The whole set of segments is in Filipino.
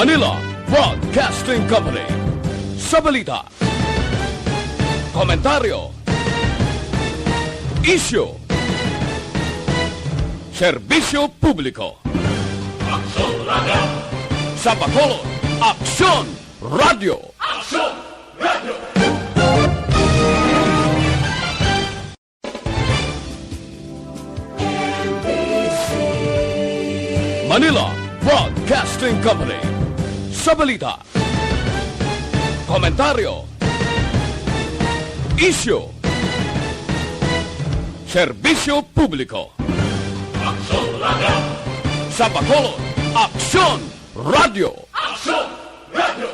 Manila Broadcasting Company. Sa balita, komentaryo, isyu, serbisyo publiko. Aksyon Radio! Sa Bacolod, Aksyon Radio! Aksyon Radio! Manila Broadcasting Company. Sa balita, komentaryo, isyu, serbisyo publiko. Aksyon Radio! Sa Bacolod, Aksyon Radio! Aksyon Radio!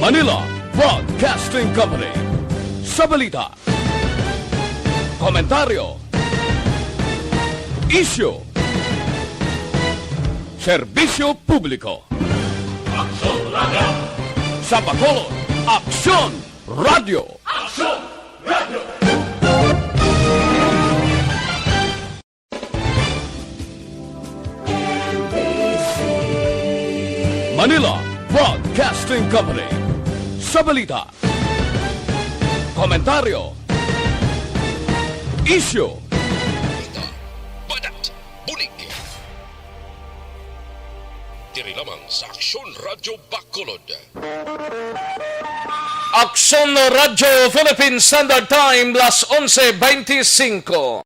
Manila Broadcasting Company. Sa balita, komentaryo, isyu, serbisyo publiko. Aksyon Radio! Sa Bacolod, Aksyon Radio! Aksyon Radio! Manila Broadcasting Company. Sa balita, komentaryo, isyu, Badat, bulig. Diri lamang sa Aksyon Radio Bacolod. Aksyon Radio Philippine Standard Time, las 11:25.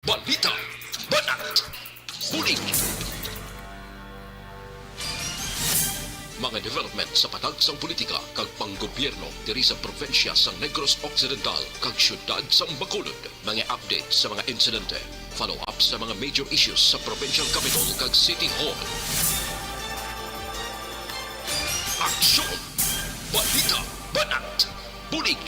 Balita, Badat, bulig. Mga development sa patagsang politika kag panggobyerno diri sa probinsya sa Negros Occidental kag syudad sa Bacolod. Mga update sa mga insidente, follow-up sa mga major issues sa provincial capital kag City Hall. Aksyon! Balita! Banat! Bulig!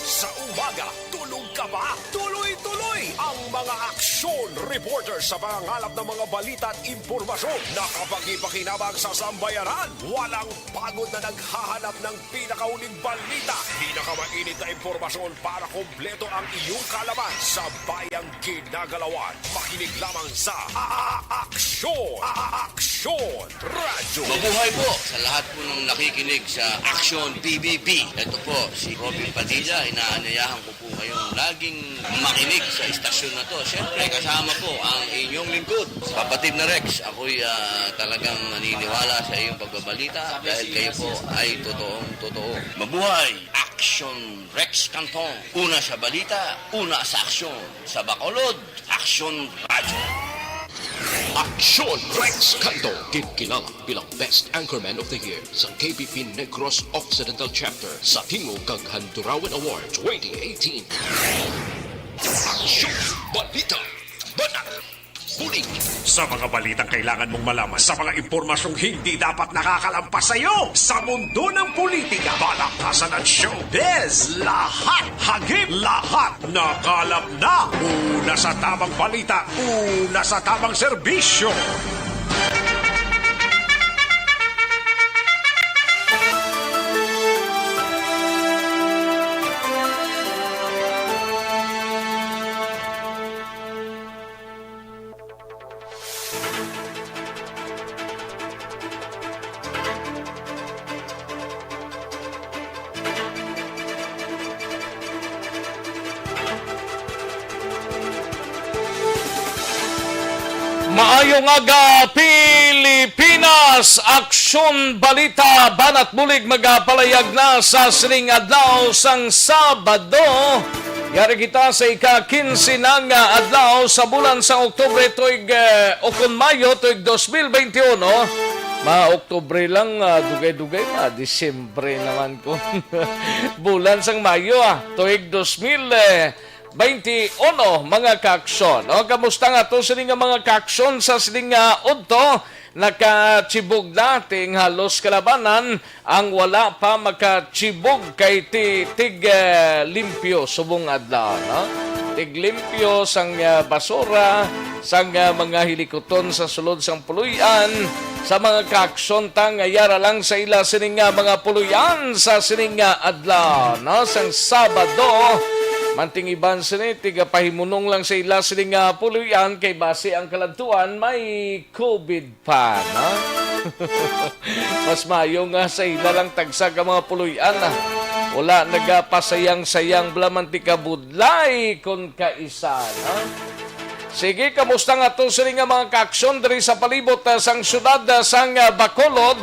Sa umaga, tulog ka ba? Tuloy-tuloy ang mga aksyon reporter sa pangangalap ng mga balita at impormasyon na kapag-ipakinabang sa sambayanan. Walang pagod na naghahanap ng pinakauling balita. Pinakamainit na impormasyon para kompleto ang iyong kalaman sa bayang kinagalawan. Makinig lamang sa Aksyon! Aksyon Radio! Mabuhay po sa lahat po ng nakikinig sa Aksyon PBB. Ito po si Robin Padilla. Inaanyayahan ko po kayong laging makinig sa istasyon na to. Siyempre, kasama po ang inyong lingkod. Kapatid na Rex, ako'y talagang naniniwala sa iyong pagbabalita dahil kayo po ay totoong-totoo. Mabuhay! Aksyon Rex Canton. Una sa balita, una sa aksyon. Sa Bacolod, Aksyon Radio. Aksyon Rex Canto, kinkilala bilang Best Anchorman of the Year sa KBP Negros Occidental Chapter sa Tingog kag Handurawan Award 2018. Aksyon Balita Banat Bulig. Sa mga balitang kailangan mong malaman, sa mga impormasyong hindi dapat nakakalampas sa iyo, sa mundo ng politika, balakasan at showbiz, lahat hagip, lahat nakalap na. Una sa tamang balita, una sa tamang serbisyo. Maayong aga, Pilipinas! Aksyon Balita, Banat Bulig magapalayag na sa sining adlaw sang Sabado. Yari kita sa ika-15 ng adlaw sa bulan sa Oktubre tuig okon Mayo tuig 2021. Ma-Oktubre lang, dugay-dugay ma. Disyembre naman ko. Bulan sang Mayo, tuig 2021. 21 mga kaaksyon. O, kamusta nga to sining nga mga kaaksyon sa sining nga udto? Nakachibog nating halos kalabanan ang wala pa makachibog kay tig limpyo subong adlaw. No? Tig limpyo sang basura, sang mga hilikoton sa sulod sang puluyan, sa mga kaaksyon tang yara lang sa ila sining mga puluyan sa sining adlaw. No? Sang Sabado, manting iban sini, tiga pahimunong lang sa ila sining puluyan kay base ang kalantuan may COVID pa, no? Mas mayo nga sa ila lang tagsag ang mga puluyan, na. Wala nagapasayang-sayang blamantika budlay kon kaisa, no? Sige, kamusta nga to sining mga kaaksyon diri sa palibot sang syudad sang Bacolod?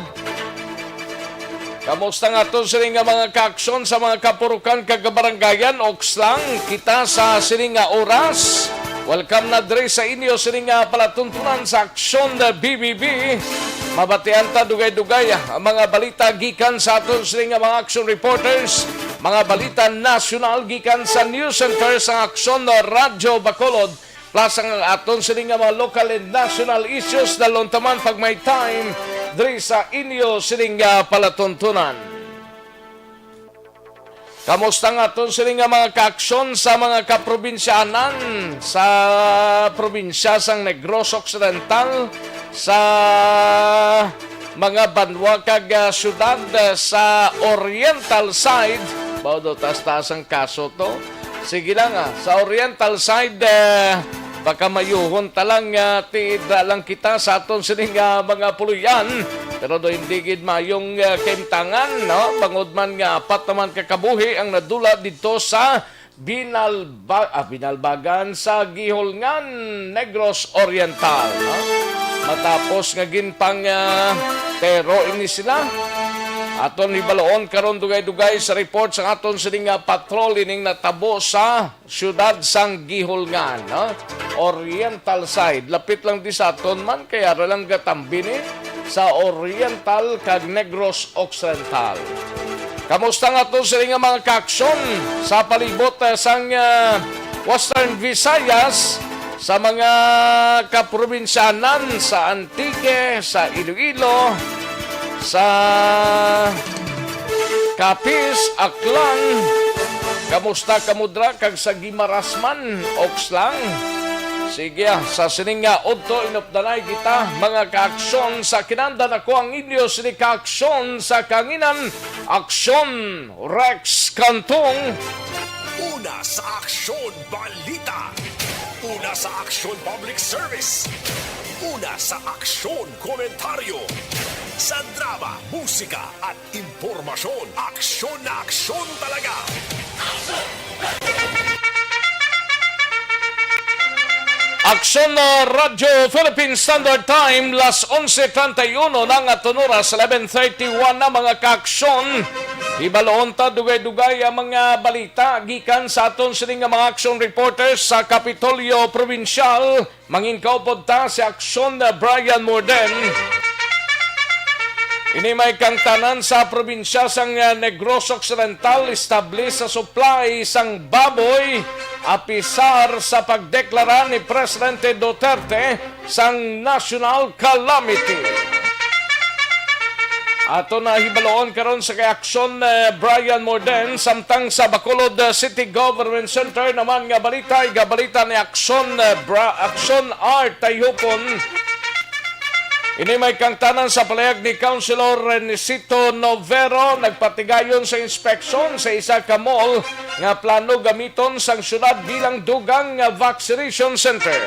Kamusta nga to sining mga kaaksyon sa mga kapurukan kagabaranggayan okslang kita sa sining oras. Welcome na diri sa inyo sining palatuntunan sa aksyon BBB. Mabatian ta dugay-dugay ang mga balita gikan sa aton sining mga action reporters, mga balita nasyonal gikan sa news center sa Aksyon Radyo Bacolod. Plus ang aton sining mga local and national issues na lontaman pag may time diri sa inyo sining palatuntunan. Kamusta nga aton sining mga kaaksyon sa mga kaprobinsyanan sa probinsya sang Negros Occidental, sa mga banwa kag syudad sa Oriental side. Bawdo taas-taas ang kaso to. Sige lang sa Oriental side baka mayuhon talang tiida lang kita sa aton sining mga puluyan, pero do hindi gid mayong kemtangan, no? Bangod man nga apat naman kakabuhi ang nadula dito sa Binalbagan sa Giholngan, Negros Oriental, no? Matapos nga ginpang tero ini sila. Aton ibaloon karon dugay-dugay sa report sa aton sining patrol ining natabo sa syudad sang Giholngan, no? Oriental side. Lapit lang di sa aton man kaya ra lang gatambi ni sa Oriental kag Negros Occidental. Kamusta nga to sining mga kaaksyon sa palibot sang Western Visayas, sa mga kaprobinsyanan sa Antique, sa Iloilo, sa Capiz, Aklan, kamusta kamudra kag sa Gimarasman, Okslang. Sige, sa sining udto inupdanay kita mga kaaksyon sa kinanda na ko ang inyo sining kaaksyon sa kanginan, Aksyon Rex Kantong. Una sa Aksyon Balita. Una sa Aksyon Public Service. Una sa Aksyon Komentaryo. Sa drama, musika at impormasyon, aksyon na aksyon talaga. Aksyon na Radyo Philippine Standard Time, las 11:31 ng atunuras, 11:31 na mga kaaksyon. Ibaloon ta dugay-dugay ang mga balita gikan sa aton sining mga action reporters sa Kapitolyo Provincial. Mangin kaupod ta si Aksyon na Brian Morden. Ini may kangtanan sa probinsya sang Negros Occidental, establish sa supply sang baboy apisar sa pagdeklara ni Presidente Duterte sang national calamity. Ato na hibaloon karon sa Aksyon Brian Morden, samtang sa Bacolod City Government Center naman nga balita, igabalita ni Aksyon Art Tayhupon. Ini may kangtanan sa palayag ni Councilor Renisito Novero, nagpatigayon sa inspeksyon sa isa ka mall nga plano gamiton sang syudad bilang dugang vaccination center.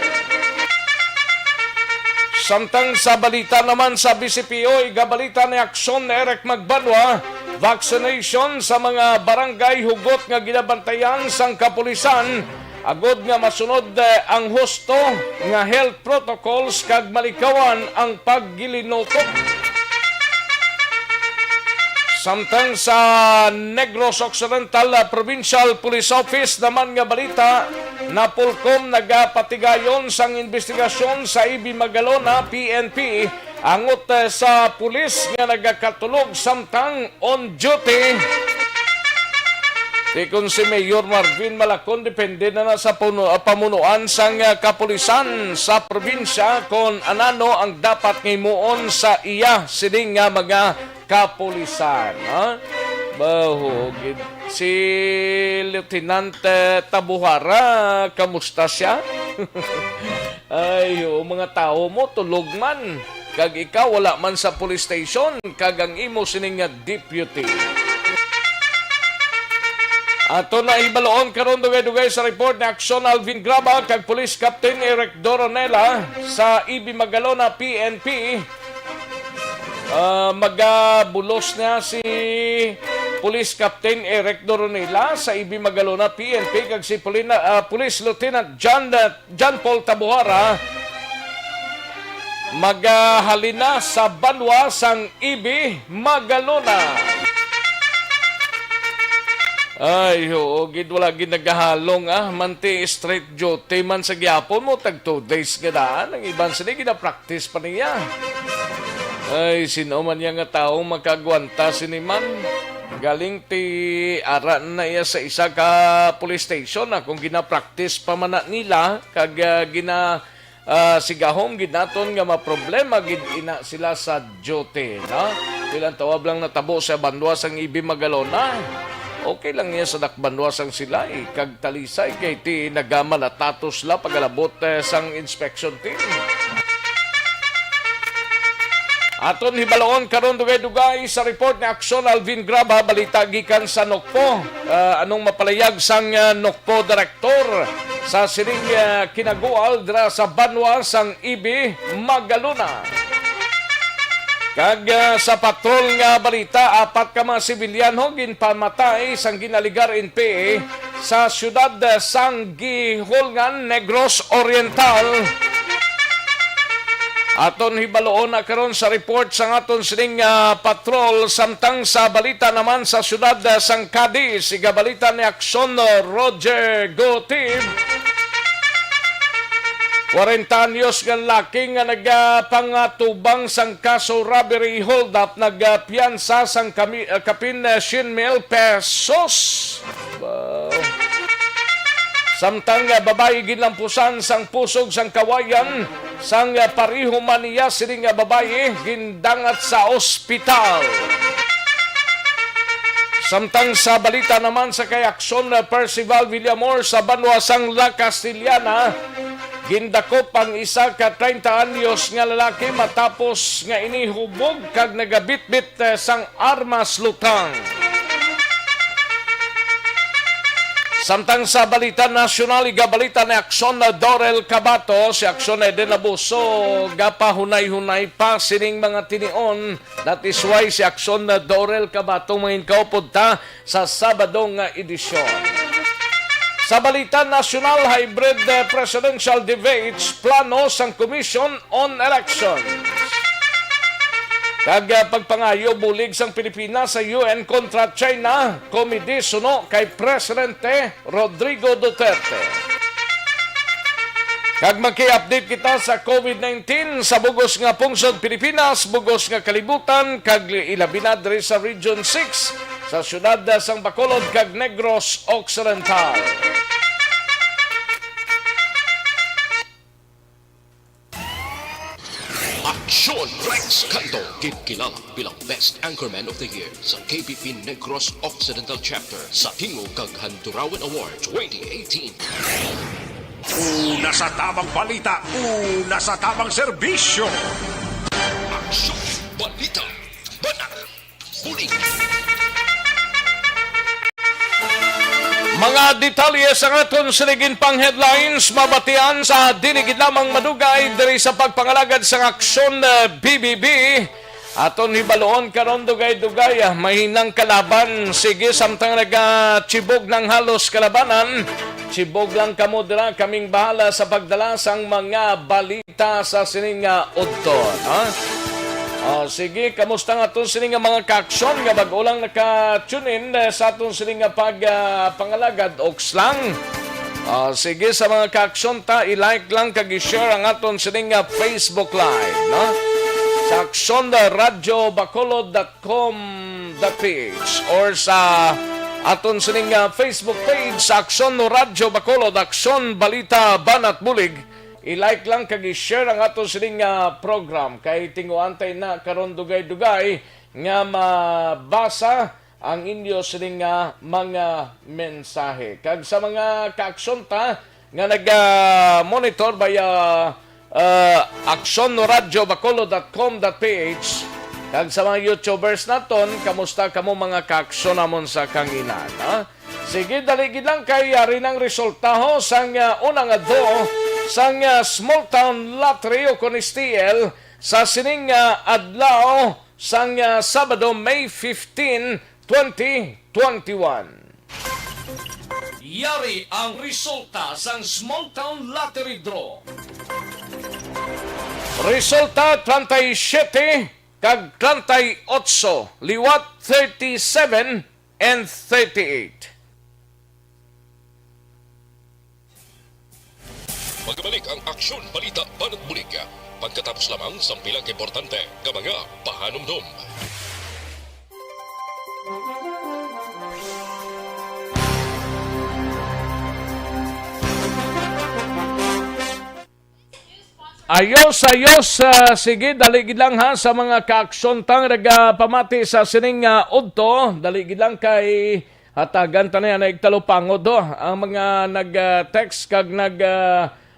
Samtang sa balita naman sa BCPO, igabalita ni Aksyon Eric Magbanwa, vaccination sa mga barangay hugot nga ginabantayan sang kapulisan, agod nga masunod ang husto nga health protocols kag malikawan ang paggilinotok. Samtang sa Negros Occidental Provincial Police Office naman nga balita, napulkom nagapatigayon sang investigasyon sa IB Magalona PNP angot sa pulis nga nagakatulog samtang on duty. Tikon si Mayor Marvin Malacon, depende na sa pamunuan sang kapulisan sa probinsya kung anano ang dapat ngimuon sa iya sining nga mga kapulisan. Ha? Bahugid. Si Lieutenant Tabuhara, kamusta siya? Ay, mga tao mo, tulog man. Kag ikaw, wala man sa police station. Kag ang imo sining nga deputy. Ato na ibaloon karon dugay-dugay sa report ni Aksyon Alvin Graba kag Police Captain Eric Doronela sa IB Magalona PNP. Magabulos na si Police Captain Eric Doronela sa IB Magalona PNP kag si Police Lieutenant John Paul Tabuhara magahalina sa banwa sang IB Magalona. Ay, oo, wala ginagahalong manti straight duty man sa gyapon mo, tag 2 days gadaan, ang iban sila gina-practice pa niya. Ay, sino man yan nga tao makagwanta siniman. Galing ti ara na iya sa isa ka police station kung gina-practice pa man nila, kag sigahom ginaton nga maproblema gid ina sila sa duty, no? Ilang tawab lang natabo sa bandwa sang IB Magalona. Okay lang niya sa nakbanwasang sila, kag talisay kay ti nagamalatatos la pagalabot sang inspection team. Aton hibaloon karon dugay-dugay sa report ni Aksyon Alvin Graba, balita gikan sa Nokpo. Anong mapalayag sang Nokpo director sa sining kinagual dira sa banwa sang IB Magalona. Kag sa patrol nga balita, 4 ka mga sibilyan ginpamatay sang ginaligar NPA sa siyudad sang Gihulngan, Negros Oriental. Aton hibaloon na karon sa report sang aton sining patrol, samtang sa balita naman sa siyudad sang Cadiz, siga balita ni Aksyon Roger Gotib. 40 anyos nga laki nga nagpangatubang sang kaso robbery hold-up, nagpiyansa sang kapin 100,000 pesos. Wow. Samtang babae ginlampusan sang pusog sang kawayan, sang pariho man niya sining babae gindangat sa ospital. Samtang sa balita naman sa kay Aksyon Percival Villamor sa banwa sang La Castellana, gindakop ang isa ka 30 anyos nga lalaki matapos nga inihubog kag nagabitbit sang armas lutang. Samtang sa balita nasyonal, igabalita ni Aksyon Dorel Cabato, si Aksyon Eden Abuso, gapahunay-hunay pa sining mga tinion. That is why si Aksyon Dorel Cabato ngayon kaupod ta sa Sabadong edisyon. Sa balita nasyonal, hybrid presidential debates, plano sang Commission on Elections. Kag pagpangayo bulig sang Pilipinas sa UN kontra China, komedi suno kay Presidente Rodrigo Duterte. Kag maki-update kita sa COVID-19 sa bugos nga pungsod Pilipinas, bugos nga kalibutan, kag ilabi na diri sa Region 6 sa siyudad sang Bacolod kag Negros Occidental. Aksyon Rex Canto, kilala bilang Best Anchorman of the Year sa KBP Negros Occidental Chapter sa Tingog kag Handurawan Award 2018. Una sa tamang balita, una sa tamang serbisyo. Aksyon Balita, Banat, Bulig. Mga detalye sa aton siligin pang headlines, mabatian sa dinigid lamang madugay diri sa pagpangalagad sa Aksyon BBB. Aton hibaloon karon dugay-dugay, mahinang kalaban. Sige, samtang nagachibog ng halos kalabanan, chibog lang kamo dira, kaming bahala sa pagdala sang mga balita sa sining udton. Sige, kamusta nga itong sining mga kaaksyon nga bago lang naka-tune in sa itong sining pagpangalagad Oxlang. Sige, sa mga kaaksyon ta, i-like lang kag i-share ang atong sining Facebook Live, no? Sa aksyon radiobacolod.com.ph or sa aton sining Facebook page sa Aksyon Radio Bacolod, Aksyon Balita Banat Bulig. I-like lang kag i-share ang aton sining program kay tinguantay na karon dugay-dugay nga mabasa ang inyo sining mga mensahe. Kag sa mga kaaksyon ta nga nag-monitor via aksyonoradiobacolod.com.ph, kag sa mga YouTubers naton, kamusta kamo mga kaaksyon namon sa kanginan, ha? Sige, daligid lang kay ari ng resulta ho sang unang adto sang Small Town Lottery o Conistiel sa sining adlaw sang Sabado, May 15, 2021. Yari ang resulta sang Small Town Lottery Draw. Resulta 37 kag 38, liwat 37 and 38. Magbalik ang Aksyon Balita Banat Bulig pagkatapos lamang sa pilang importante nga mga pahanumdum. Ayos, sige, daligid lang ha sa mga kaaksyon tang pamati sa sining udto, daligid lang kay hatagan tanan na igtalupangod do ang mga nag-text kag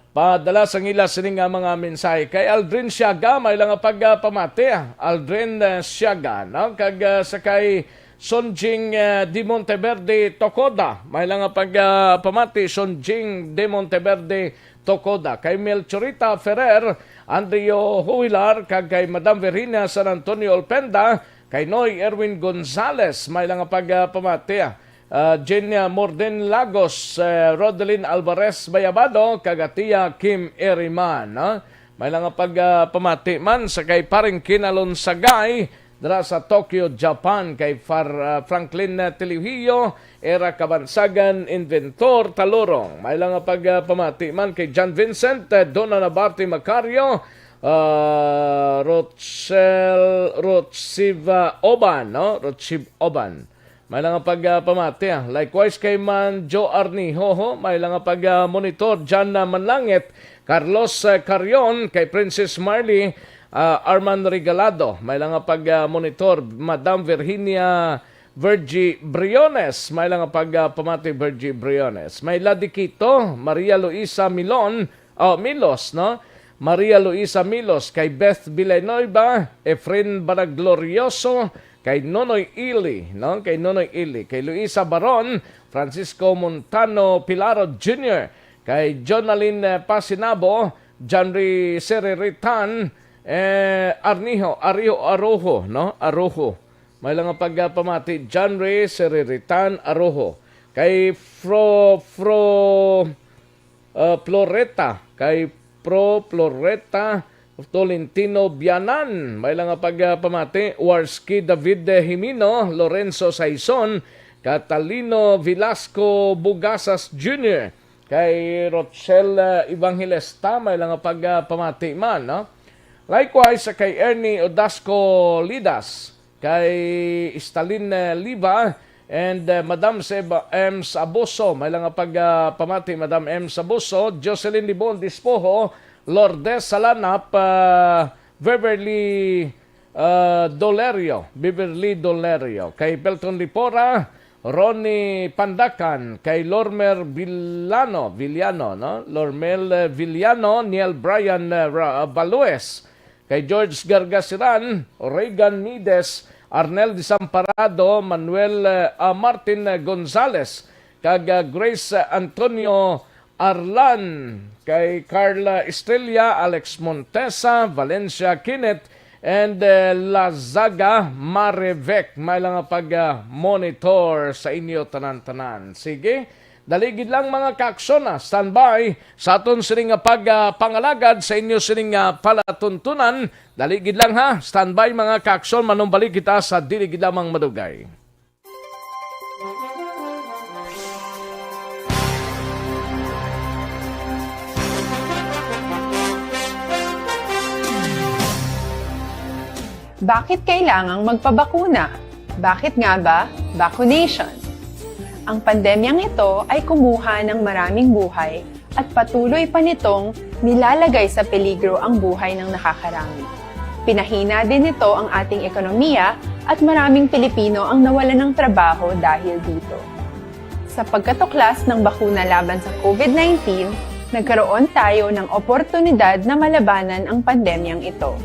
padala sa ila sining mga mensahe. Kay Aldrin Siaga may lang pagpamati, Aldrin Siaga, no? Kag sakay Sonjing de Monteverde Tocoda may lang pagpamati, Sonjing de Monteverde Tocoda. Kay Melchorita Ferrer, Andrio Huilar, kag kay Madam Virginia San Antonio Olpenda, kay Noy Erwin Gonzales, may lang pagpamati. Jenia Morden Lagos, Rodelyn Alvarez Bayabado, kagatia Kim Eriman. May lang pagpamati man sa kay paring Kinalon Sagay, dara sa Tokyo, Japan, kay Franklin Tilihio, Era Kabansagan, Inventor Talorong. May lang pagpamati man kay John Vincent, Donna Nabarte Macario, Rotsiva Oban, no? Rotsiv Oban. May lang pagpamati. Likewise kay Man Joe Arnihoho, may lang pag-monitor John Manlangit, Carlos Carion, kay Princess Marley, Arman Regalado, may lang pag-monitor Madam Virginia Virgie Briones, may lang pagpamati Virgie Briones. May Ladikito, Maria Luisa Milos, no? Maria Luisa Milos, kay Beth Villanueva, Efren Banaglorioso, kay Nonoy Ili, no? Kay Nonoy Ili, kay Luisa Baron, Francisco Montano Pilaro Jr., kay Jonalyn Pasinabo, Janry Sereritan, Ario Arojo, no? Arojo. May lang pagpamati Janry Sereritan Arojo. Kay Floreta, kay Pro Floreta Tolentino Bianan, may lang pagpamati Warski David Jimino, Lorenzo Saison, Catalino Velasco Bugasas Jr., kay Rochelle Evangelista, may lang pagpamati man, no? Likewise kay Ernie Odasco Lidas, kay Stalin Liva, and Madam Seba M. Sabuso, may lang pagpamati Madam M. Sabuso, Jocelyn Libon Dispoho, Lourdes Salanap, Beverly Dolerio, kay Pelton Lipora, Ronnie Pandacan, kay Lormer Villano, no? Lormel Villano, Niel Brian Balues, kay George Gargasiran, Regan Mides, Arnel Desamparado, Manuel Martin Gonzales, kag Grace Antonio Arlan, kay Carla Estrella, Alex Montesa, Valencia Kinet, and Lazaga Marevec. May lang pag-monitor sa inyo tanan-tanan. Sige, daligid lang mga kaaksyon, standby sa aton sining pagpangalagad sa inyo sining palatuntunan. Daligid lang ha, standby mga kaaksyon, manumbalik kita sa diligid lamang madugay. Bakit kailangang magpabakuna? Bakit nga ba vaccination? Ang pandemyang ito ay kumuha ng maraming buhay at patuloy pa nitong nilalagay sa peligro ang buhay ng nakakarami. Pinahina din nito ang ating ekonomiya at maraming Pilipino ang nawalan ng trabaho dahil dito. Sa pagkatuklas ng bakuna laban sa COVID-19, nagkaroon tayo ng oportunidad na malabanan ang pandemyang ito.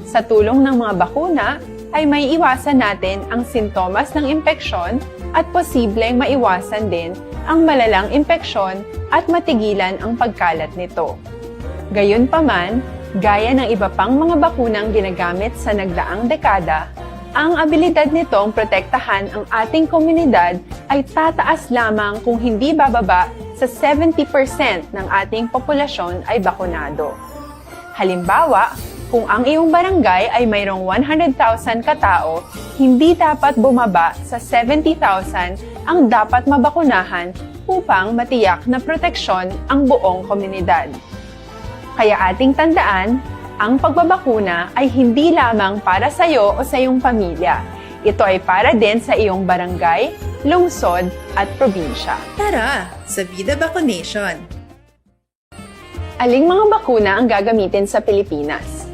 Sa tulong ng mga bakuna, ay may iwasan natin ang sintomas ng impeksyon at posibleng maiwasan din ang malalang impeksyon at matigilan ang pagkalat nito. Gayunpaman, gaya ng iba pang mga bakunang ginagamit sa nagdaang dekada, ang abilidad nitong protektahan ang ating komunidad ay tataas lamang kung hindi bababa sa 70% ng ating populasyon ay bakunado. Halimbawa, kung ang iyong barangay ay mayroong 100,000 katao, hindi dapat bumaba sa 70,000 ang dapat mabakunahan upang matiyak na proteksyon ang buong komunidad. Kaya ating tandaan, ang pagbabakuna ay hindi lamang para sa iyo o sa iyong pamilya. Ito ay para din sa iyong barangay, lungsod at probinsya. Tara, sa Vida Vaccination! Aling mga bakuna ang gagamitin sa Pilipinas?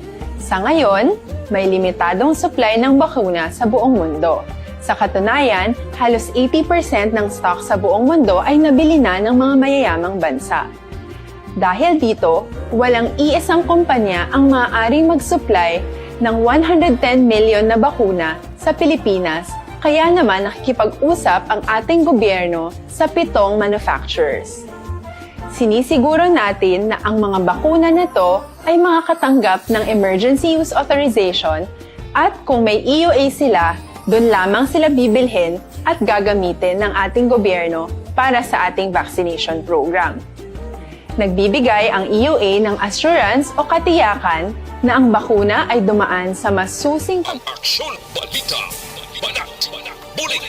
Sa ngayon, may limitadong supply ng bakuna sa buong mundo. Sa katunayan, halos 80% ng stock sa buong mundo ay nabili na ng mga mayayamang bansa. Dahil dito, walang iisang kumpanya ang maaaring mag-supply ng 110 million na bakuna sa Pilipinas, kaya naman nakikipag-usap ang ating gobyerno sa 7 manufacturers. Sinisiguro natin na ang mga bakuna na to ay makakatanggap ng Emergency Use Authorization at kung may EUA sila, doon lamang sila bibilhin at gagamitin ng ating gobyerno para sa ating vaccination program. Nagbibigay ang EUA ng assurance o katiyakan na ang bakuna ay dumaan sa masusing Ang Aksyon Balita, Banat, Bulig.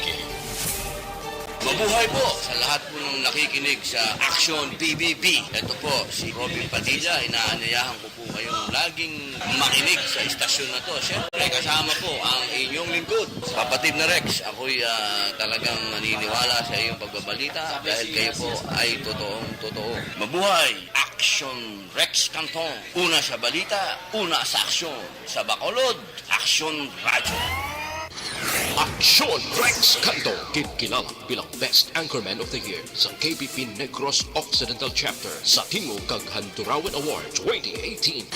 Mabuhay po sa lahat po ng nakikinig sa Action PBB. Ito po, si Robin Padilla. Inaanyayahan ko po kayong laging makinig sa istasyon na to. Siyempre, kasama po ang inyong lingkod. Kapatid na Rex, ako'y talagang naniniwala sa iyong pagbabalita dahil kayo po ay totoong-totoo. Mabuhay! Action Rex Canton. Una sa balita, una sa aksyon. Sa Bacolod, Action Radio. Aksyon Rex Canto, kinilala bilang Best Anchorman of the Year sa KBP Negros Occidental Chapter sa Tingog kag Handurawan Award 2018.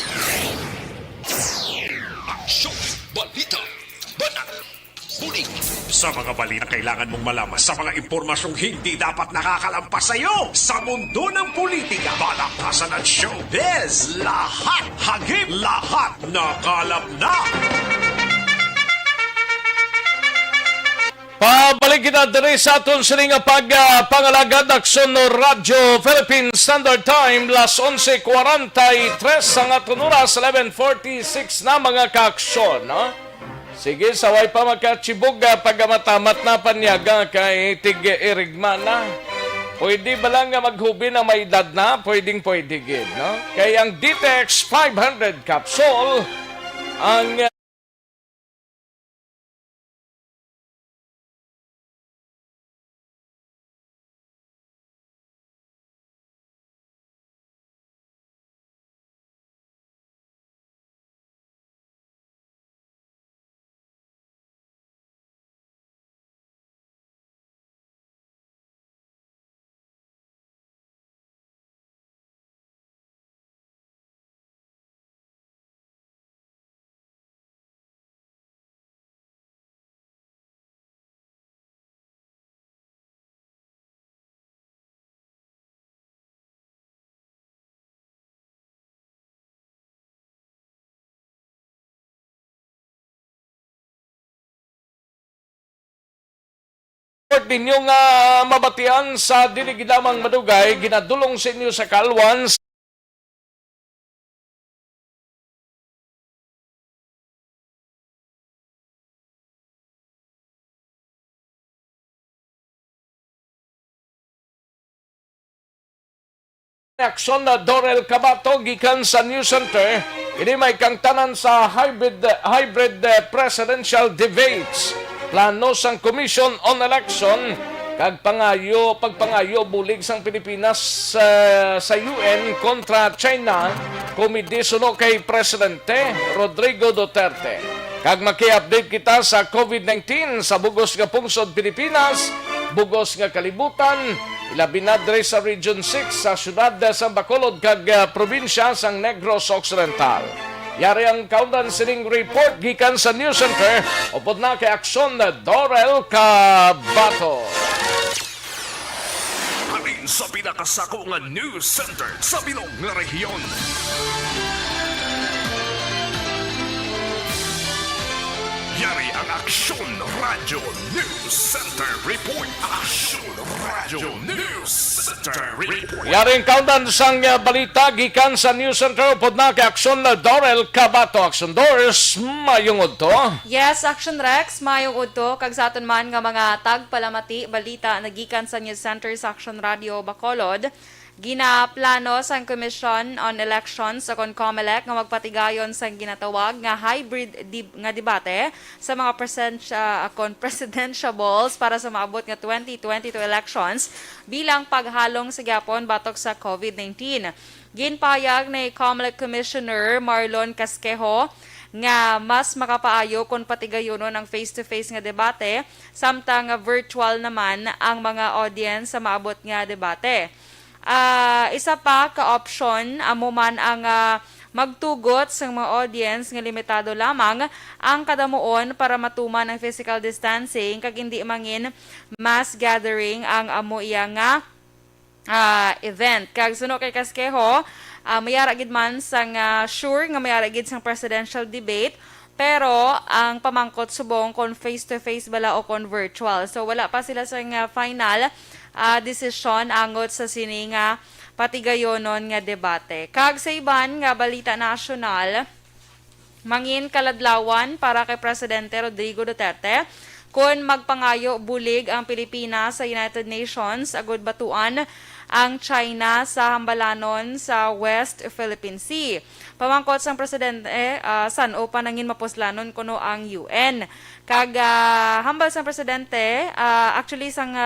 Aksyon Balita, Banat, Bulig. Sa mga balita kailangan mong malaman sa mga impormasyong hindi dapat nakakalampas sa iyo sa mundo ng politika, balakasan at showbiz. Lahat hagip, lahat nakalap na. Pabalik kita diri sa aton sining pangalagad aksyon no Radyo Philippine Standard Time las 11:43 ang aton oras 11:46 na mga kaaksyon, no? Sige, saway pa magkachibog pagmatamat na panyaga kay tig-irigma na. Pwede ba lang nga maghubi na may edad na? Pwedeng gid, no? Kay ang DTX 500 capsule ang ninyo nga mabatian sa diligidamang madugay, ginadulong sa inyo sa Kalwan aksyon na Dorel Cabato gikan sa News Center. Ini may kangtanan sa hybrid presidential debates. Plano sang Commission on Election Kag pagpangayo bulig sang Pilipinas sa UN kontra China, kumidisuno kay Presidente Rodrigo Duterte. Kag maki-update kita sa COVID-19 sa bugos nga pungsod Pilipinas, bugos nga kalibutan, ilabi na diri sa Region 6 sa syudad sa Bacolod kag probinsya sang Negros Occidental. Yari ang kaudan sining report gikan sa News Center upod na kay Aksyon Dorel Cabato. Halin sa pinakasako nga news center sa bilog nga rehiyon. Yari ang Aksyon Radio News Center Report. Aksyon Radio News Center Report. Yari ang kaudan sang balita gikan sa News Center upod na kay Aksyon Dorel Cabato. Aksyon Doris, mayungod to. Yes, Action Rex, mayong udto kag sa aton man nga mga tagpalamati balita nagikan sa News Center sa Action Radio Bacolod. Ginaplano sang Commission on Elections sa COMELEC nga magpatigayon sang ginatawag nga hybrid nga debate sa mga presidentiables para sa maabot nga 2022 elections bilang paghalong sa gyapon batok sa COVID-19. Ginpayag ni COMELEC Commissioner Marlon Casquejo nga mas makapaayo kung patigayonon ang face-to-face nga debate samtang virtual naman ang mga audience sa maabot nga debate. Isa pa ka-option amo man ang magtugot sa mga audience nga limitado lamang ang kadamuon para matuman ang physical distancing kag hindi mangin mass gathering ang amo iya nga event. Kag suno kay Casquejo, mayara gid man sang sure nga mayara gid sang presidential debate pero ang pamangkot subong kon face-to-face bala o kon virtual. So wala pa sila sa final desisyon angot sa sini nga patigayonon nga debate. Kag sa iban nga balita nasyonal, mangin kaladlawan para kay Presidente Rodrigo Duterte kung magpangayo bulig ang Pilipinas sa United Nations agud batuan ang China sa hambalanon sa West Philippine Sea. Pamangkot sang presidente, san o panangin mapuslanon kuno ang UN. Kag hambal sang presidente, actually sang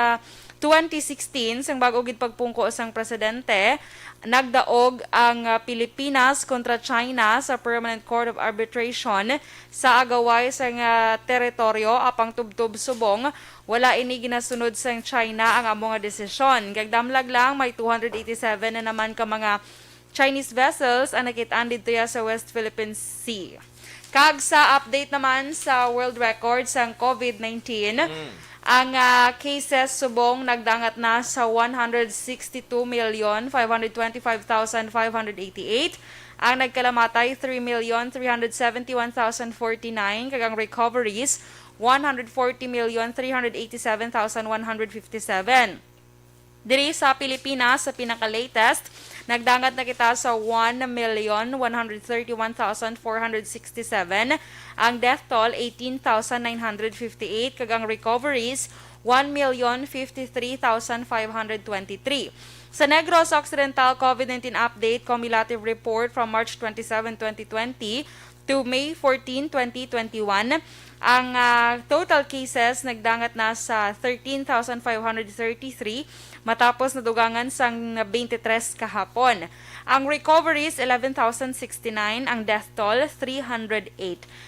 2016, sang bago gid pagpungko sang presidente, nagdaog ang Pilipinas kontra China sa Permanent Court of Arbitration sa agaway sang teritoryo apang tubtub subong. Wala ini ginasunod sang China ang amo nga desisyon. Gagdamlag lang may 287 na naman ka mga Chinese vessels ang nakitaan dito sa West Philippine Sea. Kag sa update naman sa world record sang COVID-19, ang cases subong nagdangat na sa 162,525,588. Ang nagkalamatay 3,371,049 kag ang recoveries 140,387,157. Diri sa Pilipinas, sa pinaka-latest, nagdangat na kita sa 1,131,467. Ang death toll, 18,958. Kag ang recoveries, 1,053,523. Sa Negros Occidental COVID-19 Update Cumulative Report from March 27, 2020 to May 14, 2021, ang total cases nagdangat na sa 13,533 matapos nadugangan sang 23 kahapon. Ang recoveries 11,069, ang death toll 308.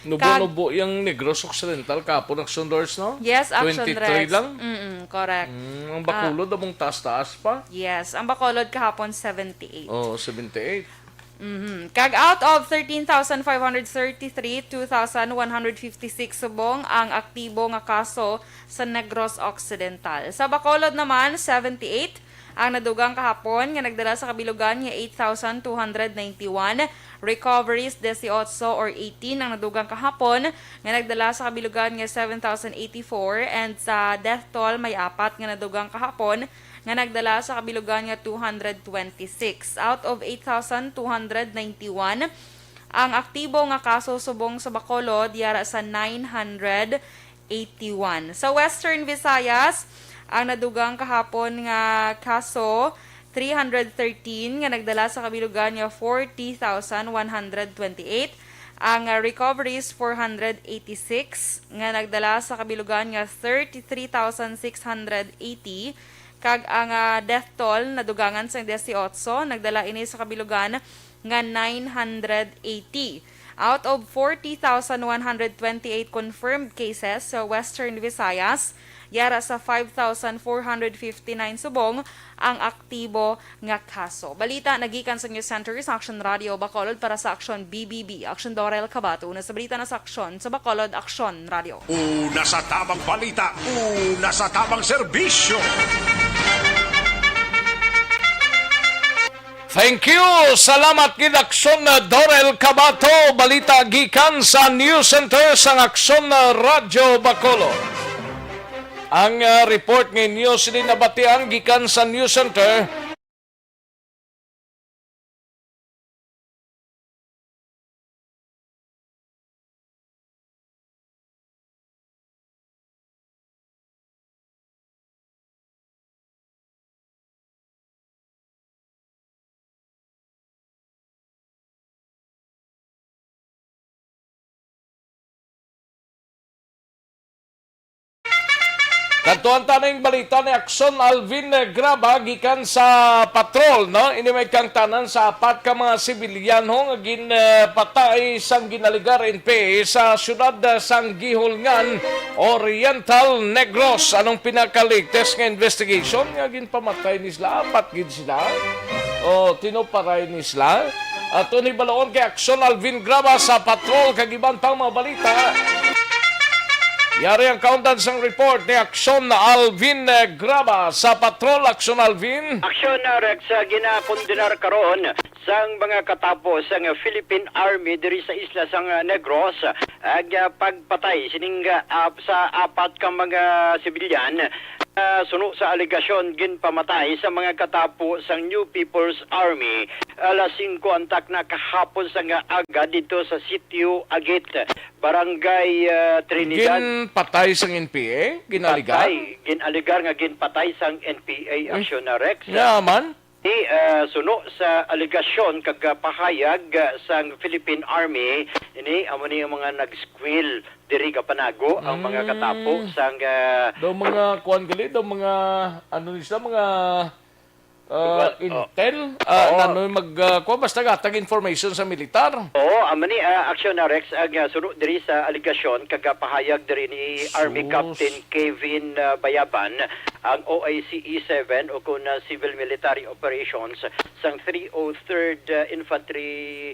Nubo-nubo yung Negros Occidental kapon Action Doors, no? Yes, Action 23 Rex. lang? Correct. Ang Bacolod, among taas-taas pa? Yes, ang Bacolod kahapon 78. Oh, 78. Kag out of 13,533, 2,156 subong ang aktibo nga kaso sa Negros Occidental. Sa Bacolod naman, 78 ang nadugang kahapon nga nagdala sa kabilugan nga 8,291. Recoveries 18 or 18 ang nadugang kahapon nga nagdala sa kabilugan nga 7,084. And sa death toll may 4 nga nadugang kahapon nga nagdala sa kabilugan nga 226. Out of 8,291, ang aktibo nga kaso subong sa Bacolod yara sa 981. Sa Western Visayas, ang nadugang kahapon nga kaso 313 nga nagdala sa kabilugan nga 40,128. Ang recoveries 486 nga nagdala sa kabilugan nga 33,680 kag ang death toll na dugangan sa 18 nagdala ini sa kabilugan nga 980. Out of 40,128 confirmed cases sa Western Visayas, yara sa 5,459 subong ang aktibo nga kaso. Balita nagikan sa News Center sa Action Radio Bacolod para sa Action BBB. Action Dorel Cabato na sa balita na sa Action sa Bacolod Action Radio. Una sa tamang balita, una sa tamang serbisyo. Thank you! Salamat gid Aksyon na Dorel Cabato. Balita gikan sa News Center sa Aksyon na Radyo Bacolod. Ang report ng news din nabatian gikan sa News Center. Kantuan taning balita ni Aksyon Alvin Graba gikan sa patrol, no? Ini may kang tanan sa apat ka mga sibilyanho nga ginpatay sang ginaligar NPA sa syudad sang Gihulngan, Oriental Negros. Anong pinakaligtes nga investigation nga ginpamatay nisla? Apat gid sila. O tinuparay nisla. At ni balaon kay Aksyon Alvin Graba sa patrol kag iban pang mga balita. Yari ang countdown sang report ni Aksyon Alvin Graba sa Patrol. Aksyon Alvin. Aksyon Rex, ginakondenar karon sang mga katapos sang Philippine Army diri sa isla sang Negros ag pagpatay sining sa apat ka mga sibilyan suno sa aligasyon ginpamatay sa mga katapo sang New People's Army alas 5 antak na kahapon sang aga dito sa sitio Agit, Barangay Trinidad. Ginpatay sang NPA? Ginaligar? Ginaligar nga ginpatay sang NPA Aksyon Rex. Yaman? Suno sa aligasyon kag pahayag sang Philippine Army ini amo ni mga nag-squill diri ka Panago ang mga katapo sang daw mga kuan gali daw mga ano nila mga intel nanoy kuan basta gatag information sa militar. Amo ni Aksyon Rex ang suno diri sa aligasyon kag pahayag diri ni Army Captain Kevin Bayaban ang OICE 7 o kun Civil Military Operations sang 303rd Infantry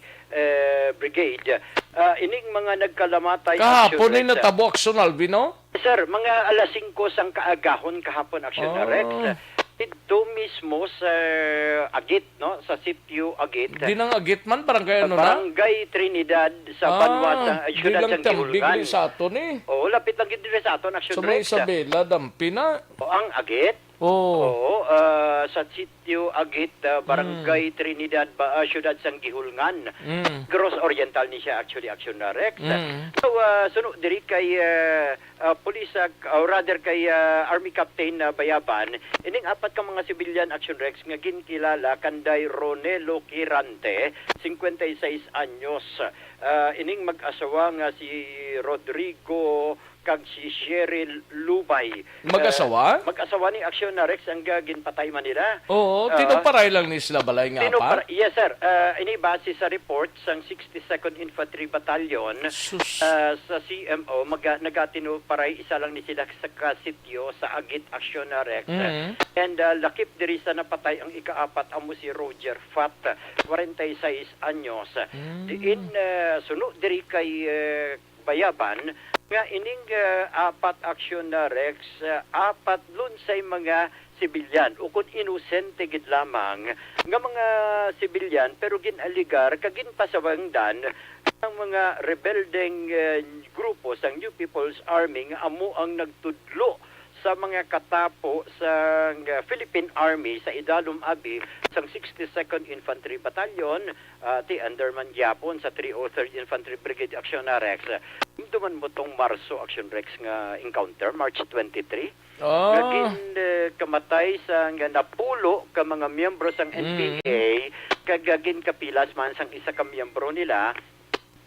Brigade. Ining mga nagkalamatay kahapon ay natabo Aksyon Alvin, no? Sir, mga alas 5 sang kaagahon kahapon Aksyon Rex. Dito mismo sa Agit, no? Sa sitio Agit. Di nang Agit man, barangay ano na? Barangay Trinidad sa Banwa sa syudad sang Gihulngan. Di lang sa aton eh. Lapit lang dito sa aton Aksyon Rex. Sa may Isabela, dampi na. Ang Agit? Sa sitio Agit, Barangay Trinidad, syudad sang Gihulngan. Gross Oriental ni siya actually Aksyon Rex. So, suno diri kay police, or rather kay Army Captain Bayaban, ining apat ka mga civilian Action Rex nga ginkilala kanday Ronelo Quirante, 56 anyos. Ining mag-asawa nga si Rodrigo kag si Cheryl Lubay. Mag-asawa? Mag-asawa ni Action Rex ang ginpatay man nila. Tinuparay lang ni sila balay nga pa? Yes sir, ini base sa report sang 62nd Infantry Battalion sa CMO, nagatinuparay isa lang ni sila sa kasityo sa Agit Action Rex. And lakip diri sa napatay ang ikaapat amo si Roger Fat, 46 anyos. Diin suno diri kay Bayaban nga ining apat Aksyon Rex, apat lunsay mga sibilyan ukon inosente gid lamang nga mga sibilyan pero ginaligar kag ginpasawangdan ang mga rebeldeng grupo sang New People's Army nga amo ang nagtudlo sa mga katapo sa Philippine Army sa Idalum Abi sang 62nd Infantry Battalion ti Underman Gyapon sa 303rd Infantry Brigade Action Rex. Duman mo tong Marso Action Rex nga encounter March 23. Naging kamatay sa napulo ka mga miyembro sang NPA kagagin kapilas man sang isa ka miyembro nila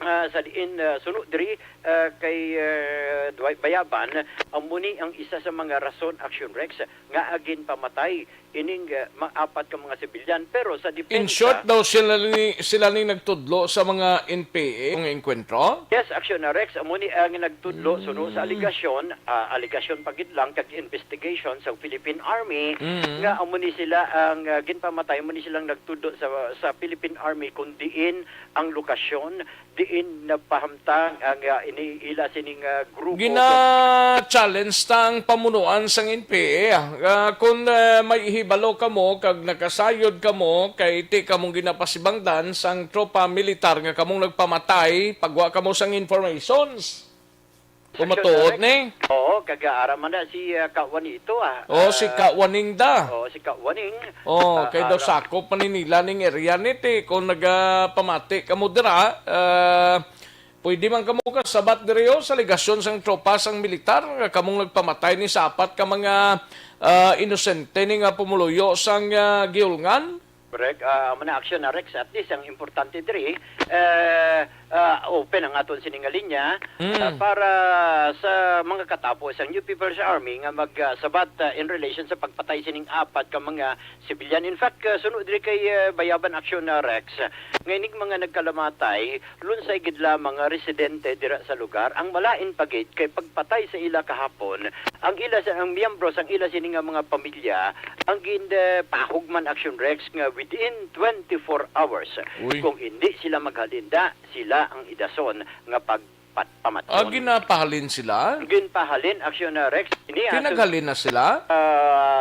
sa diin sunod diri kay Dwight Bayaban muni ang isa sa mga rason Action Rex nga agin pamatay ining apat ka mga sibilyan pero sa depensa In short daw sila ni nagtudlo sa mga NPA ng enkwentro? Yes, Action Rex muni ang nagtudlo sunod sa aligasyon pagid lang kag investigation sa Philippine Army nga muni sila ang ginpamatay muni silang nagtudlo sa Philippine Army kung diin ang lokasyon diin napahamtang ang iniila sining grupo Gina-challenge tang pamunuan sang NPA. Kung may ihibalo ka mo, kag nakasayod ka mo, kay iti kamong ginapasibangdan sang tropa militar nga kamong nagpamatay, pagwa ka mo sang informations. Kumatuod ni? Oo, kagaaraman na si Kawanito Si Kawaning da. si Kawaning. Kay daw sakop paninila ning area niti. Kung nagpamati ka mo dira, pwede man kamo kasabat diriyo sa ligasyon sang tropa sang militar kamong nagpamatay ni sapat ka mga inosente ni nga pumuluyo sang giulngan. Correct. Mana Action Rex at least ang importante diri open ang aton sininga linya para sa mga katapos ang New People's Army nga magsabat in relation sa pagpatay sining apat ka mga civilian. In fact, sunod diri kay Bayaban Action Rex ngaynig mga nagkalamatay lunsay gid la mga residente dira sa lugar ang malain pagid kay pagpatay sa ila kahapon ang miyembro sang ila sininga mga pamilya ang pahugman Action Rex nga within 24 hours. Kung hindi sila maghalinda, sila ang idason nga pagpamatyon. Ginapahalin sila? Ginpahalin, Action Rex. Pinaghalin na sila?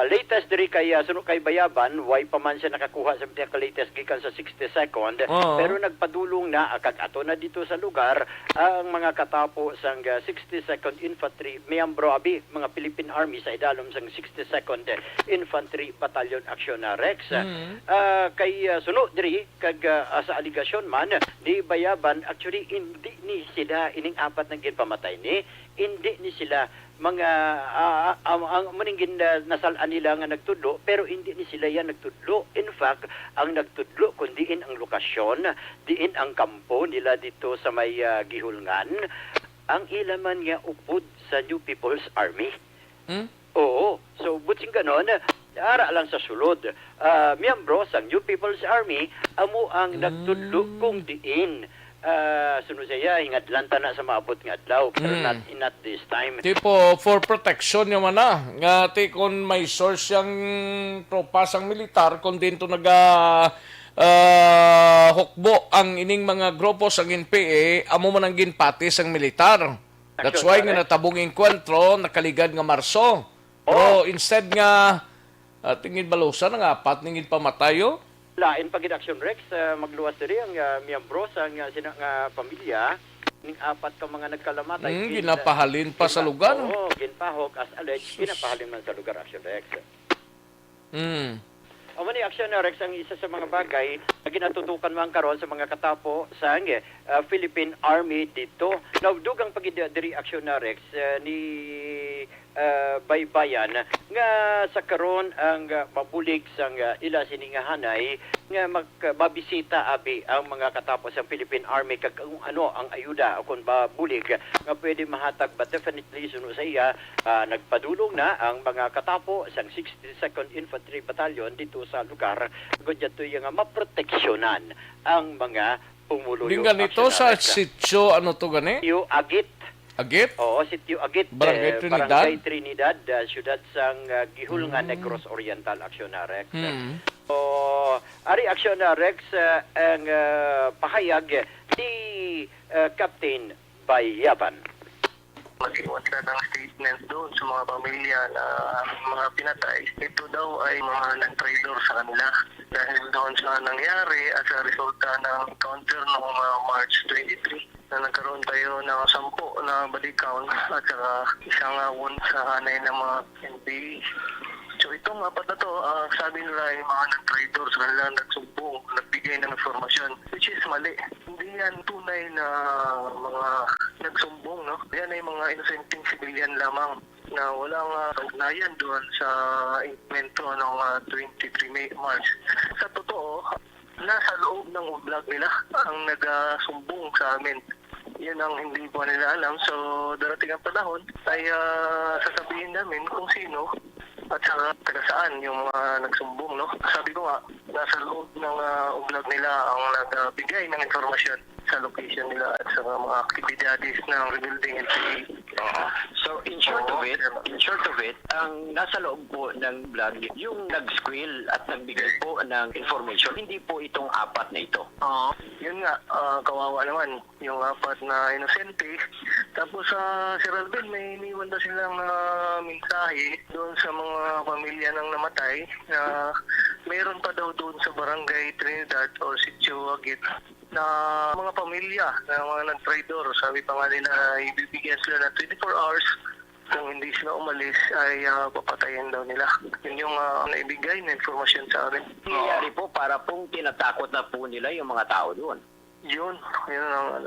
Latest diri kay sunod kay Bayaban, way pa man siya nakakuha sa latest gikan sa 62nd, pero nagpadulong na kag ato na dito sa lugar ang mga katapo sang 62nd Infantry miyembro abi mga Philippine Army sa idalom sang 62nd Infantry Battalion Action Rex. Kay sunod diri kag sa aligasyon man ni Bayaban, actually hindi ni sila ining apat na ginpamatay hindi ni sila mga ang maningin nasalan nila nga nagtudlo pero hindi ni sila yan nagtudlo. In fact, ang nagtudlo kundiin ang lokasyon, diin ang kampo nila dito sa may gihulngan. Ang ilaman nga upod sa New People's Army. Oo. So, buting ganon, ara lang sa sulod. Miyembro sa New People's Army, amo ang nagtudlo kung diin sunod siya, hingadlanta na sa maabot nga adlaw, pero not this time. Tipo, for protection naman na. Nga, kung may source yung tropa sang militar, kung dito hukbo ang ining mga grupo sang NPA, amo man ang ginpati sang militar. That's why nga natabong enkwentro, nakaligad nga Marso. Pero instead nga, tingin balusan, ang apat ningin pamatayo, lain pagid Action Rex magluwas diri ang miyembro sa nga pamilya ning apat ka mga nagkalamatay ginapahalin pa sa lugar. Ginpahok as alleged ginapahalin man sa lugar Action Rex. Ni Action Rex ang isa sa mga bagay na ginatutukan man karon sa mga katapo sa Philippine Army dito. Nawdugang pagid diri Action Rex ni Baybayan nga sa karon ang mabulig sang ila siningahanay nga magbabisita abi ang mga katapos ng Philippine Army kag ano ang ayuda kung babulig nga pwede mahatag, but definitely suno sa iya nagpadulong na ang mga katapo sang 62nd Infantry Battalion dito sa lugar gudyato nga maproteksyonan ang mga pumuluyo. Din ganito sa sitio ano to gani? Yung Agit. Agit? Oo, Sitio Agit. Barangay Trinidad? Barangay Trinidad, syudad sang Gihulngan, Negros Oriental, Action Rex. So, ari Action Rex ang pahayag ni Captain Bayaban. Mag-iwan sila ng statement doon sa mga pamilya na mga pinatay. Ito daw ay mga non-trader sa kanila. Dahil doon sa nangyari at sa resulta ng encounter noong March 23 na nagkaroon tayo ng 10 na body count at saka isang wound sa hanay ng mga NPA. So itong apat na to, sabi nila ay mga non-trader sa kanila nagsumbong, nagbigay ng informasyon, which is mali. Hindi yan tunay na mga nagsumbong, no? Yan ay mga innocenting civilian lamang na walang kaugnayan doon sa invento ng 23 March. Sa totoo, nasa loob ng vlog nila ang nagsumbong sa amin. Yan ang hindi po nila alam. So, darating ang panahon ay sasabihin namin kung sino at saka taga saan yung mga nagsumbong, no? Sabi ko nga, nasa loob ng vlog nila ang nagbigay ng informasyon sa location nila at sa mga aktibidades ng rebuilding LPA. So, in short of it, ang nasa loob po ng vlog, yung nag-squill at nagbigay po ng information, hindi po itong apat na ito. Yun nga, kawawa naman yung apat na inosente. Tapos si Ralben, may iniwan na silang mensahe doon sa mga pamilya ng namatay na mayroon pa daw doon sa barangay Trinidad o Sitio Agit na mga pamilya na mga nag-traidor. Sabi pa nga nila, ibibigyan sila na 24 hours. Kung hindi sila umalis, ay papatayin daw nila. Yun yung naibigay na informasyon sa amin. Nangyayari po para pong tinatakot na po nila yung mga tao doon. Yun ang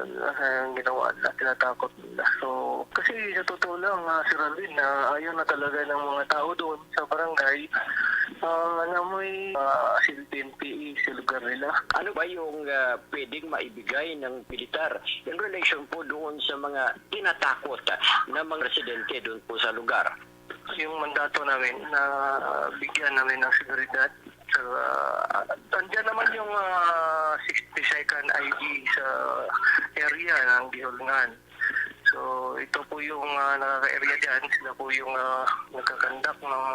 ginawa nila, tinatakot nila. So, kasi sa totoo lang, si Ralvin, ayaw na talaga ng mga tao doon sa barangay na may silbing PE sa lugar nila. Ano ba yung pwedeng maibigay ng militar in relation po doon sa mga tinatakot na mga residente doon po sa lugar? Yung mandato namin na bigyan namin ng seguridad. Nandiyan naman yung 60-second ID sa area ng Gihulngan. So, ito po yung nakaka-area dyan. Sila po yung nagkakandak ng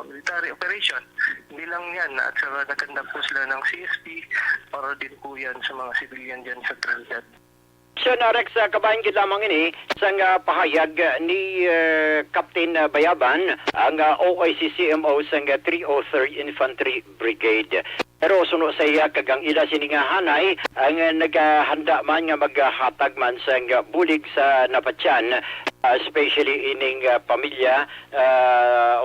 military operation. Hindi lang yan. At saka nagkandak po sila ng CSP para din po yan sa mga civilian dyan sa Trinidad. So, Rex, kabayan kita lamang ini sang pahayag ni Captain Bayaban, ang OIC-CMO sang 303 Infantry Brigade. Pero suno sa iya kagang ila siningahanay ang naghahanda man nga maghatag man sang bulig sa napatyan, especially ining pamilya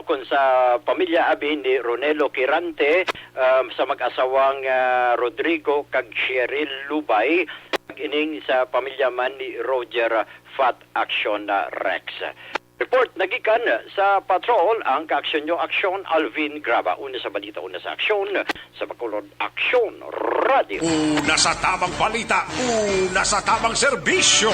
kung sa pamilya abi ni Ronelo Quirante sa mag-asawang Rodrigo kag Cheryl Lubay, ining sa pamilya man ni Roger Fat Action Rex. Report nagikan sa patrol ang Kaaksyon Nyo Aksyon Alvin Graba. Una sa balita, una sa aksyon, sa Bacolod Aksyon Radio. Una sa tamang balita, una sa tamang serbisyo.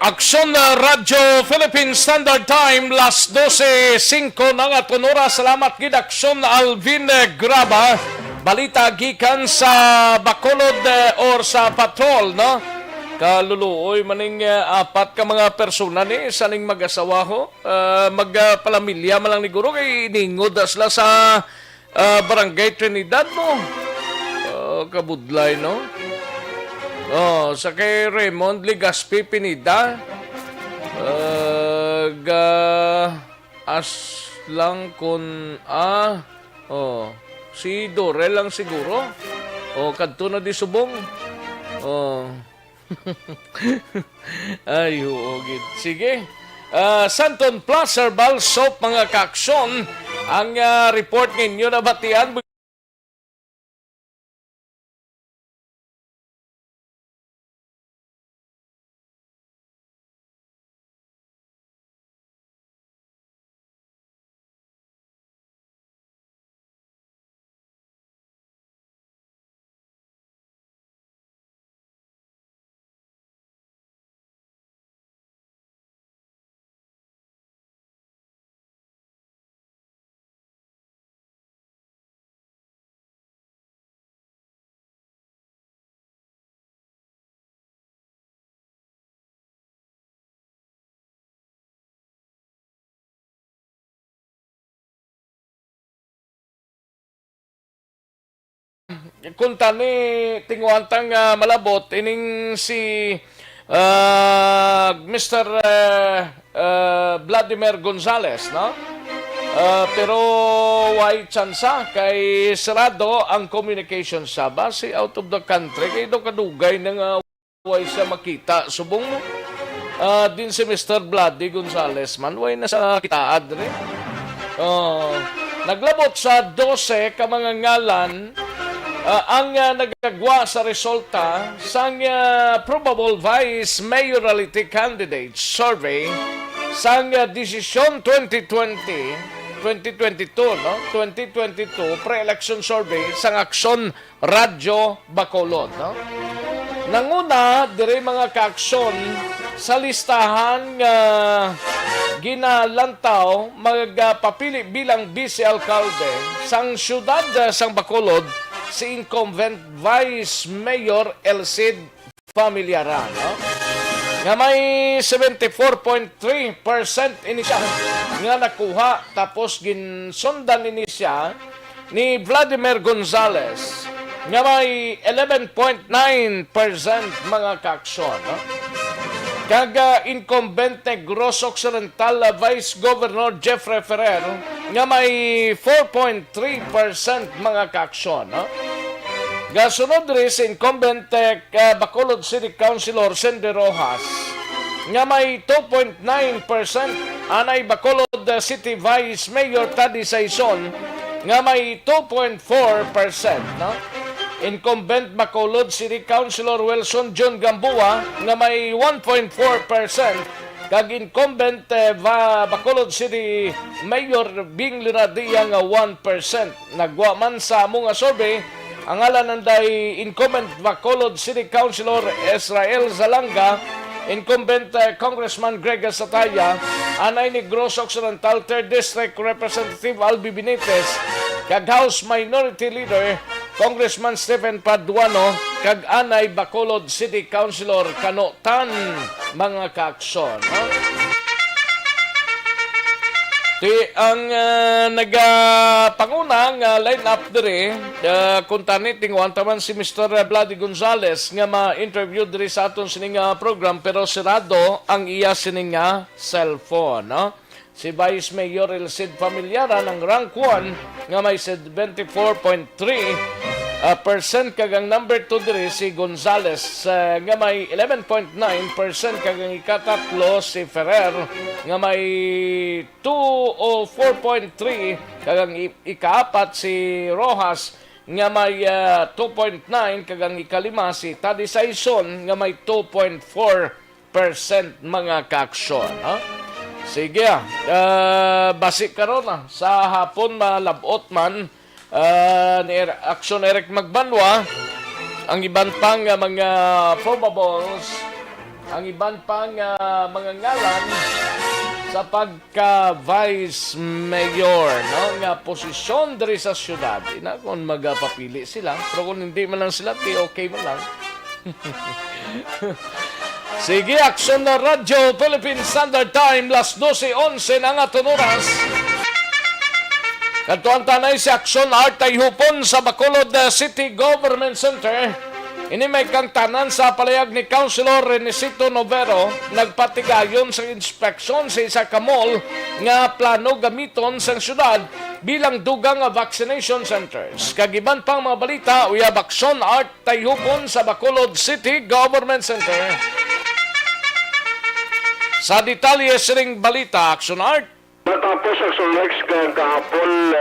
Aksyon na Radyo Philippine Standard Time, las 12:05 ng atong oras. Salamat gid Aksyon Alvin Graba. Balita gikan sa Bacolod or sa patrol, no? Kaluluoy maning apat ka mga persona ni saning mag-asawa ho, magpalamilya man lang ni guro kay ningod sila sa barangay Trinidad mo. Kabudlay, no? Sa kay Raymond Ligaspi Pinida, as lang kun si Dorel lang siguro. Kadto na di subong. Ay, huogid. Sige. Santon Plus Herbal Soap, mga kaaksyon, ang report ninyo na batian. Kunta ni tinguantang malabot ining si Mr. Vladimir Gonzales, no? Pero why tsansa kay sarado ang communication sa base out of the country kay do kadugay ng way sa makita subong din si Mr. Vladi Gonzales man way na sa kitaad rin. Naglabot sa 12 ka mga ngalan ang nagagwa sa resulta sang probable vice mayoralty candidate survey sang Desisyon 2020 2022, no? 2022 pre-election survey sang Aksyon Radyo Bacolod, no? Nanguna dire mga kaaksyon sa listahan nga ginalantaw magpapili bilang vice-alcalde sang syudad sang Bacolod si incumbent Vice Mayor Elcid Familiaran, no? Nga may 74.3% ini siya nga nakuha, tapos ginsundan ini siya ni Vladimir Gonzales nga may 11.9% mga kaaksyon, no? Kaga incumbent Negros Occidental Vice Governor Jeffrey Ferrer nga may 4.3% mga kaaksyon, no? Gasunod rin si incumbent Bacolod City Councilor Cindy Rojas nga may 2.9%. Anay Bacolod City Vice Mayor Taddy Saison nga may 2.4%, no? Incumbent Bacolod City Councilor Wilson John Gambua nga may 1.4%. Kag incumbent Bacolod City Mayor Bing Linadia nga 1%. Nagwa man sa among survey ang ngalan nanday incumbent Bacolod City Councilor Israel Zalanga, incumbent Congressman Greg Sataya, anay ni Negros Occidental 3rd District Representative Albi Benitez, kag House Minority Leader Congressman Stephen Paduano, kag anay Bacolod City Councilor Kanotan mga kaaksyon, no? Di ang nagapangunang line-up dire kung tanit tingwan taman si Mr. Vladi Gonzales nga ma-interview dire sa aton sining program, pero sirado ang iya sining cellphone, no? Si Vice Mayor Elcid Familiaran ng rank 1 nga may 74.3%, kagang number 2 dire si Gonzales nga may 11.9%, kagang ikatatlo si Ferrer nga may 4.3%, kagang ikaapat si Rojas nga may 2.9%, kagang ikalima si Taddy Saison nga may 2.4% mga kaaksyon, no? Sige, basi karon sa hapon malabot man ni Aksyon Eric Magbanwa ang iban pang mga probables, ang iban pang mga ngalan sa pagka Vice Mayor, no? Nga posisyon diri sa syudad. Ina kung magpapili sila, pero kung hindi man lang sila, okay man lang. Sige, Aksyon na Radyo Philippine Standard Time, las 12:11 ang aton oras. Kantuan tanay si Aksyon Artay Hupon sa Bacolod City Government Center. Ini may kangtanan sa palayag ni Councilor Renesito Novero, nagpatigayon sa inspeksyon sa isa ka mall nga plano gamiton sa syudad bilang dugang vaccination centers. Kagiban pang mga balita, uyab Aksyon Artay Hupon sa Bacolod City Government Center. Sa detalye siring balita, Aksyon Art. Matapos ang Solex kahapon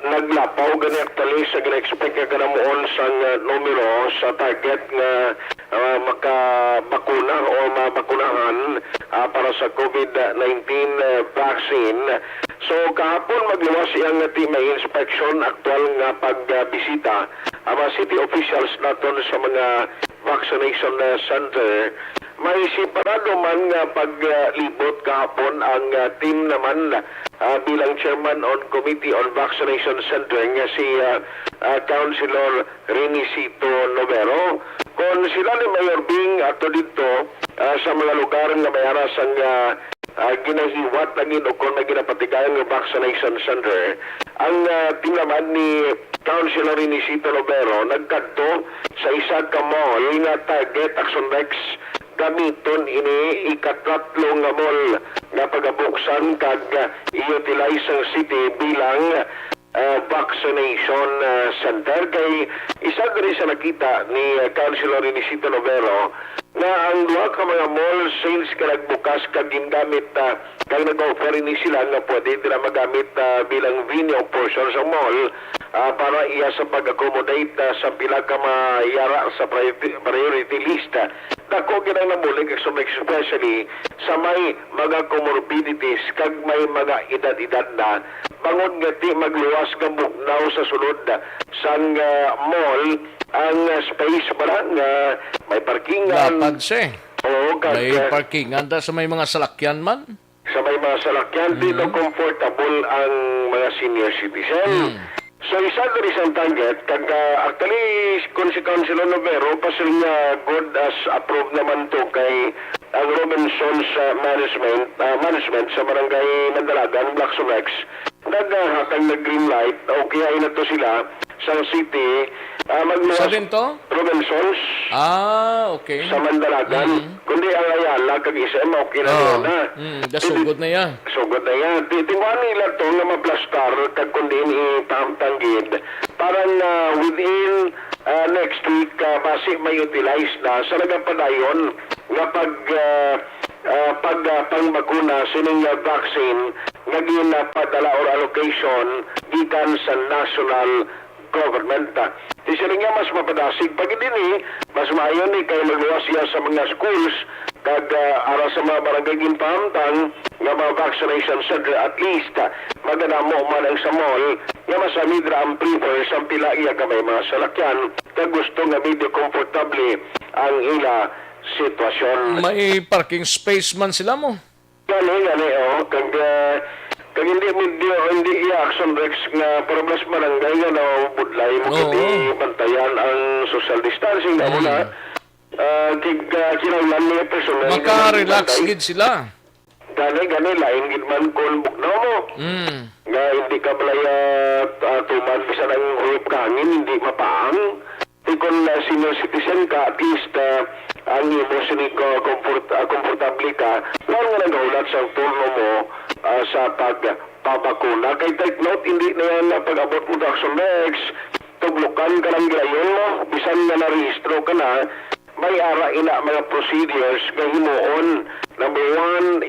naglapaw gani actually sa gina-expect ka namuon sa numero sa target nga makabakuna o mabakunahan para sa COVID-19 vaccine. So kahapon magluwas iyang team inspection aktual nga pagbisita mga city officials naton sa mga vaccination center. May separado man nga paglibot kahapon ang team naman bilang chairman on Committee on Vaccination Center nga si Councilor Renesito Novero. Kung sila ni Mayor Bing ato dito sa mga lugar nga may aras ang ginahiwat na ginukon na ginapatigayan ng vaccination center. Ang team naman ni Councilor Renesito Novero nagkadto sa isa ka mall nga target Action Rex gamiton ini ikatatlo nga mall nga pagabuksan kag i-utilize ang city bilang vaccination center. Kay isa diri sa nakita ni Councilor Renesito Novero na ang duha ka mga mall since ka nagbukas kag gingamit kag nag-offer ni sila nga pwede nila magamit bilang venue portion sa mall para iya sa pag-accommodate sa pila ka mayara sa priority list dako ginang nabulig especially sa may mga comorbidities kag may mga edad-edad na bangod nga ti magluwas nga bugnaw sa sulod sang mall ang space ba nga may parkingan. Lapad siya. Oo, kag May parkingan da sa may mga salakyan man. sa may mga salakyan dito comfortable ang mga senior citizen. So isa diri sa target kag actually kung si Councilor Novero pasil niya good as approved naman to kay ang Robinson's management sa barangay Mandalagan, Blacksomex naghatag na green light okay ay na to sila sa city Sa din to? Robinson's Okay. sa Mandalagan kundi ang Ayala kag SM okay na yun na Dasugod na yan. sugod na yan. Titingnan nila to na maplastar kag kundi itamtanggid parang within next week basi may utilize na sa nagapadayon nga pangbakuna sining vaccine nga ginapadala or allocation gikan sa national government. Isiling nga mas mapadasig pag din mas maayon ni kay magluwas siya sa mga schools kag ara sa mga barangay ginpamtang nga mga vaccination center at least maganamo man ang sa mall nga masamidra ang prefer sa pila iya kamay mga salakyan kag gusto nga medyo comfortable ang ila sitwasyon. May parking space man sila mo. Gani kag hindi i-action Rex nga problemas barangay nga na budlay mo kiti bantayan ang social distancing na muna kinaulan niya personal Maka-relax gid sila. Gani lain gid man kung bugnaw mo nga hindi ka balaya tuman bisan ang huwip kangin hindi mapaang kung senior citizen ka at least ang emotion ko komportable ka lang nga nagaulat sa turno mo sa pagpapakuna kay take note hindi na yan na pag-abot mo sa action next tuglukan ka lang gayon mo bisan nga na-rehistro ka na may ara ina mga procedures nga himuon. Number one,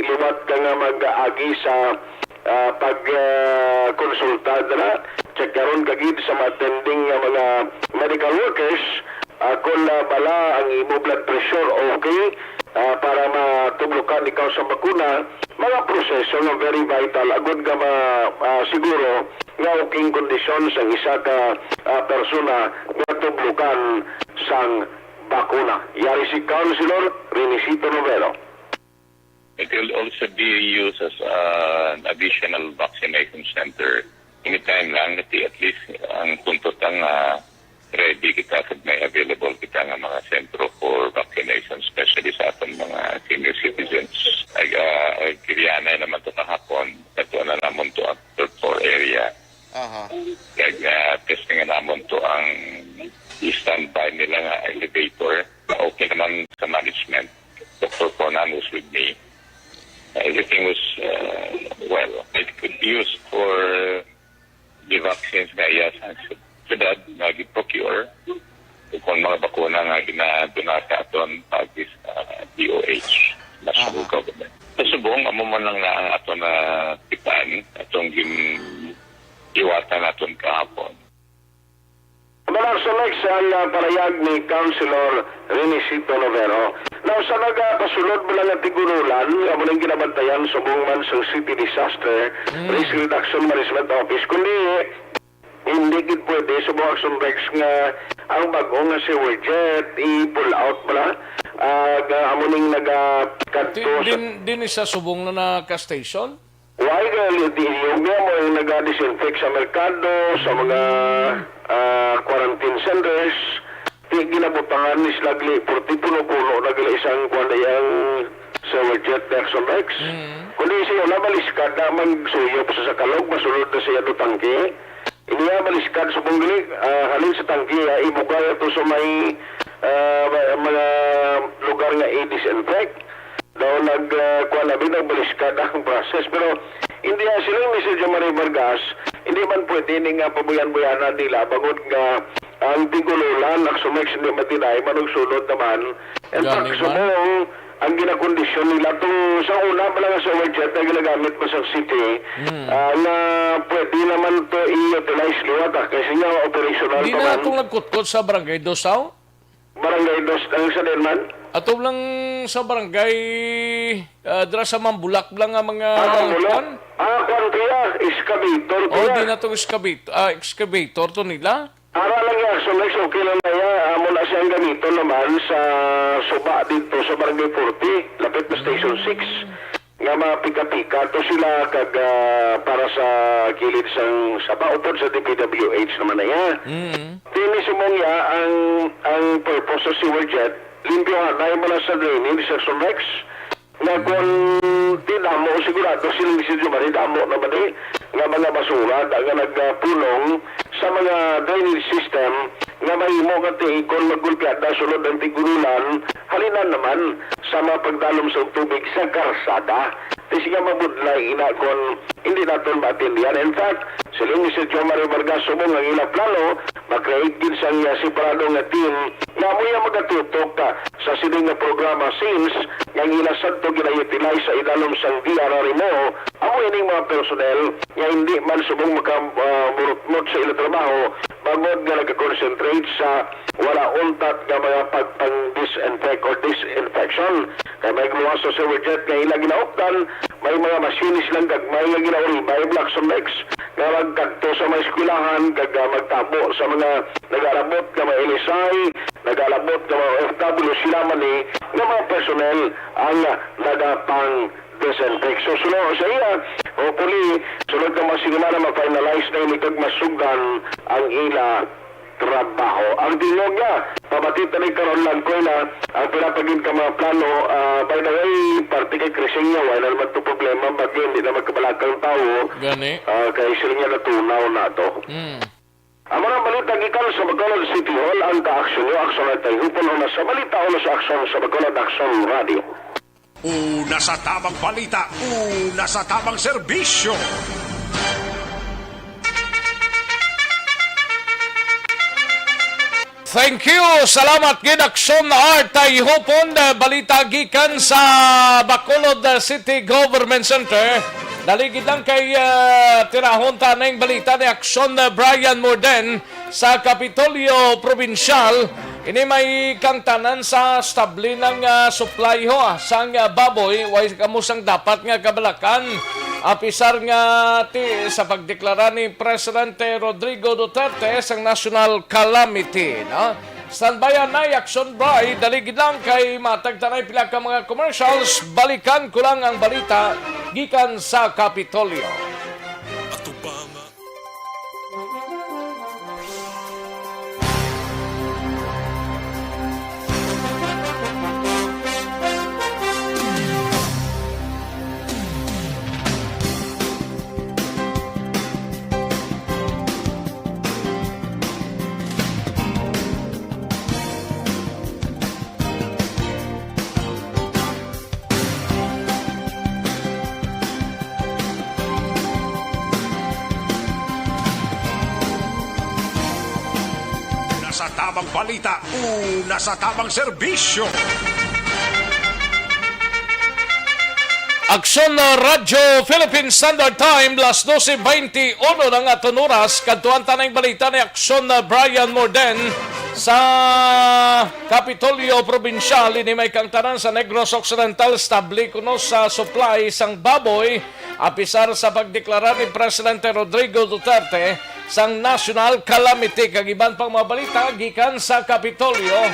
liwat ka nga mag-agi sa pag-konsulta na check karon kagid sa attending nga mga medical workers kung bala ang imo blood pressure okay para matublukan ikaw sa bakuna mga proseso nga very vital agud nga siguro nga okay kondisyon sa isa ka persona nga tublukan sang bakuna. Yari si Councilor Renisito Novelo. It will also be used as an additional vaccination center. Anytime lang, at least ang puntot ang ready kita at may available kita nga mga sentro for vaccination, especially sa atong mga senior citizens. Kiriyanay naman ito kahapon, ito na naman ito ang third floor area. Kaya testing na naman ito ang i-standby nila nga elevator. Okay naman sa management. Dr. Conan was with me. Everything was well. It could be used for the vaccines nga iya sa syudad nga gi-procure kung mga bakuna nga ginadonata aton pag DOH, National Government. Sa subong, amo man lang na ang ato na tipan, atong iwatan aton kahapon. Sa next ang parayag ni Councilor Renisito Novero. Now, sa nagpasulod mo lang ang tigunulan, amo nang ginabantayan sa buong Mansang City Disaster Risk Reduction Management Office, kundi hindi gid pwede sa buong action Rex nga ang bagong nga si Jet i-pull out pala. Amo ning nagakadto Din isa subong na ka-station? Why yung mo yung nag-disinfect sa merkado, sa mga quarantine centers, ginabutangan ni Slagli, purti puno-puno nagla isang kwanayang Jet Jackson Rex. Kundi siya nabaliskad na magsuyop sa sakalog, masulod na siya do tangke. Hindi na baliskad sa bungli, halin sa tangke, ibukay ito sa may mga lugar nga i-disinfect. Daw nagbaliskad ang process. Pero hindi sila ni Sir Marie Vargas, hindi man pwede nga pabuyan-buyanan nila bangod nga ang tigululan ang sumex hindi matinay manugsulod naman and pagsumong ang ginakondisyon nila itong sa una pa lang sa Jet na ginagamit mo sa city na pwede naman to i-utilize liwat kasi nga operational hindi na itong nagkutkot sa Barangay Dosaw? Barangay Dos ang sa Denman. Ato lang sa barangay, dira sa Mambulak lang nga mga Mambulak? Kwan kaya, excavator O, kaya. di na itong excavator to nila. Ara lang yan, so next okay lang na yan. Muna siyang ganito naman sa suba dito sa Barangay 40, lapit na Station 6. Nga mga pika-pika. Ito sila para sa gilid sa baupod sa DPWH naman na yan. Tinisumong ya ang purpose sa sewer jet, limpyohan na yung mga sa drainage sa Somex. Nga kung tinamo, sigurado silang isidyo man, damo naman nga mga basura nga nagpunong sa mga drainage system nga mahimo kati kung magulpiada sulod ang tigurulan halinan naman sa mga pagdalom sa tubig sa karsada. Kasi nga mabudlay ina kung hindi natin matindihan. In fact, siling si Joe Mario Vargas sumong ang ilang plano, mag-create din sa separado nga team nga mo magatutok sa siling nga programa SIMS nga ilang santo gina-utilize sa idalom sang DRR mo, amo ining mga personnel nga hindi man subong makamurot sa ilang trabaho, bagod nga nagka-concentrate sa wala untat nga mga pagpang-disinfect or disinfection. Kaya may gluwas sa sewer jet nga ilang ginauptan, may mga masinis lang gagmay nga ginauri, may Blackson X nga magkagto sa mga eskwelahan, magtabo sa mga nag-alabot nga mga LSI, nag-alabot nga mga OFW, sila man nga mga personnel ang nagapang disinfect. So, sunod sa iya, hopefully, sunod ka masinimana ma-finalize na inikag masugan ang ila trabaho. Ang tingog niya, pabatid na rin karoon lang ko na ang pinapagin ka mga plano, by the way, parte kay Crising niya, wala naman ito problema, bagay hindi na magkabalakang tao, kaya sila niya natunaw na ito. Ang mga balita gikan sa Bacolod City Hall, ang ka-aksyon nyo, aksyon na tayo, hupon na sa balita o sa aksyon sa Bacolod Action Radio. Una sa tamang balita, una sa tamang serbisyo. Thank you. Salamat gid aksyon na Artay Hopon. Balita gikan sa Bacolod City Government Center. Daligid lang kay tirahon tanang balita ni aksyon Brian Morden sa Kapitolyo Provincial. Ini may kangtanan sa stabli ng supply ho sang baboy. Way kamusang dapat nga kabalakan. Apisar nga sa pagdeklara ni Presidente Rodrigo Duterte sa national calamity. No? Standbyan na action bray, daligid lang kay matagtanay pila ka mga commercials. Balikan ko lang ang balita gikan sa Kapitolyo. Sa tamang balita, una sa tamang serbisyo. Aksyon na Radyo Philippine Standard Time, las 12:21 ng aton oras. Kadtuan tanang balita ni Aksyon na Brian Morden sa Kapitolyo Provincial. Ini may kangtanan sa Negros Occidental, stabli kuno sa supply sang baboy. Apisar sa pagdeklara ni Presidente Rodrigo Duterte sang national calamity. Kagiban pang mga balita gikan sa Kapitolyo.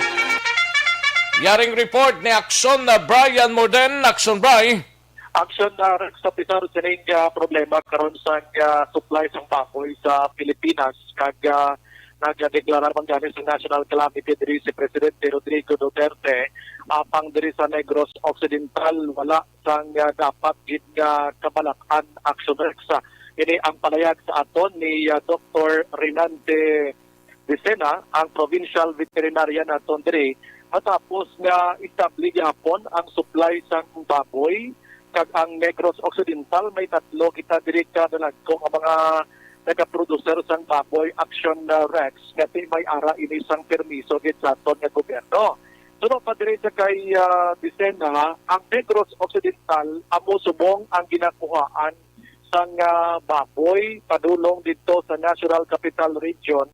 Yaring report ni Aksyon na Brian Morden. Aksyon Brian. Action na sa pisar sa problema karon sa supply sang baboy sa Pilipinas kag nagdeklara man gani sa national calamity diri si Presidente Rodrigo Duterte apang diri sa Negros Occidental wala sang dapat gid nga kabalakan action sa ini ang palayag sa aton ni Dr. Renante Vicena, ang provincial veterinarian naton diri matapos nga istabli gyapon ang supply sang baboy kag ang Negros Occidental may tatlo kita diri ka dalagko ang mga nagaproducer sang baboy Action Rex ngati may ara ini sang permiso gid sa aton nga gobyerno. Sunod pa diri sa kay Vicena, ang Negros Occidental amo subong ang ginakuhaan sang baboy padulong dito sa National Capital Region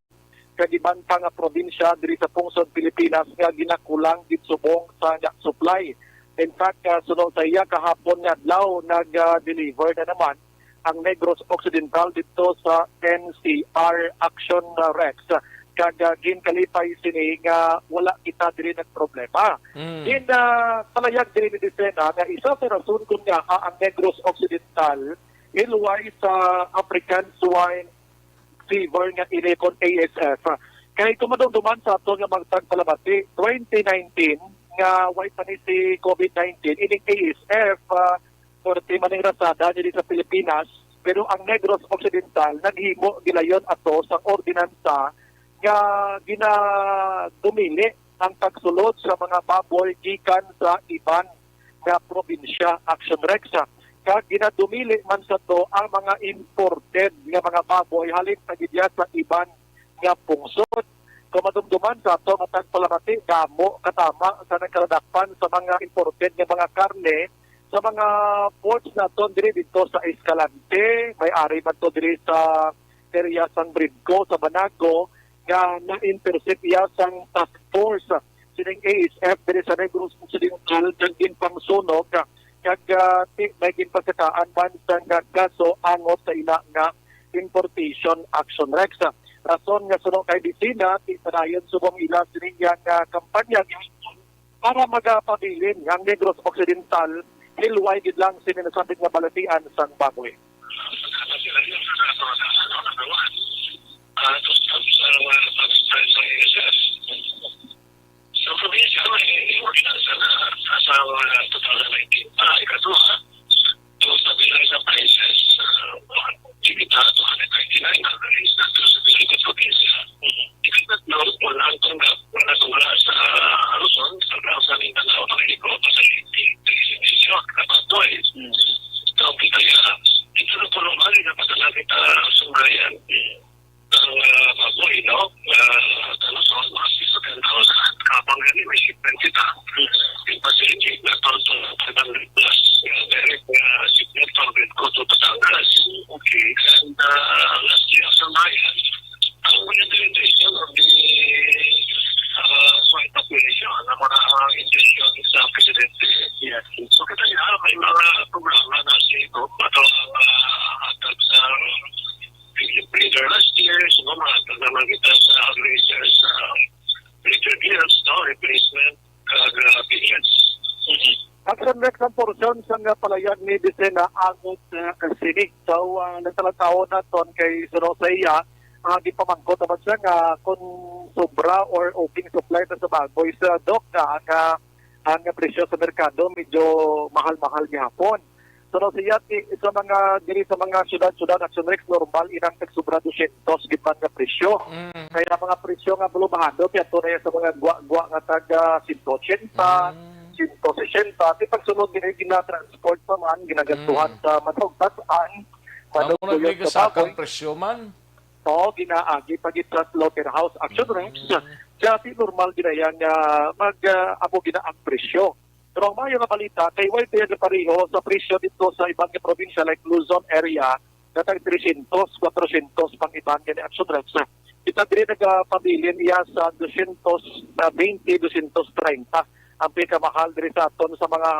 kag iban pa nga probinsya diri sa pungsod Pilipinas nga ginakulang gid subong sa supply. In fact, sunod sa iya kahapon nga adlaw nag-deliver na naman ang Negros Occidental dito sa NCR Action Rex. Kag ginkalipay sini nga wala kita diri nagproblema. Palayag diri ni Disena nga isa sa rason kung nga ang Negros Occidental ilway sa African Swine Fever nga inikon ASF. Kaya tumadong-duman sa ato nga magtagpalamati 2019 nga way pa ni si COVID-19 ining ASF forte maning rasada diri sa Pilipinas, pero ang Negros Occidental naghimo gilayon ato sa ordinansa nga ginadumili ang pagsulod sa mga baboy gikan sa iban nga probinsya. Action Rex kag ginadumili man sa to ang mga imported nga mga baboy halin sa gidya sa iban nga pungsod. Kumadumduman sa to nga tagpalamati damo katama sa nagkaladakpan sa mga imported nga mga karne sa mga ports na to diri dito sa Escalante, may ari man to diri sa area San Bridco sa Banago nga na-intercept iya sang task force sining ASF diri sa Negros Occidental kag pangsunog kag may ginpasakaan man sa kaso angot sa ila nga importation Action Rex. Rason nga sunog kay Disina titanayon subong ila sining nga kampanya para magapabilin ang Negros Occidental hilway gid lang sinasabit nga balatian sang baboy. So, probinsya ay ordinansa na sa 2019. Ikaduha, sabi lang sa prices, limitado 299 ang registrado sa Pilipinas probinsya. Ikatatlo, wala ang tunggap, wala tumula sa Luzon, sa Mindanao, Pangilico, sa Isidisyo, Kapatoy. So, kaya, ito na po naman, napadala kita sumrayan ang baboy, no? Luzon, mga 610,000. Kapag may shipment kita, yung facility na total 500 plus direct shipment target ko to Batangas. Okay. And last year sa Mayan, ang implementation of the swine population, ang mga intention sa Presidente. Yes. So kita may mga programa na ito, ito ang hatag sa breeder last year, so mga hatag naman kita sa racers breeder deals, no? Replacement billions. Action Rex ang porsyon sa nga palayag ni Disena angot sinig. So, nasalataon na ton kay Sorosaya, gipamangkot naman siya nga kung sobra or opening supply na sa baboy sa dok ang presyo sa merkado medyo mahal-mahal gihapon. Sorosaya, sa mga diri sa mga syudad-syudad Action Rex normal inang tagsubra 200 gipan nga presyo. Kaya mga presyo nga bulubahado kaya tunay sa mga gwa nga taga 180, 160. Di pagsunod gina-transport pa man, ginagastuhan sa manugtasan. Ang nagbigay sa akang presyo man? Oo, ginaagi pagit sa slaughterhouse Action Rex. Kasi normal ginayang mag-amo ginaang presyo. Pero ang mayo nga balita, kay way tayo na pareho sa presyo dito sa ibang probinsya like Luzon area, natag 300, 400 pang ibang ni Action Rex. Kita din nagpabilin iya sa 220, 230 ang pikamahal diri sa aton sa mga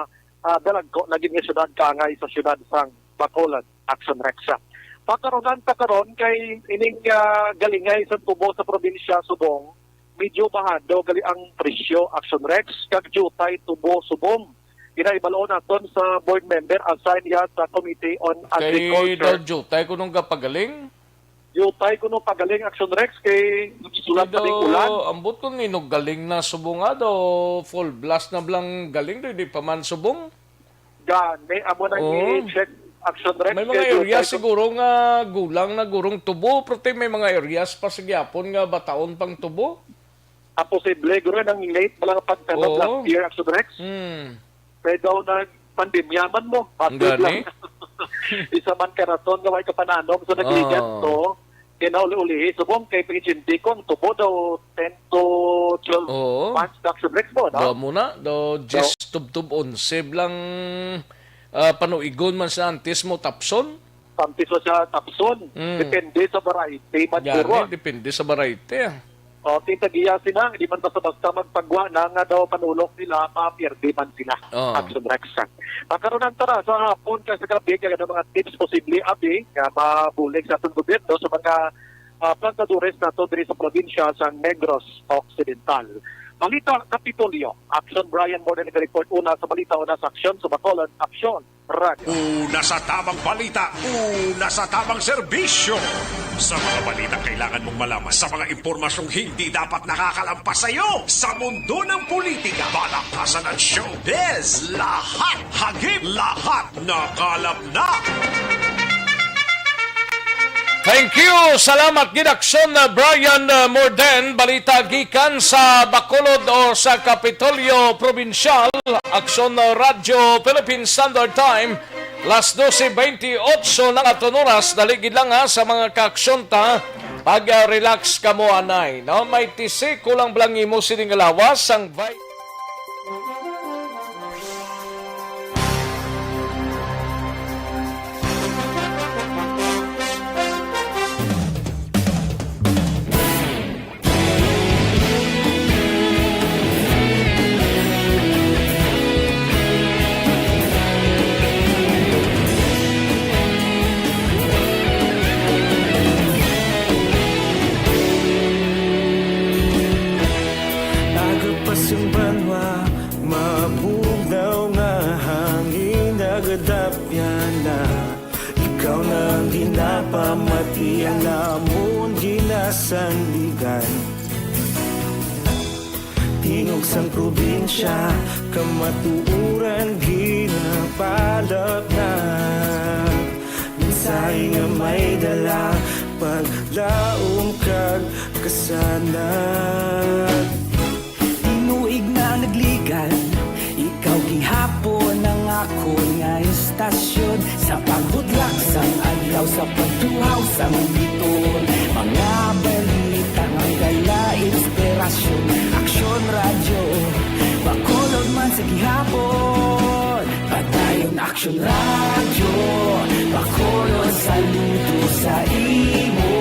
dalagko naging syudad kangay sa syudad sang Bacolod Action Rex. Pakaronan kay ining galingay sa tubo sa probinsya Subong, medyo bahado gali ang presyo Action Rex kag jutay tubo Subong. Ginaibaloon naton sa board member assigned ya sa Committee on Agriculture. Kay jutay kunong kapagaling? Jutay kuno pagaling Action Rex kay sulat sa ulan. Ambot ko ninog galing na subong do full blast na blang galing do di pa man subong. Gani amo na i-check Action Rex. May mga areas siguro nga gulang na gurong tubo pero may mga areas pa sa gyapon nga bataon pang tubo. Posible guro nang late lang pagtanong last year Action Rex. Pero na pandemya man mo. Gani. Isa man karaton nga way kapananom so nagligan to. Kinauli-uli, subong kay Pagintindi kong tubo daw 10 to 12 months Action Rex mo, no? Do muna, do just tub-tub 11 lang panuigon man sa antes mo tapson. Pampiso siya tapson. Depende sa variety. Maduro. Depende sa variety. O, titagiya sila, hindi man basta-basta magpagwa na nga daw panulok nila, mapirdi man sila. Action Rexan. Pagkaroon ng tara, sa hapon ka sa gabi, kaya ng mga tips posible, abi, nga mabulig sa itong gobyerno sa mga plantadores na ito sa probinsya sa Negros Occidental. Balita Kapitolyo, Action Brian Morden nag-report una sa balita, una sa aksyon, sa Bacolod, Aksyon Radio. Una sa tamang balita, una sa tamang serbisyo. Sa mga balita kailangan mong malaman, sa mga impormasyong hindi dapat nakakalampas sa iyo. Sa mundo ng politika, balakasan at showbiz, lahat hagip, lahat nakalap na. Thank you! Salamat gidaksyon na Brian Morden. Balita gikan sa Bacolod o sa Kapitolyo Provincial. Aksyon Radio Philippine Standard Time. Las 12:28 ng aton oras. Daligid lang sa mga kaaksyon ta. Pag-relax ka mo anay. No? May tisi kulang blangi mo sining lawas ang pamati ang lamon ginasandigan. Tingog sang probinsya, kamatuuran ginapalap na. Minsay nga may dala, paglaom kag kasanat. Tinuig na nagligan, ikaw gihapon ang ako nga istasyon. Sa paghudlak sang adlaw, sa pagtuhaw sang biton. Mga balita ang gala, inspirasyon. Aksyon Radio, Bacolod man sa gihapon. Padayon Aksyon Radio, Bacolod saludo sa imo.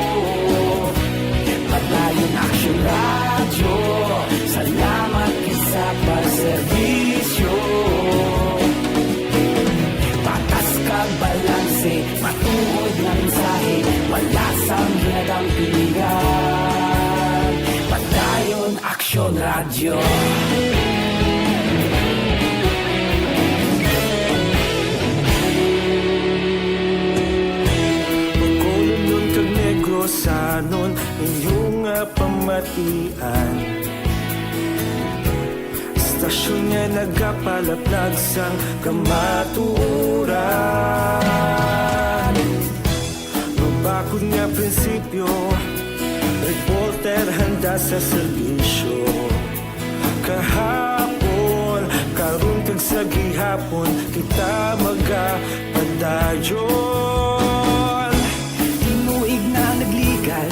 Padayon Aksyon Radio, salamat sa pagserbisyo. Patas kag balanse, matuod ng mensahe, wala sang ginadang pilihan. Padayon Aksyon Radio. Bacolod kag Negros anon inyong pamatian. Stasyon nga nagapalaplag sang kamatuuran. Mabakod nga prinsipyo, reporter handa sa serbisyo. Kahapon, karon kag sa gihapon, kita magapadayon. Tinuig na nagligan,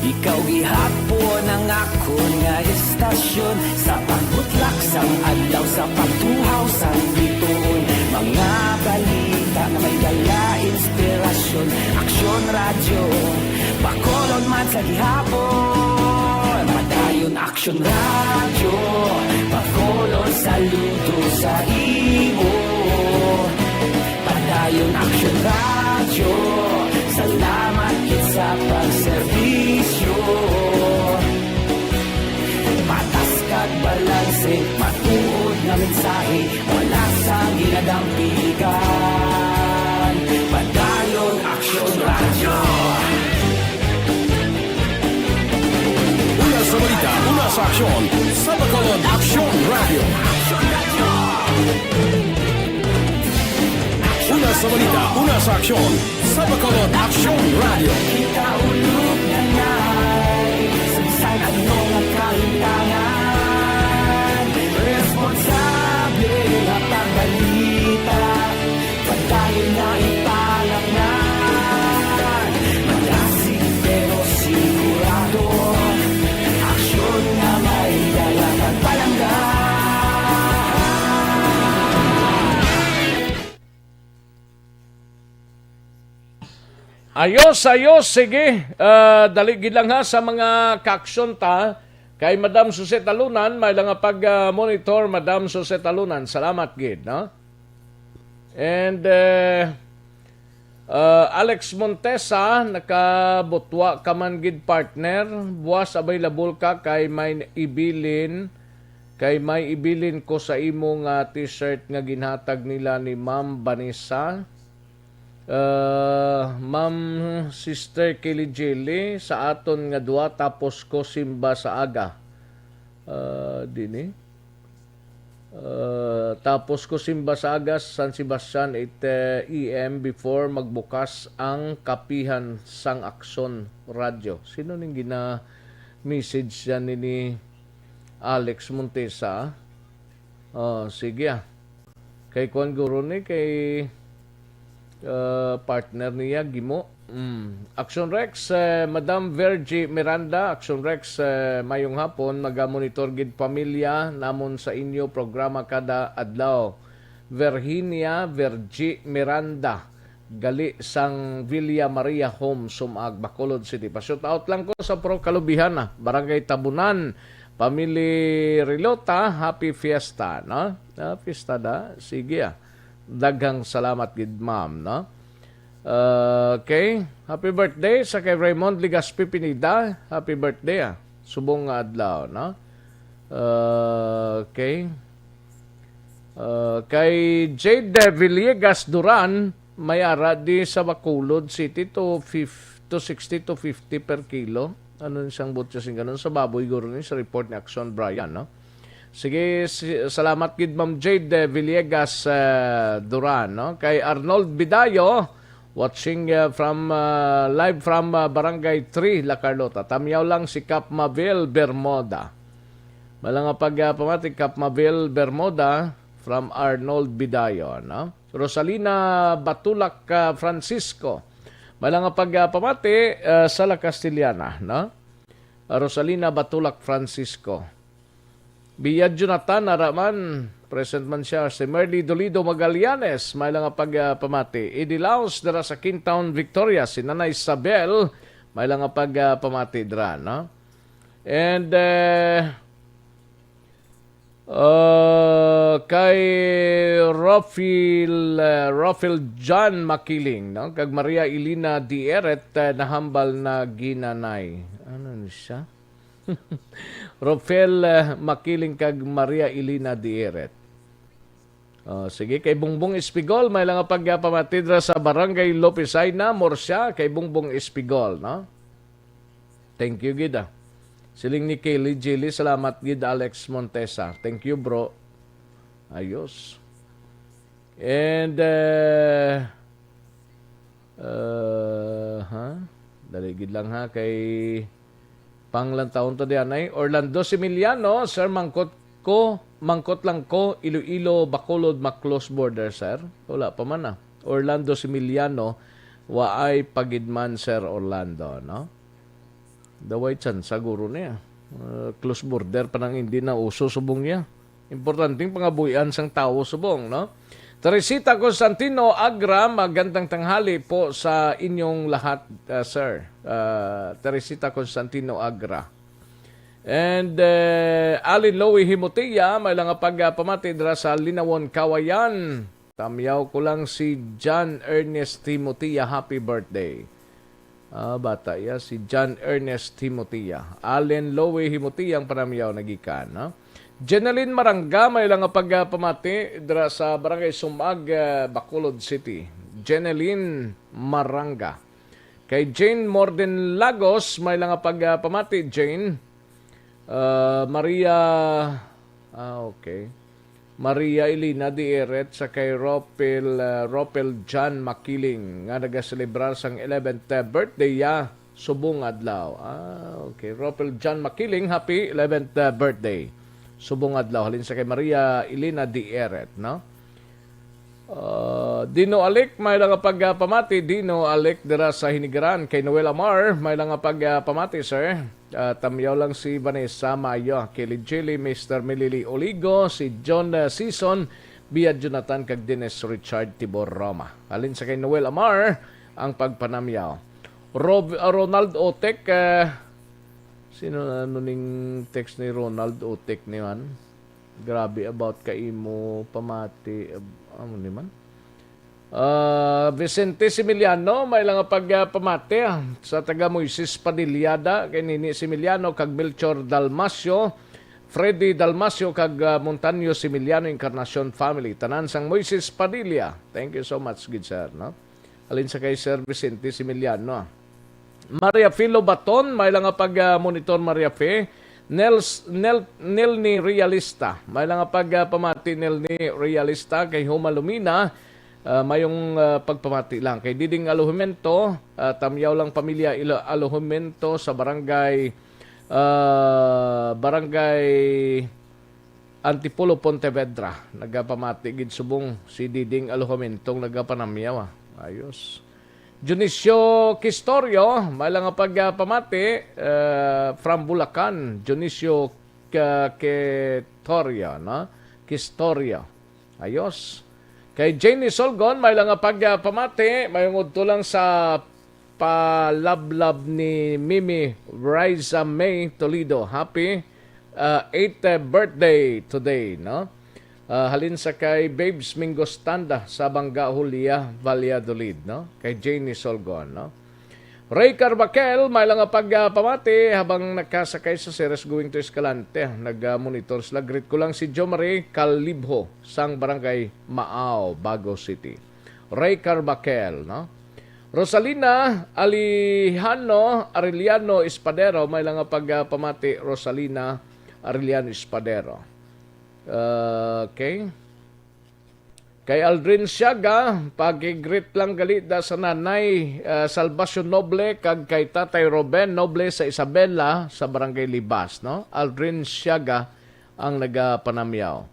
ikaw gihapon ang ako nga istasyon. Sa pagbutlak sang adlaw, sa pagtuhaw sang biton. Mga balita na may dala, inspirasyon. Aksyon Radio, Bacolod man sa gihapon. Padayon Aksyon Radio, Bacolod saludo sa imo. Padayon Aksyon Radio, salamat kit sa pagserbisyo. Patas kag balanse, matuod na mensahe, wala sang ginadampigan. Padayon Aksyon Radio. Una sa balita, una sa aksyon, sa Bacolod Aksyon Radio. Una sa balita, una sa aksyon, sa Bacolod Aksyon Radio. Kita ulog na ngay, sagsay anong ang kahintangan. Responsable na pagbalita, pagdayon na ipalaknan. Malasig pero sigurado, aksyon na may dalang at palanggan. Ayos, sige. Dali gid lang ha sa mga kaaksyon ta. Kay Madam Suse Talunan, may lang pag-monitor, Madam Suse Talunan. Salamat gid, no? And Alex Montesa, nakabutwa ka man gid partner. Buwas available ka kay may ibilin ko sa imong t-shirt nga ginhatag nila ni Ma'am Vanessa. Ma'am Sister Kelly Jelly sa aton nga duwa tapos ko simba sa aga. Dini. Tapos ko simba sa aga San Sebastian 8 AM before magbukas ang kapihan sang Aksyon Radio. Sino ning gina message yan ni Alex Montesa? Sige Kay Kwan Guro ni kay partner niya Gimo. Action Rex, Madam Vergie Miranda, Action Rex, mayong hapon, magamonitor gid pamilya namon sa inyo programa kada adlaw. Virginia Vergie Miranda, gali sang Villa Maria Home, Sumag, Bacolod City. Pa-shout out lang ko sa Pro Kalubihan, Barangay Tabunan, Pamili Rilota, happy fiesta, no? Fiesta da, sige daghang salamat gid ma'am, no? Okay, happy birthday sa kay Raymond Ligaspi Pinida, happy birthday subong adlaw, no? Okay. Kay Jade Villegas Duran, may ara di sa Bacolod City to 60 to 50 per kilo. Ano siyang butchas ganun sa baboy guro ni sa report ni Action Brian, no? Sige, salamat gid Ma'am Jade Villegas Duran, no? Kay Arnold Bidayo, watching from live from Barangay 3 La Carlota. Tamyaw lang si Cap Mabel Bermoda. Malanga pamati Cap Mabel Bermoda from Arnold Bidayo, no? Rosalina Batulak Francisco. Malanga pamati sa La Castellana, no? Rosalina Batulak Francisco. Biyad Jonathan Araman, present man siya. Si Merly Dolido Magallanes, may lang pamati. Eddie Laos, dara sa Kingtown, Victoria. Si Nanay Isabel, may lang pamati dra, no? And kay Rofil John Makiling, no? Kag Maria Elina Dieret, nahambal na ginanay. Ano siya? Rofel Makiling kag Maria Elina Dieret. Sige, kay Bungbong Espigol, may lang pagpamatidra sa Barangay Lopesaina, Morsya, kay Bungbong Espigol, no? Thank you, Gida. Siling ni Kelly Jilly, salamat, Gida Alex Montesa. Thank you, bro. Ayos. And, daligid lang ha, kay panglang taon to diyan ay Orlando Similiano, sir, mangkot lang ko, Iloilo, Bacolod, Maclos border, sir. Wala pa man Orlando Similiano, waay pagidman, sir, Orlando, no? Daway chan, saguro niya. Close border pa nang hindi na uso subong niya. Importanteng pangabuyan sang tao subong, no? Teresita Constantino Agra, magandang tanghali po sa inyong lahat, sir. Teresita Constantino Agra. And Alin Lowy Himotia, may lang pagpamati dra sa Linawon, Kawayan. Tamyaw ko lang si John Ernest Himotia, happy birthday. Bata ya, si John Ernest Himotia. Alin Lowy Himotia ang panamyaw nagikan, no? Jeneline Maranga, may lang pagpamati dra sa Barangay Sumag, Bacolod City. Jeneline Maranga. Kay Jane Morden Lagos, may lang pagpamati, Jane. Maria, okay. Maria Elina Dieret sa kay Ropel John Makiling nga nagaselebrar sang 11th birthday subong adlaw. Okay. Ropel John Makiling, happy 11th birthday. Subong adlaw halin sa kay Maria Elina Dieret, no? Dino Alec, may lang pagpamati. Dino Alec dira sa Hinigaran. Kay Noel Amar, may lang pagpamati, sir. Tamyaw lang si Vanessa Mayo, Kelly Jelly, Mr. Melili Oligo, si John Season, Bia Jonathan, kag Dennis Richard Tibor Roma. Halin sa kay Noel Amar, ang pagpanamyaw. Ronald Otek, sino ning text ni Ronald Otek niyan? Grabe about kay mo pamati amo ni man. Vicente Similiano may lang pagpamati sa taga Moises Padillada kay Nini Similiano kag Melchor Dalmasio, Freddy Dalmasio kag Montaño Similiano Encarnacion family tanan sang Moises Padilla. Thank you so much good sir, no? Alin sa kay Sir Vicente Similiano. Maria Filo Baton, may lang pag-monitor Maria Fe. Nel ni Realista, may lang pagpamati Nel ni Realista kay Humalumina, mayong pagpamati lang. Kay Diding Alohimento, tamyaw lang pamilya Alohimento sa barangay Antipolo, Pontevedra. Nagpamati gid subong si Diding Alohimentong nagpanamyaw. Ayos. Dionisio Kistorio, may lang pagpamati from Bulacan. Dionisio Kistorio, no? Kistorio. Ayos. Kay Janie Solgon, may lang pagpamati. May ngudto lang sa palablab ni Mimi Riza May Toledo. Happy 8th birthday today, no? Halin sa kay Babes Mingostanda sa Bangga Julia Valladolid, no? Kay Janie Solgon, no? Ray Carbaquel, may lang pagpamati habang nakasakay sa series going to Escalante. Nag-monitor sila. Greet ko lang si Jo Marie Calibho sang barangay Maaw, Bago City. Ray Carbaquel, no? Rosalina Alejano Arellano Espadero, may lang pagpamati Rosalina Arellano Espadero. Okay. Kay Aldrin Siaga, pag-greet lang galita sa nanay Salvacion Noble kag kay Tatay Ruben Noble sa Isabela sa Barangay Libas, no? Aldrin Siaga ang nagapanamyaw.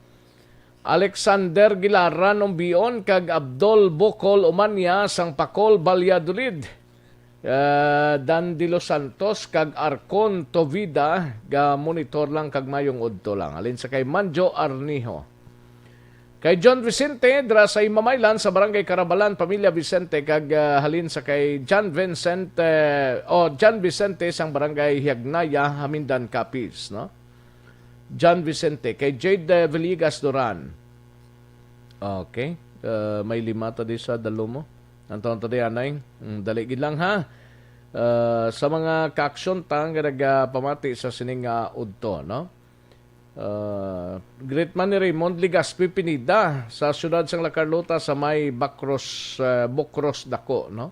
Alexander Gilara Nombion kag Abdol Bocol Umanya sang Pacol Valladolid. Dan de los Santos kag Arcon Tovida ga monitor lang kag mayong udto lang. Alin sa kay Manjo Arnijo. Kay John Vicente dra sa Imamaylan sa Barangay Carabalan, Pamilya Vicente kag halin sa kay John Vicente sang Barangay Hiagnaya, Hamindan Capiz, no? John Vicente kay Jade Villegas Duran. Okay. May 5 ta di sa dalo mo. Anton tadi anay, daligid lang ha. Sa mga kaaksyon tang nagpamati sa sining udto, no? Great man ni Raymond Ligaspi Pinida sa siyudad sang La Carlota sa may Bacros Dako, no?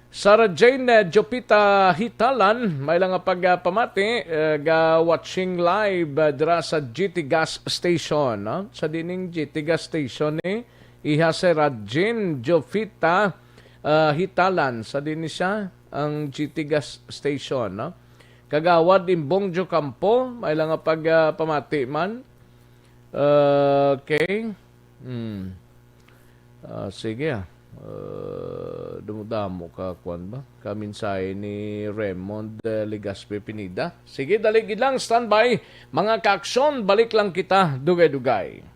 Sarah Jane Jopita Hitalan, may lang pagpamati ga watching live dira sa GT Gas Station, no? Sa dining GT Gas Station ni iha si Rajin Jopita Hitalan sa din siya ang GT Gas Station, no? Kagawad Imbong Jo Campo, may lang pagpamati man. Okay. Sige dumudamo ka kwan ba? Kaminsay ni Raymond Ligaspi Pinida. Sige, daligid lang, standby. Mga kaaksyon, balik lang kita, dugay-dugay.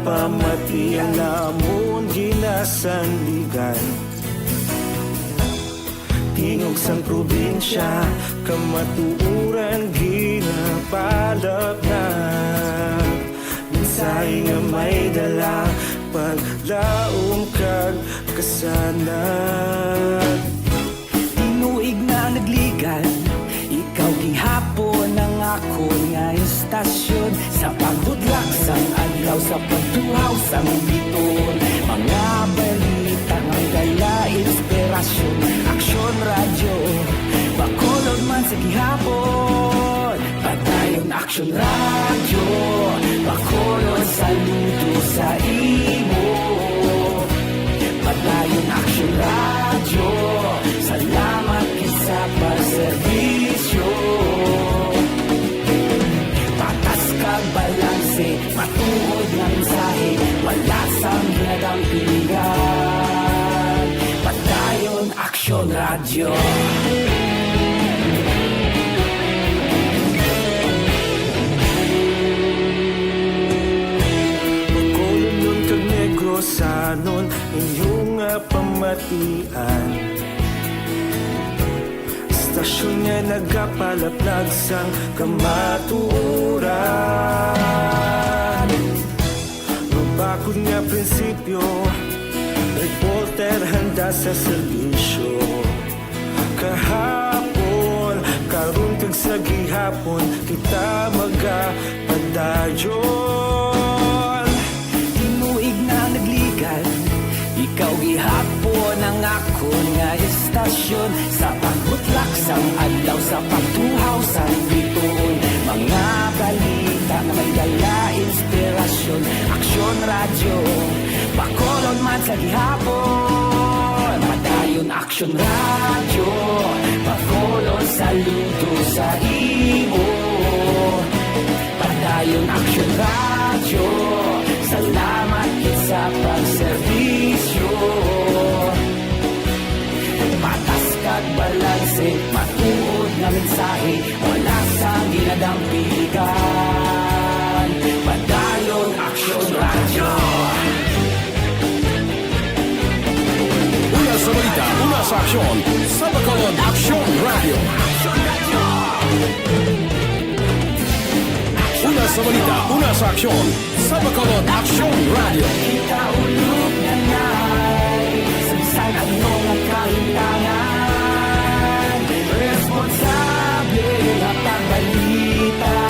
Pamati ang namon ginasandigan tingog sang probinsya kamatuuran ginapalap na minsay nga may dala paglaom kag kasanad tinuig na nagligan ikaw gihapon ang ako nga istasyon sa pagbudlak sang adlaw sa pagtuhaw sang biton mga balita ng dala inspirasyon aksyon radyo bakulod man sa gihapon patayon aksyon radyo bakulod saludo sa Radyo. Pagkulong kag Negrosanon inyong pamatian. Stasyon nga nagapalaplag sang kamatuuran. Mabakod nga prinsipyo, reporter handa sa serbisyo. Kahapon, karon kag sa gihapon, kita magapadayon. Tinuig na nagligan, ikaw gihapon ang ako nga istasyon. Sa pagbutlak sang adlaw, sa pagtuhaw sang bituon. Mga balita na may dala inspirasyon. Aksyon Radyo, Bacolod man sa gihapon. Padayon Aksyon Radyo, Bacolod saludo sa imo. Padayon Aksyon Radyo, salamat sa pagserbisyo. Patas kag balanse, matuod nga mensahe, wala sa ginadampiligan. Padayon Aksyon Radyo. Una sa balita, una sa aksyon, sa Bacolod Aksyon Radio. Una sa balita, una sa aksyon, sa Bacolod Aksyon Radio. Kita ulog na na'y samsan ang mga kahintangan. Responsable na pagbalita,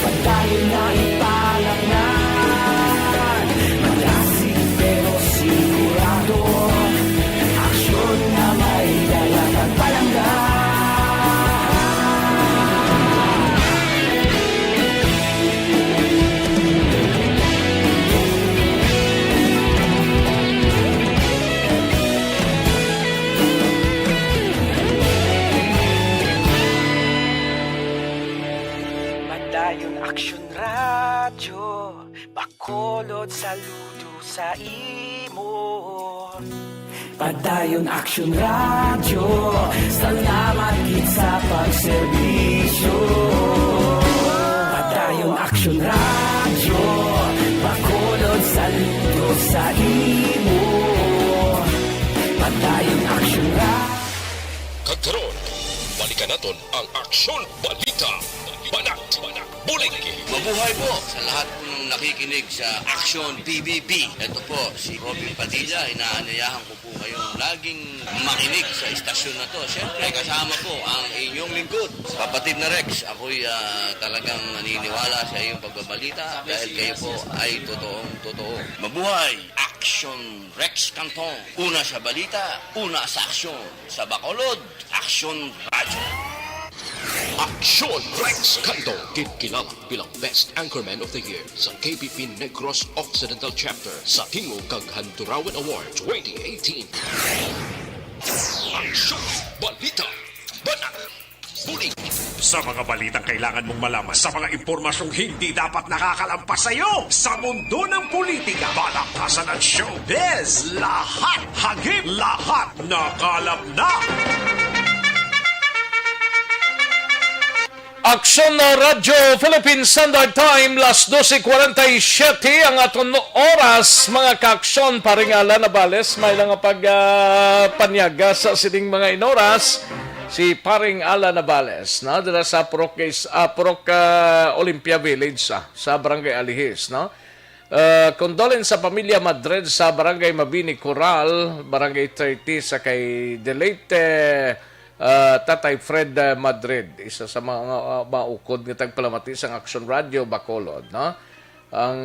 padayon na ipalaknan. Malasig pero sigurado, aksyon na may dalang at palanggan. Padayon Aksyon Radyo, Bacolod saludo sa imo. Padayon Aksyon Radyo, salamat gid sa pagserbisyo. Padayon Aksyon Radyo, Bacolod saludo sa imo. Padayon Aksyon Radyo. Kagkaroon, balikan naton ang Aksyon Balita. Banat, bulig. Mabuhay po sa lahat po ng nakikinig sa Action PBB. Ito po si Robin Padilla. Inaanyayahan ko po kayong laging makinig sa istasyon na to. Siyempre kasama po ang inyong lingkod. Kapatid na Rex, ako'y talagang naniniwala sa iyong pagbabalita dahil kayo po ay totoong-totoo. Mabuhay! Action Rex Canton. Una sa balita, una sa aksyon. Sa Bacolod, Action Radyo. Aksyon Rex Canto, kilala bilang Best Anchorman of the Year sa KBP Negros Occidental Chapter sa Tingog kag Handurawan Award 2018. Aksyon Balita, Banat, Bulig. Sa mga balitang kailangan mong malaman, sa mga impormasyong hindi dapat nakakalampas sa iyo, sa mundo ng politika, balakasan at showbiz, lahat hagip, lahat nakalap na. Aksyon na Radyo Philippine Standard Time, las 12:47 ang aton oras, mga kaaksyon. Paringala na bales, may lang pagpanyaga sa sining mga inoras. Si Paring Ala Navales, no? Dala sa Purok Olympia Village sa Barangay Alihis, no? Condolence sa pamilya Madrid sa Barangay Mabini Coral, Barangay 30 sa kay Delete Tatay Fred Madrid, isa sa mga maukod ng tagpalamati sa Aksyon Radio Bacolod, no? Ang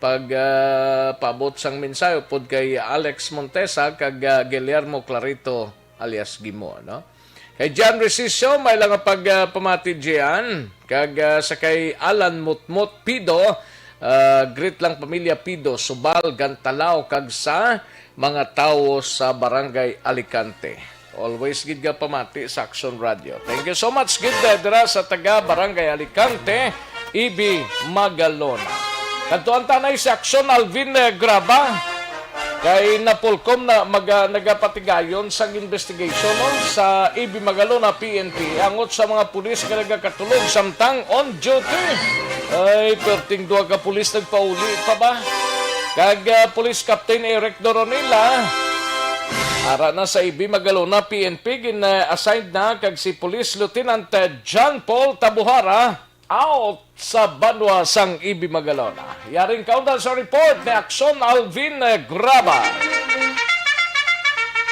pagpaabot sang mensahe pod kay Alex Montesa kag Guillermo Clarito alias Gimo, no? Kay John Resisio may lang pagpamati diyan kag sa kay Alan Mutmut Pido, greet lang pamilya Pido Subal Gantalao kag sa mga tawo sa Barangay Alicante. Always gid ga pamati sa Aksyon Radio. Thank you so much gid dira sa taga Barangay Alicante, Ibi Magalona. Kadtuan tanay sa Aksyon Alvin Graba. Kay Napolcom na nagapatigayon sa investigation no, sa EB Magalona PNP angot sa mga pulis nga nagakatulog samtang on duty. Ay, perting duha ka pulis nagpauli pa ba? Kag Police Captain Eric Doronila ara na sa EB Magalona PNP gina-assigned na kag si Police Lieutenant John Paul Tabuhara out sa banwa sang EB Magalona. Yaring kaundan sa report ni Akson Alvin Graba.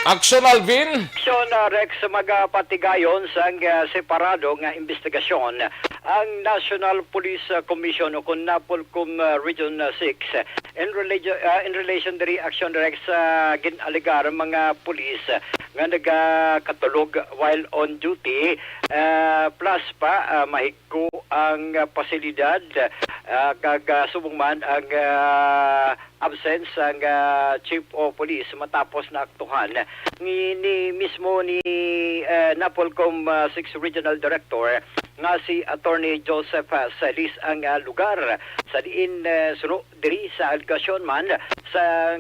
Akson Alvin. Akson Rex magapatigayon sa separado nga investigasyon ang National Police Commission o kung Napolcom Region 6 in relation to Action Rex ginaligar mga pulis nga nagakatulog while on duty plus pa mahigko ang pasilidad kag subong ang absence ang Chief of Police matapos na aktuhan ni mismo ni Napolcom 6 Regional Director nga si Attorney Joseph Salis ang lugar sa diin suno diri sa algasyon man sa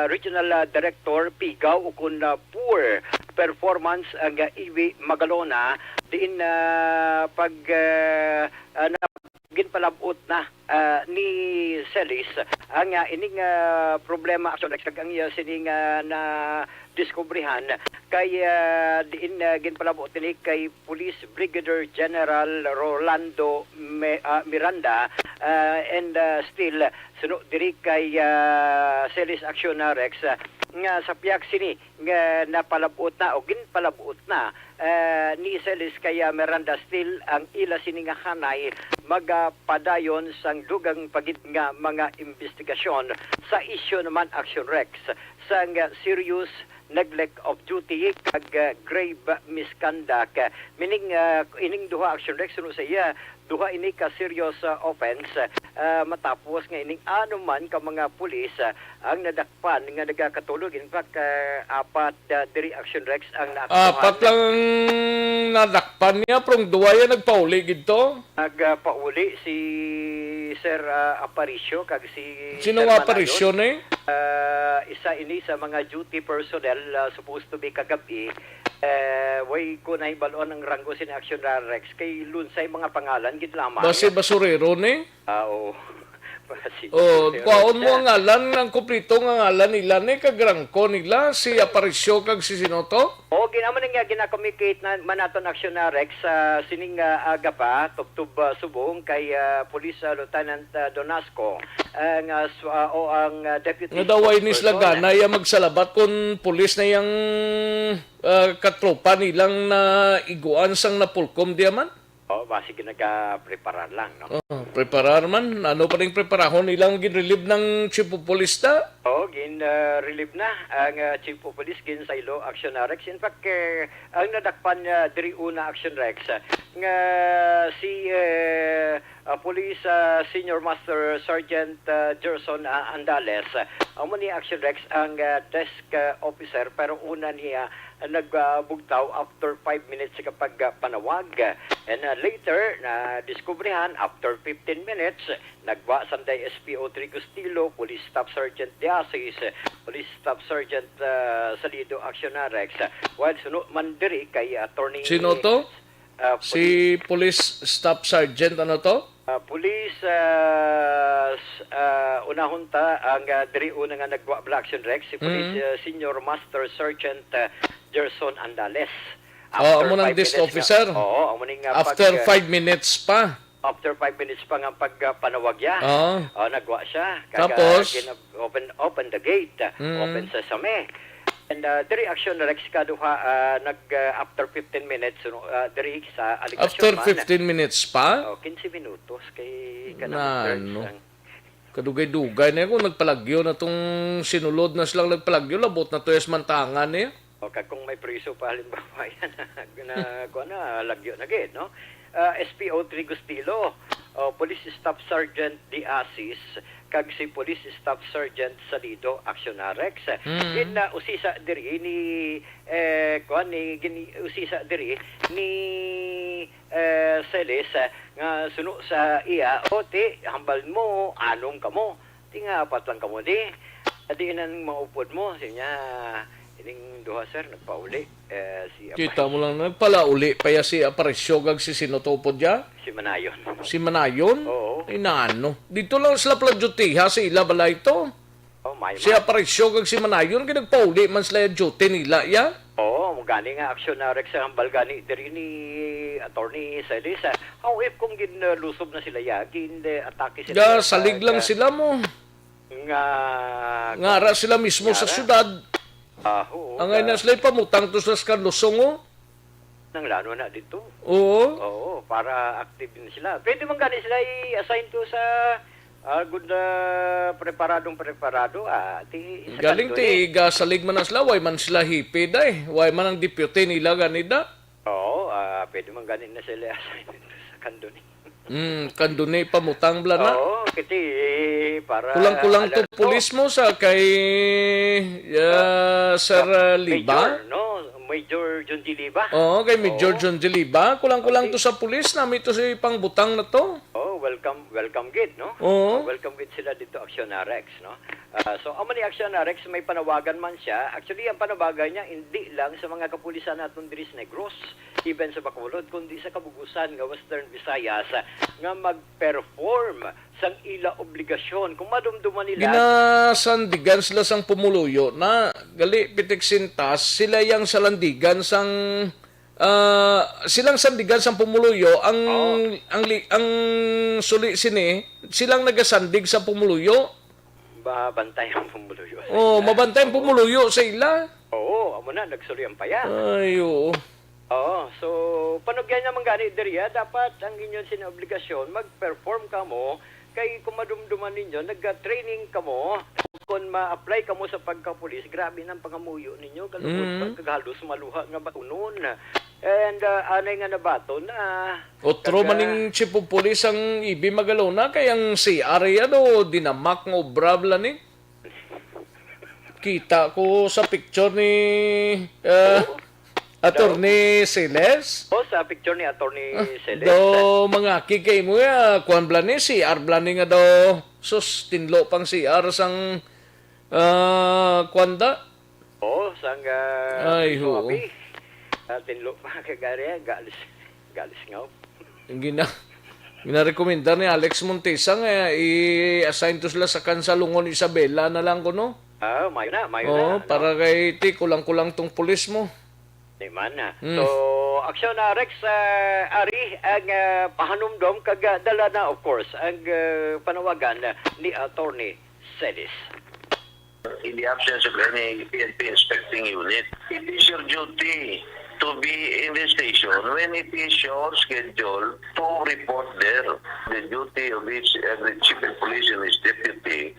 Regional Director Pigaw ukon poor performance ang EB Magalona diin pag ginpalabot na ni Celis ang ining problema action ang sining na diskubrihan kay diin ginpalabot ni kay Police Brigadier General Rolando Miranda and still suno diri kay Celis Action Rex nga sa piyak sini nga napalabot na o ginpalabot na ni Celis kaya Miranda still ang ila sini nga hanay magpadayon sang dugang pagid nga mga investigasyon sa issue naman Action Rex sang serious neglect of duty kag grave misconduct meaning ining duha Action Rex suno sa iya duha ini ka serious offense matapos nga ining anuman ka mga pulis ang nadakpan nga nagakatulog in fact apat diri Action Rex ang naaktuhan. Apat lang nadakpan niya prong duwa yan nagpauli gito. Nagpauli si Sir Aparicio kag si Sino nga Aparicio ni? Isa ini sa mga duty personnel supposed to be kagabi way ko na ibalon ang ranggo sin Action Rex kay lunsay mga pangalan gid lamang. Basi basurero ni? Oo. Kuhaon mo ang ngalan ng kumplito nga ngalan nila ni kagrangko nila si Aparicio kag si Sinoto? O ginaman nga gina-communicate na manaton Action Rex sining aga pa tubtub subong kay Police Lieutenant Donasco ang deputy nadaway ni sila ganay magsalabat kung pulis na yang katropa nilang na iguan sang Napolcom diaman? Basi ginagapreparar lang, no? Preparar man? Ano pa rin preparahon nilang ginrelieve ng Chief of Police ta? Ginrelieve na ang Chief of Police ginsaylo Action Rex. In fact, ang nadakpan diri una Action Rex nga si Police Senior Master Sergeant Gerson Andales amo ni Action Rex ang desk officer pero una niya nagbugtaw after 5 minutes kapag panawag and later na diskubrihan after 15 minutes nagwa sanday SPO Trigo Stilo, Police Staff Sergeant Diasis, Police Staff Sergeant Salido Action Rex while sunod man diri kay Attorney Sino to? Si Police Staff Sergeant ano to? Police unahon ta ang diri una nga nagwa Action Rex si Police Senior Master Sergeant Gerson Andales. Amo nang desk officer? Amo ning after 5 minutes pa? After 5 minutes pa nga pagpanawagya. Nagwa siya. Tapos? Open the gate. Open sesame. And diri Action Rex kaduha after 15 minutes diri sa aligasyon after 15 minutes pa? 15 minutos kay kadugay-dugay na kung nagpalagyo na tong sinulod na silang nagpalagyo labot na to yes mantangan niya. Kung may priso pa halimbawa yan na lagyo na gid no. SPO Trigo Stilo, Police Staff Sergeant Diasis kag si Police Staff Sergeant Salido Action Rex. Usisa diri ni usisa diri ni Celis nga suno sa iya hambal mo anong kamo tinga apat lang kamo di Adi nang maupod mo, siya ining duha sir, nagpauli. Si Kita mo lang, nagpalauli pa ya si Aparisyo kag si sinutupod ya? Si Manayon. Si Manayon? Oo. Inaano? Dito lang sila pladyutiha sa ila bala ito. Oh, may Si Aparisyo kag si Manayon, kinagpauli man sila yung duty nila ya? Oo, gani nga aksyon na rek sa hambal gani diri ni Attorney Celis. How if kung ginlusob na sila ya, atake sila. Ya, salig lang sila mo. Ngara sila mismo sa syudad. Oo. Ang ngayon na sila pamutang to sa kanlusong o. Nang lano na dito. Oo. Oo, para active din sila. Pwede man gani sila i-assign to sa good preparado. Galing ti gasalig man na sila. Why man sila hipid ay. Why man ang deputy nila ganida. Oo, pwede man gani na sila assign sa kandoni. Kanduni pamutang bla na. Oo, kiti para Kulang-kulang to pulis mo sa kay Sir Liba. Major, no? Major John D. Liba. Oo, kay Major John D. Liba. Kulang-kulang to sa pulis. Nami to si pangbutang na to. Oh, welcome gid, no? Oo. Welcome gid sila dito Action RX, no? So, amo ni Action RX may panawagan man siya. Actually, ang panawagan niya hindi lang sa mga kapulisan naton diri sa Negros, even sa Bacolod, kundi sa kabugusan nga Western Visayas nga mag-perform sang ila obligasyon. Kung madumduman nila Ginasandigan sila sang pumuluyo na gali pitik sintas sila yang salandigan sang silang sandigan sang pumuluyo ang suli sini silang nagasandig sa pumuluyo. Babantay ang pumuluyo. Mabantay ang pumuluyo sa ila. Oo, amo na nagsuli ang paya. Ay, oo. Oo, so panugyan naman gani diriya dapat ang inyong sinaobligasyon mag-perform ka mo kay kung madumduman ninyo nagga-training ka mo kung ma-apply ka mo sa pagkapulis grabe nang pangamuyo ninyo kalubot kaghalos maluha nga batunon and anay nga nabato na Otro maning chief of police ang Ibi Magalona kay ang si Ariano dinamak ng obrabla ni. Kita ko sa picture ni Attorney Celes. Sa picture ni Attorney Celes. Do mga kikay mo ya kuan blani si Arblani nga do sus tinlo pang si Ar sang kwanda. Sang ay ho. Tinlo pa kagari galis ngaw. Gina-recommenda ni Alex Montesa nga i-assign to sila sa Kansalungon Isabela na lang ko no. Mayo na. Para kay ti kulang-kulang tong pulis mo. Di man na. So, Aksyon na Rex, Ari, ang pahanumdom kagadala na, of course, ang panawagan ni Attorney Celis. In the absence of any PNP inspecting unit, it is your duty to be in the station when it is your schedule to report there. The duty of each the chief of police and his deputy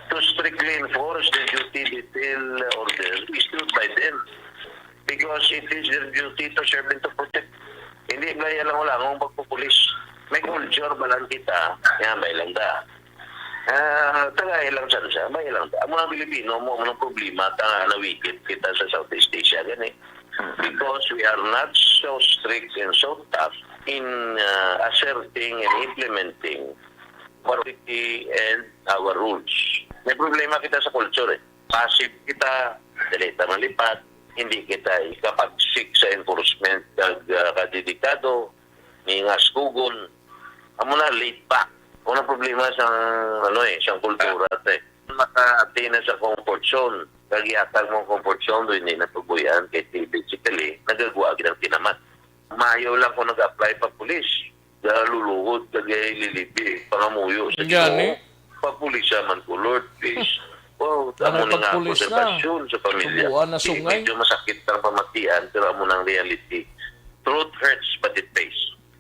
to strictly enforce the duty detail order issued by them. Because it is their duty to serve and to protect. Hindi gaya lang wala kung pagpupulis. May culture ba lang kita? Yan, may lang da. Tagay lang siya. May lang da. Ang mga Pilipino mo, ang problema, nawikit kita sa Southeast Asia. Gani. Because we are not so strict and so tough in asserting and implementing authority and our rules. May problema kita sa culture eh. Passive kita, dalita malipat, hindi kita ikapagsik sa enforcement kadedikado, ningas kugon, amo na late back. Una problema sa siyang kultura te. Maka-atina sa comfort zone. Kagiatag mong comfort zone doon hindi napabuyan kay basically nagagawa ng tinamat. Mayo lang kung nag-apply pa pulis. Luluhod, kagay lilipi, pangamuyo sa iyo. Pagpulisa man ko, Lord, please. Wow, amo nga konservasyon sa pamilya. Medyo masakit ang pamatian, pero amo ng reality. Truth hurts, but it pays.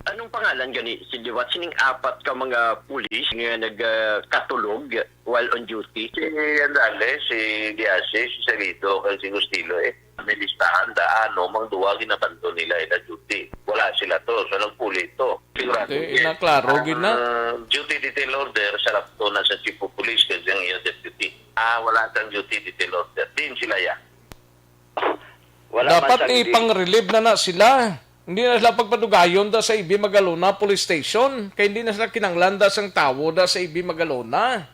Anong pangalan gani si Liwat? Sining apat ka mga pulis nga nagkatulog while on duty? Si Andale, si Diase, si Sarito, kay si Gustilo may listahan daano, mang duwa ginabanto nila na duty. Wala sila to, so nagpuli to. Sigurado inaklaro gina. Duty detail order, sarap to na sa chief of police kasi ang iyong deputy. Wala tang duty detail order. Din sila ya. Dapat ipang-relieve na sila. Hindi na sila pagpadugayon da sa Ibi Magalona Police Station. Kaya hindi na sila kinanglanda sang tawo da sa Ibi Magalona.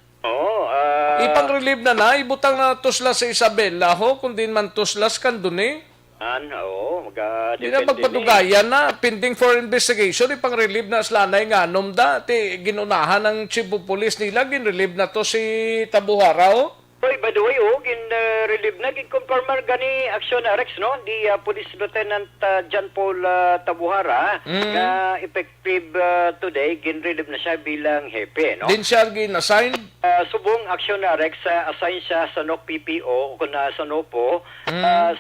Ipang-relieve na ibutang na tuslas sa Isabela ho, kundi man tuslas kan dun eh. Oo, Di na magpadugayan na, pending for investigation, ipang-relieve na slanay nga anom da, ti ginunahan ng chief of police nila, gin-relieve na to si Tabuhara ho. Oy, by the way, gin-relieve na, gin-confirmer gani action arrest, no? Di Police Lieutenant John Paul Tabuhara, na effective today, gin-relieve na siya bilang hepe, no? Din siya gin-assign? Subong action arrest, assign siya sa NOC PPO, kung sa NOPO,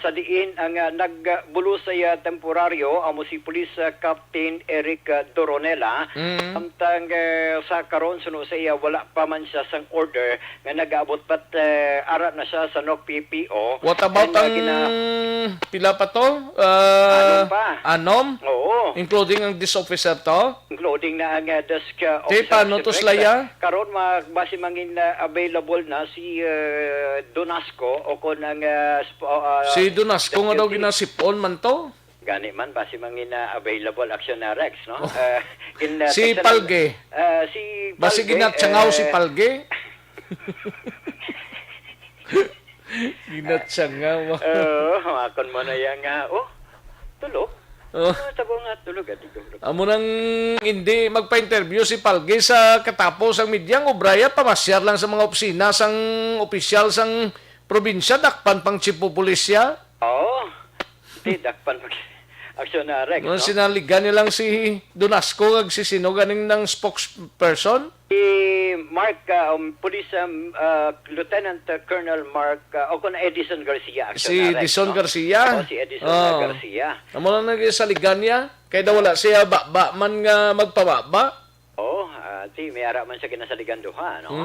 sa diin ang nagbulo sa temporaryo, amo si Police Captain Eric Doronela, samtang sa karon suno sa iya, wala pa man siya sang order, nga nag-abot pat arat na siya sa NOC PPO. What about ang pila pa to? Anom pa. Anom? Oo. Including ang this officer to? Including na ang desk Di, paano to slaya? Karon base mangin available na si Donasco o kon ang si Donasco nga daw ginasipon man to? Gani man base mangin available action na Rex, no? Si Palge. Si Palge. Base ginatsangaw si Palge? Ginatsangaw. Makon mo na yang tulog. Tabo nga tulog at amo nang hindi magpa-interview si Palge sa katapos ang medyang obraya, pamasyar lang sa mga opisina sang opisyal sang probinsya, dakpan pang chief of pulisya. Oo. Di dakpan pang action na Rex, no? Sinaligan nilang si Donasco kag si sino ganing ng spokesperson? Si Mark, Police Lieutenant Colonel Mark, o kung Edison Garcia. Si Edison Garcia? Si Edison Garcia. Amo lang nagsaligan niya? Kaya daw wala siya ba man nga magpababa? May ara man siya kinasaligan duha, no?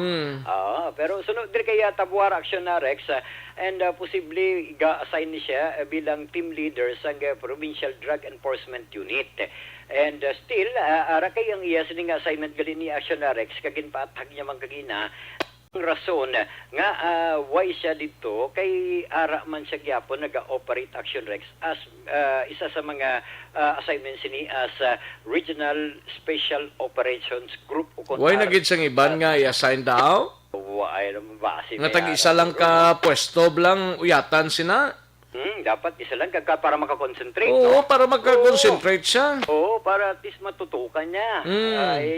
Pero sunod din kaya Tabuhara Action na Rex, and posible ga-assign ni siya bilang team leader sa Provincial Drug Enforcement Unit. And still, ara kay ang iya sining assignment gali ni Action na Rex, kagin patag niya man kagina, rason nga why siya dito kay ara man siya gyapon naga-operate Action Rex as isa sa mga assignments ni as Regional Special Operations Group o why nagid sang iban nga i-assign daw? Why naman base nga tag-isa lang ka pwesto blang uyatan sina? Dapat isa lang para makakonsentrate. Oo, no? para makakonsentrate siya. Oo, para at least matutukan niya.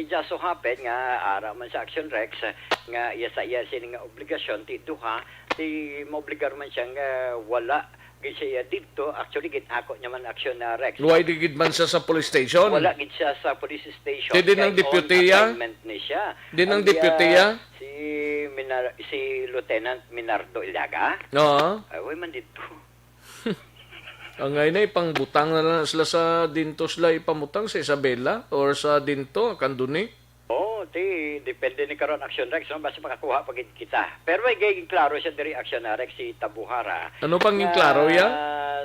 Just so happen nga ara man sa Action Rex nga iya sini nga obligasyon ti duha ti maobligar man siya nga wala gid siya dito. Actually gid ako niya man Action na Rex. Why gid man siya sa police station? Wala gid siya sa police station. Din ang deputy ya? Ni siya. Din ang deputy ya? Si Lieutenant Minardo Ilyaga. Oo. Ay man dito. Ang ngayon ay pangbutang na lang sila sa dinto sila ipamutang sa Isabela or sa dinto, kanduni? Depende ni karon Action Rex, no? Basta makakuha pag kita. Pero may giging klaro siya diri Action Rex si Tabuhara. Ano pang ging klaro ya?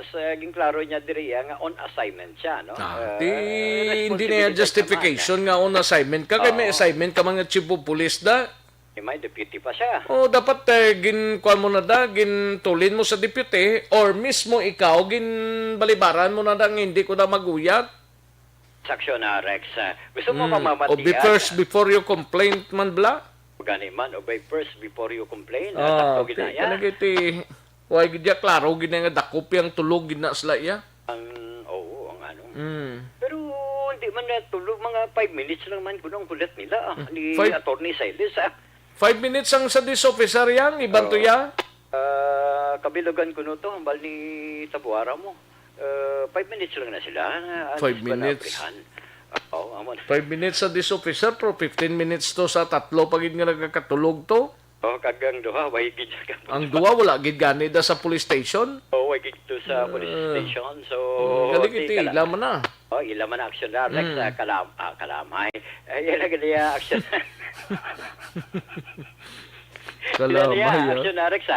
Sa ging klaro niya diri nga on assignment siya, no? Hindi na justification nga on assignment ka, kay may assignment ka mga chief of police da. May deputy pa siya. Dapat ginkuan mo na da, gintulin mo sa deputy or mismo ikaw ginbalibaran mo na da hindi ko na maguyat. Action na Rex. Gusto mo mamamatian? Before you complain man bla? Gani man, obey first before you complain. Kanagiti, why gidya klaro gina nga dakop yang tulog gina sila ya? Ang Pero hindi man na tulog, mga 5 minutes lang man kunong kulit nila. Ni Attorney Silas. 5 minutes ang sa dis officer yang, iban to ya? Kabilogan ko no to, hambal ni Tabuhara mo. 5 minutes lang na sila. 5 minutes? 5 minutes sa dis officer, pero 15 minutes to sa tatlo pagid nga nagkakatulog to? Kagang duha, way gid ka. Ang duha, wala gid gani da sa police station? Way gid to sa police station. So, galing iti, ilaman na. Ilaman na action na. Rex, kalamay. Ilagay niya action na. Kalamay, action na, Rex,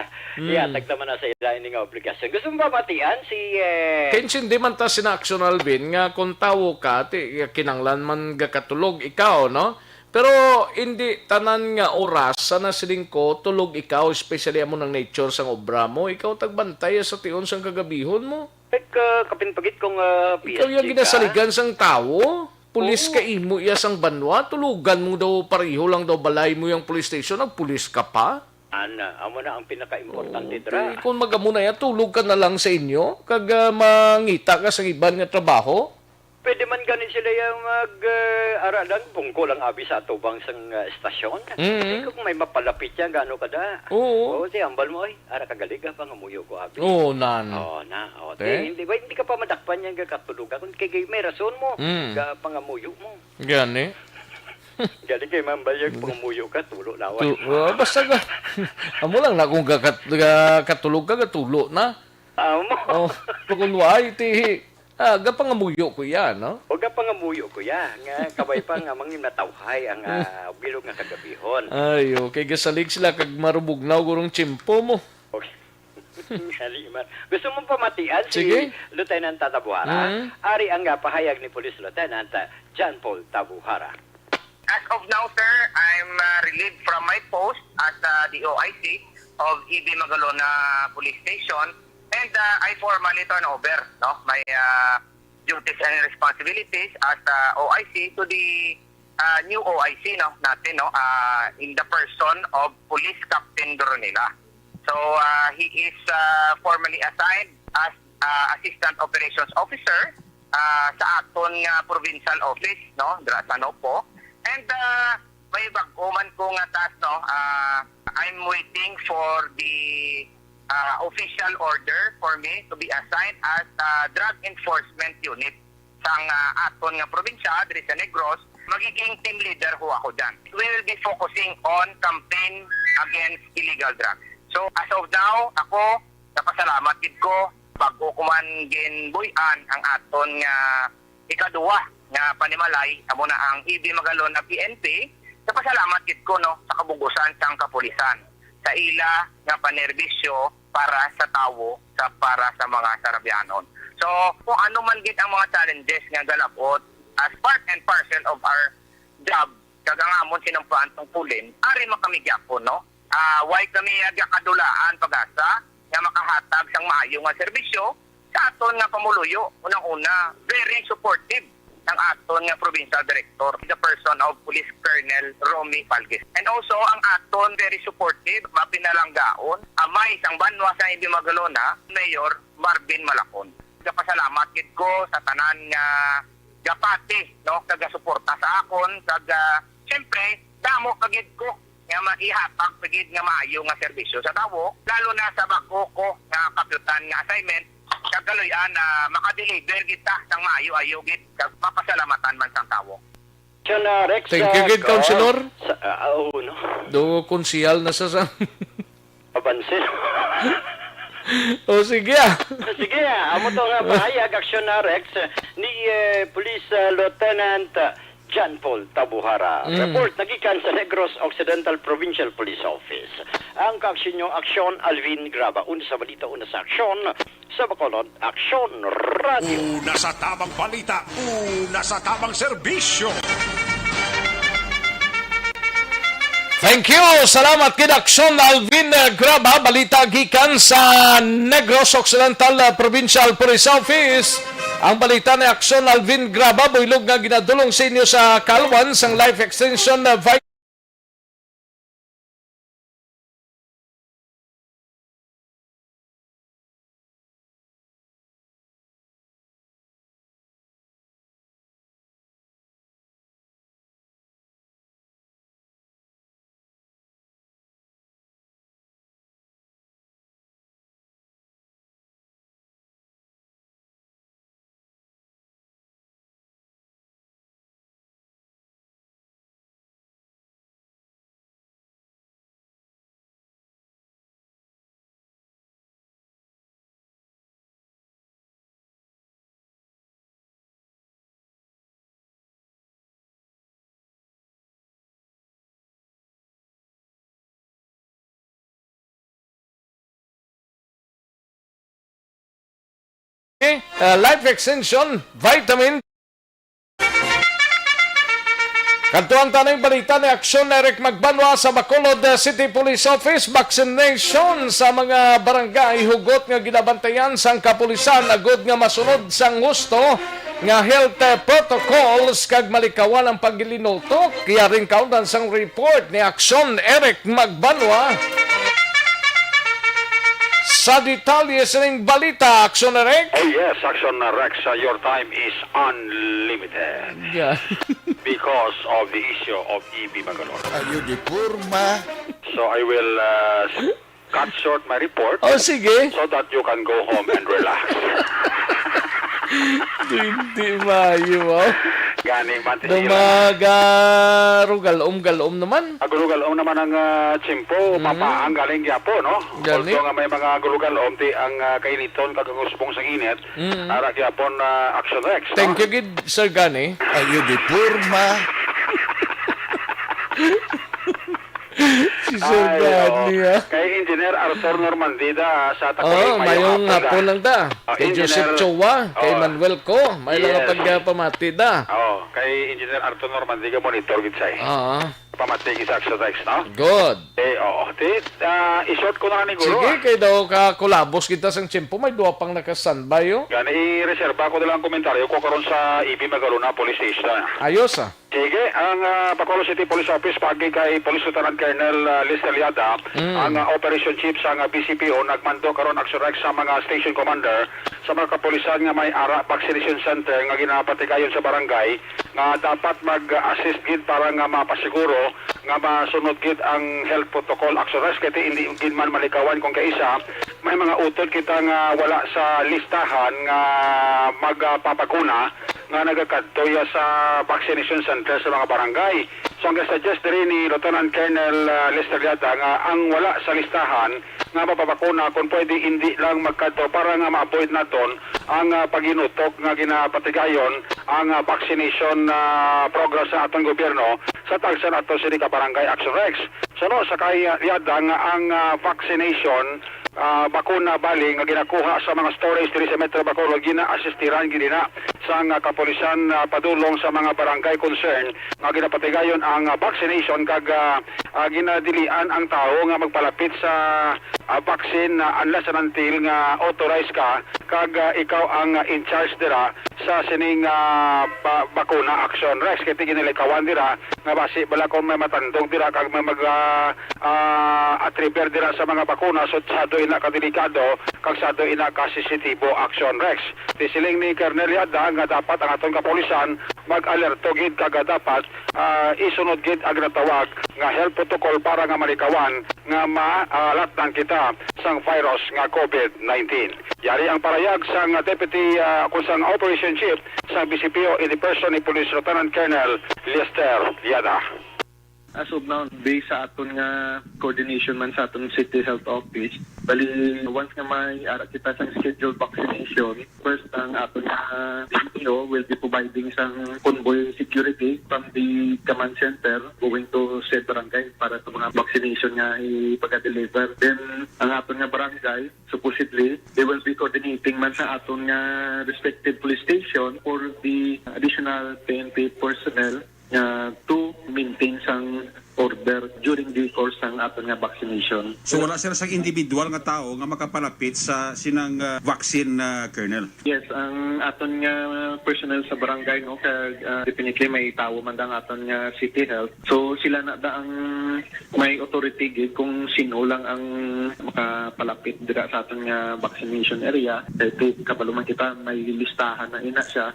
tagtaman na sa ilahin nga obligasyon. Gusto mo ba matian si... Kenshin, di man ta sina-action Alvin, nga kung tawo ka, kinanglan man gakatulog ikaw, no? Pero hindi tanan nga oras sana siling ko tulog ikaw, especially amo ng nature sang obra mo, ikaw tagbantay sa tion sang kagabihon mo. Kapinpagit kong PSG ikaw yung ginasaligan sang tao. Pulis ka imo iya sang banwa, tulugan mo daw pareho lang daw balay mo yung police station, nagpulis ka pa. amo na ang pinaka-importante dra. Kung magamuna yan, tulog ka na lang sa inyo, kag mangita ka sa iban nga trabaho. Pwede man ganin sila yung mag-aralan tungkol ang abi sa atubang sang estasyon. Kung may mapalapit yan, gano'n ka da. Oo. Di, ambal mo ay. Ara kagaliga pa nga muyo ko abi. Oo, nan. Hindi ka pa madakpan yan katulugan. Kung kay may rason mo, ka pangamuyo mo. Gani. Galing kay mambayag pangamuyo ka, tulo lawan. Basta ka. Amo lang na kung katulog ka, katulo na. Amo. Kung why, tihi. Gapangamuyo ko yan, no? O gapangamuyo ko yan. Nga, kabay pa nga mangin natawhay ang bilog nga kagabihon. Ay, okay. Gasalig sila kag marubugnaw gurong chimpo mo. Okay. Gusto mong pamatian Sige. si Lieutenant Tabuhara? Ari ang pahayag ni Police Lieutenant John Paul Tabuhara. As of now, sir, I'm relieved from my post as the OIC of EB Magalona Police Station. And I formally turn over my duties and responsibilities as OIC to the new OIC natin in the person of Police Captain Doronila. So he is formally assigned as Assistant Operations Officer sa aton provincial office dra sa Nopo. And may bago man ko nga task I'm waiting for the official order for me to be assigned as Drug Enforcement Unit sang aton nga probinsya, diri sa Negros. Magiging team leader ho ako dyan. We will be focusing on campaign against illegal drugs. So as of now, ako napasalamat gid ko bago ko man ginbuyan ang aton nga ikaduwa nga panimalay amo na ang EB Magalona PNP. Napasalamat gid ko sa kabugusan sang kapulisan sa ila nga panerbisyo para sa tawo, para sa mga Sarabianon. So, kung ano man gid ang mga challenges nga galapot as part and parcel of our job, kagangamon sinampaan tong pulin, ari makami gyapon, why kami agakadulaan pag-asa nga makahatag sang maayo nga serbisyo sa aton nga pamuluyo. Unang-una, very supportive ng aton nga provincial director, the person of Police Colonel Romy Palgues. And also, ang aton very supportive, mapinalanggaon, amay sang banwa sa EB Magalona, Mayor Marvin Malacon. Kapasalamat gid ko sa tanan nga gapati, kaga-suporta sa akon, siyempre, damo kagid ko nga maihatag pagid nga maayo nga serbisyo sa tawo, lalo na sa bako ko nga kapitan nga assignment, kagaloyan na makadeliver kita sang maayo-ayo gid kag mapasalamatan man sang tawo. Rex, thank you gid, Councilor. No? Do konsihal na sa Abansin. O sige Sige, amo to nga pahayag aksyon na Rex ni Police Lieutenant John Paul Tabuhara. Report nagikan sa Negros Occidental Provincial Police Office. Ang kaaksyon yung aksyon Alvin Graba. Una sa balita, una sa aksyon sa Bacolod, Aksyon Radio. Una sa tamang balita, una sa tamang serbisyo. Thank you. Salamat kid Aksyon Alvin Graba. Balita gikan sa Negros Occidental Provincial Police Office. Ang balita ni Aksyon Alvin Graba, builog nga ginadulong sa inyo sa Kalwan sang Life Extension Life Extension Vitamin. Kantuang tanong balita ni Aksyon Eric Magbanwa sa Bacolod City Police Office. Vaccination sa mga barangay, hugot nga ginabantayan sang kapulisan, agod nga masunod sang gusto nga health protocols kag malikawan ang paglinoto. Kaya rin kaundan sang report ni Aksyon Eric Magbanwa. Sa detalye sining balita, Aksyon Rex. Oh yes, Action Rex, your time is unlimited Yeah. because of the issue of EB Bacolod. Ayun, di purma. So I will cut short my report Oh, sige. so that you can go home and relax. Hindi mayo, oh. Gani man Dumaga, rugalom-galom naman. Gulugalom naman ang tsimpo, papaang galing yapo, no? Gani. Although nga may mga gulugalom, ti ang kainiton, kagangusbong sa init, arak yapon Action Rex, no? Thank you, gid, Sir Gani. Ayun, di purma. Si Sir Gani, ah. Kay Engineer Arthur Normandida sa Oh, mayong hapon lang da. Kay Joseph Chowa, kay Manuel Ko, may Yes. lang pagpamati da. Oh, kay Engineer Arthur Normandiga monitor gid say. Pamatay sa Action Rex, no? Good. Oo. I-short ko na ni Guro. Sige, kay daw ka kulabos kita sang tiyempo, may duwa pang naka-standby, oh. Gani, i-reserva ko na lang komentaryo ko karon sa EB Magalona Police Station. Ayos, ah. Sige, ang Bacolod City Police Office pagi kay Police Lieutenant Colonel Lester Liada, ang Operation Chief sa BCPO nagmando karon Action Rex sa mga station commander sa mga kapulisan nga may ara vaccination center nga ginapatikayon sa barangay nga dapat mag-assist gid para nga mapasiguro nga masunod gid ang health protocol Action Rex kay hindi gid man malikawan kung kaisa may mga utod kita nga wala sa listahan nga magpapakuna nga nagakadtoya sa vaccination center sa mga barangay. So ang suggest rin ni Lieutenant Colonel Lester Liada nga ang wala sa listahan nga mapapakuna kung pwede hindi lang magkadto para nga ma-avoid naton ang paginutok nga ginapatigayon ang vaccination program sa atong gobyerno sa tagsan ato sini ka barangay Action Rex. So no, sa kay Liada nga ang vaccination bakuna bali nga ginakuha sa mga storage diri sa Metro Bacolod gina-assistiran gid na sa kapulisan padulong sa mga barangay concern nga ginapatigayon ang vaccination kag ginadilian ang tao nga magpalapit sa vaccine unless and until nga authorized ka kag ikaw ang in charge dira sa sining bakuna Action Rex kay ginilikawan dira nga basi bala kung may matandong dira kag may mag attribute dira sa mga bakuna so sado ina kadelikado kag sado ina ka sensitibo Action Rex. Tisiling ni Colonel Liada nga dapat ang atong kapulisan mag-alerto gid kag dapat isunod gid ang natawag nga health protocol para nga malikawan nga maalatnan kita sang virus nga COVID-19. Yari ang parayag sang Deputy kusang Operation Chief sa BCPO in the person ni Police Lieutenant Colonel Lester Liada. As of now, based sa aton nga coordination man sa aton City Health Office, bali once nga may ara kita sa scheduled vaccination, first ang aton nga DPO will be providing sang convoy security from the command center going to said barangay para sa mga vaccination nga ipag-deliver. Then ang aton nga barangay, supposedly, they will be coordinating man sa aton nga respective police station for the additional PNP personnel to maintain sang order during the course ng aton nga vaccination. So wala sila sa individual nga tao nga makapalapit sa sinang vaccine Colonel? Yes, ang aton nga personnel sa barangay no kag definitely may tawo man ang aton nga city health. So sila na da ang may authority gid kung sino lang ang makapalapit dira sa aton nga vaccination area. Ito kabalo man kita may listahan na ina siya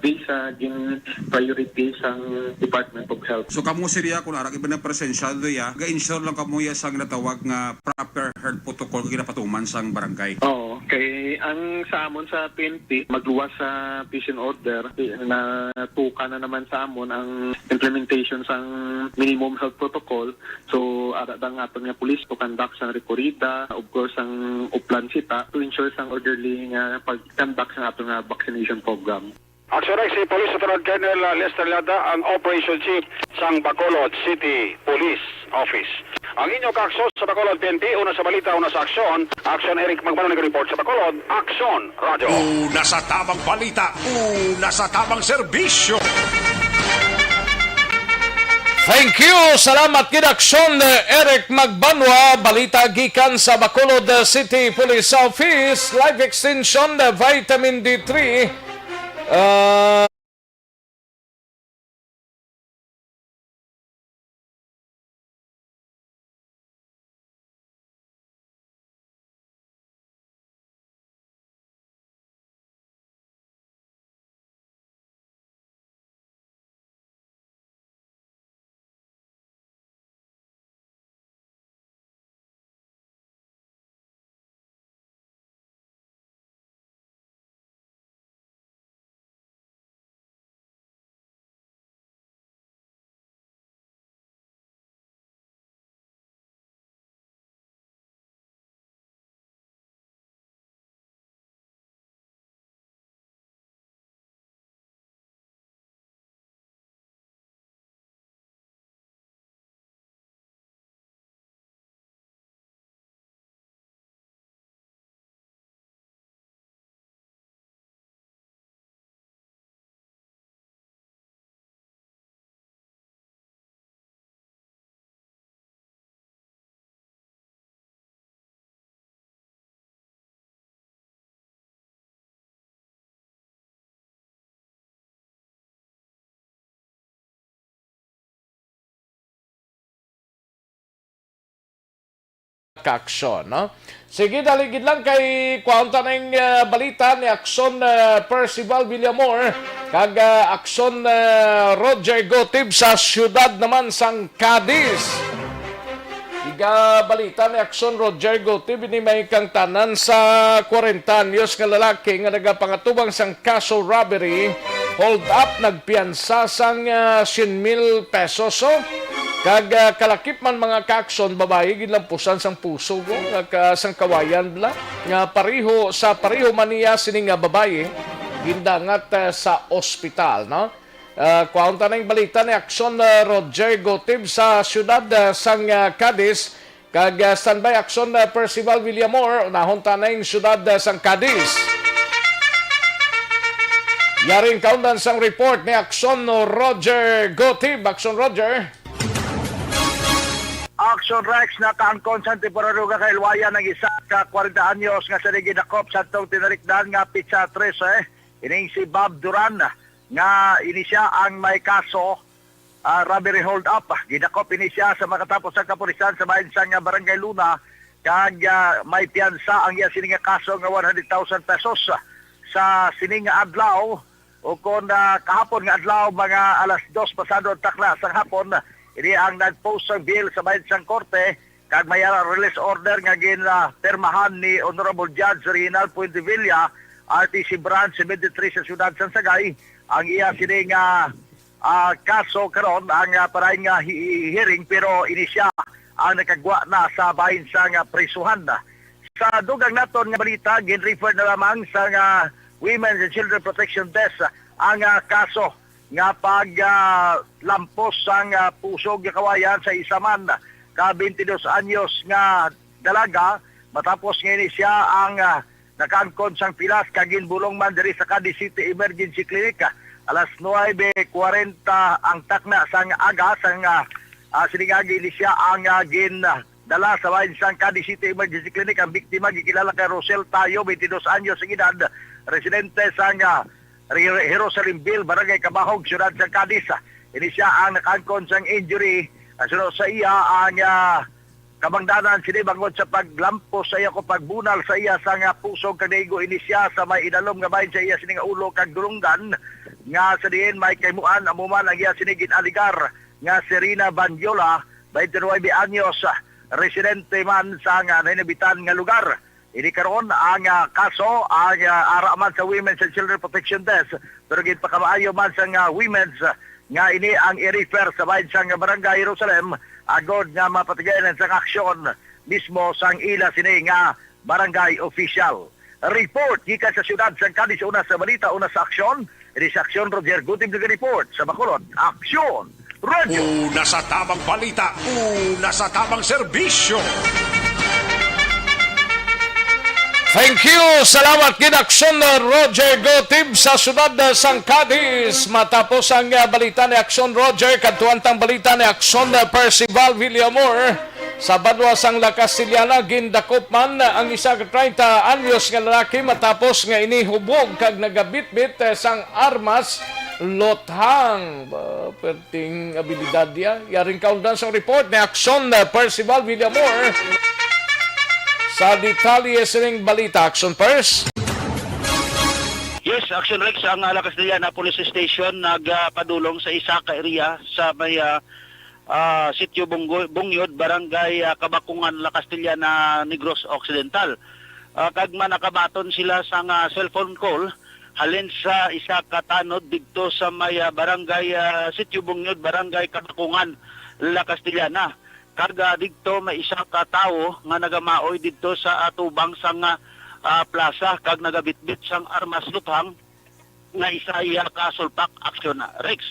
based sa gin priority sang Department of Health. So kamo Syria kung arak iba na presensyado ya, ga-ensure lang kamo ya sang natawag nga proper health protocol kung ginapatuman sang barangay. Oo, kay ang sa amon sa PNP magluwas sa peace and order na tuka na naman sa amon ang implementation sang minimum health protocol. So ara dang aton nga police to conduct sang rekorida, of course ang uplan sita to ensure sang orderly nga pag-conduct sang aton nga vaccination program. Action Rex, si Police Lieutenant Colonel Lester Liada, ang Operation Chief sang Bacolod City Police Office. Ang inyong kaksos sa Bacolod PNP, una sa balita, una sa aksyon. Action Eric Magmano nag-report sa Bacolod, Action Radio. Una sa tamang balita, una sa tamang serbisyo. Thank you! Salamat kinaksyon Eric Magbanwa. Balita gikan sa Bacolod City Police Office. Live extension vitamin D3. kaaksyon, no? Sige, daligid lang kay kwanta ng balita ni Akson Percival Villamor kag Akson Roger Gotib sa siyudad naman sang Cadiz. Iga balita ni Akson Roger Gotib ini may kang tanan sa 40 anyos nga lalaki nga nagapangatubang sang kaso robbery, hold up nagpiyansa sang 100,000 pesos. So, kag kalakip man mga kaakson babae ginlampusan sang puso ko sang kawayan bla nga pareho man niya sining babae gindangat sa ospital, no? Kwanta ng balita ni Akson Roger Gotib sa siyudad sang Cadiz kag standby Akson Percival Villamor nahon tanay siyudad sang Cadiz. Yaring kaundan sang report ni Akson Roger Gotib. Akson Roger. Action Rex na kaangkon sa temporaryo nga kailwayan ng isa ka 40 anyos nga sa ginakop sa itong tinarikdan nga pizza 13 ining si Bob Duran nga ini siya ang may kaso robbery hold up. Ginakop ini siya sa makatapos sa kapulisan sa bayan sa Barangay Luna kag may piyansa ang iya sining kaso nga 100,000 pesos sa sining adlaw o kon kahapon nga adlaw mga alas 2 pasado takla sa hapon. Ini ang nag-post ng bill sa bayan sang korte kag may release order nga ginpermahan ni Honorable Judge Reginald Puentevilla, RTC Branch 73 sa Siyudad San Sagay. Ang iya sining kaso karon ang paray nga hearing pero ini siya ang nakagwa na sa bayan sang prisuhan. Sa dugang naton nga balita gin-refer na lamang sa Women's and Children Protection Desk ang kaso nga lampos sang pusog nga kawayan sa isa man ka 22 anyos nga dalaga matapos ngayon siya ang nakaangkon sang pilas kagin bulong man diri sa Cadiz City Emergency Clinic alas 9:40 ang takna sang aga sang siningagi ni siya ang gin dala sa bayan sang Cadiz City Emergency Clinic. Ang biktima gikilala kay Rosel Tayo, 22 anyos ang edad, residente sang Jerusalemville, Barangay Cabahog, Siyudad sa Cadiz. Ini siya ang nakaangkon sang injury. Sunod sa iya ang kabangdanan sini bangod sa paglampos sa iya ko pagbunal sa iya sa pusog kanigo ini siya sa may inalom nga bahin sa iya sini nga ulo kag dulunggan nga sa diin may kaymuan amuman ang iya sini ginaligar nga Serena Banyola, 29 anyos, residente man sa nainabitan nga lugar. Ini karon ang kaso ang araman sa Women's and Children Protection Desk pero gitpakamaayo man sa women's nga ini ang i-refer sa bayan sa Barangay Jerusalem agod nga mapatigayan sa aksyon mismo sang ila sini nga barangay official. Report gikan sa siyudad sa Cadiz, una sa balita, una sa aksyon. Ini sa aksyon Roger Gutib report sa Bacolod. Aksyon Radio. Una sa tamang balita, una sa tamang serbisyo. Thank you. Salamat Akson Roger Gotib sa siyudad sang Cadiz. Matapos ang balita ni Akson Roger, kadtuantang balita ni Akson Percival Villamor. Sa badwa sang La Castellana, gindakop man ang isa ka 30 anyos nga lalaki matapos nga inihubog kag nagabitbit sang armas lothang. Perting abilidad ya. Yaring kaundan sa report ni Akson Percival Villamor. Sa detalye sining balita, Action Pers. Yes, Action Rex, ang La Castellana Police Station nagpadulong sa isa ka area sa may Sitio Bungyod, Barangay Kabakungan, La Castellana, Negros Occidental. Kagman nakabaton sila sa cellphone call halin sa isa ka tanod dito sa may Barangay Sitio Bungyod, Barangay Kabakungan, La Castellana. Karga dito may isa ka tawo nga nagamaoy dito sa atubang sang plaza kag nagabitbit sang armas luthang nga isa iya ka sulpak aksyon Rex.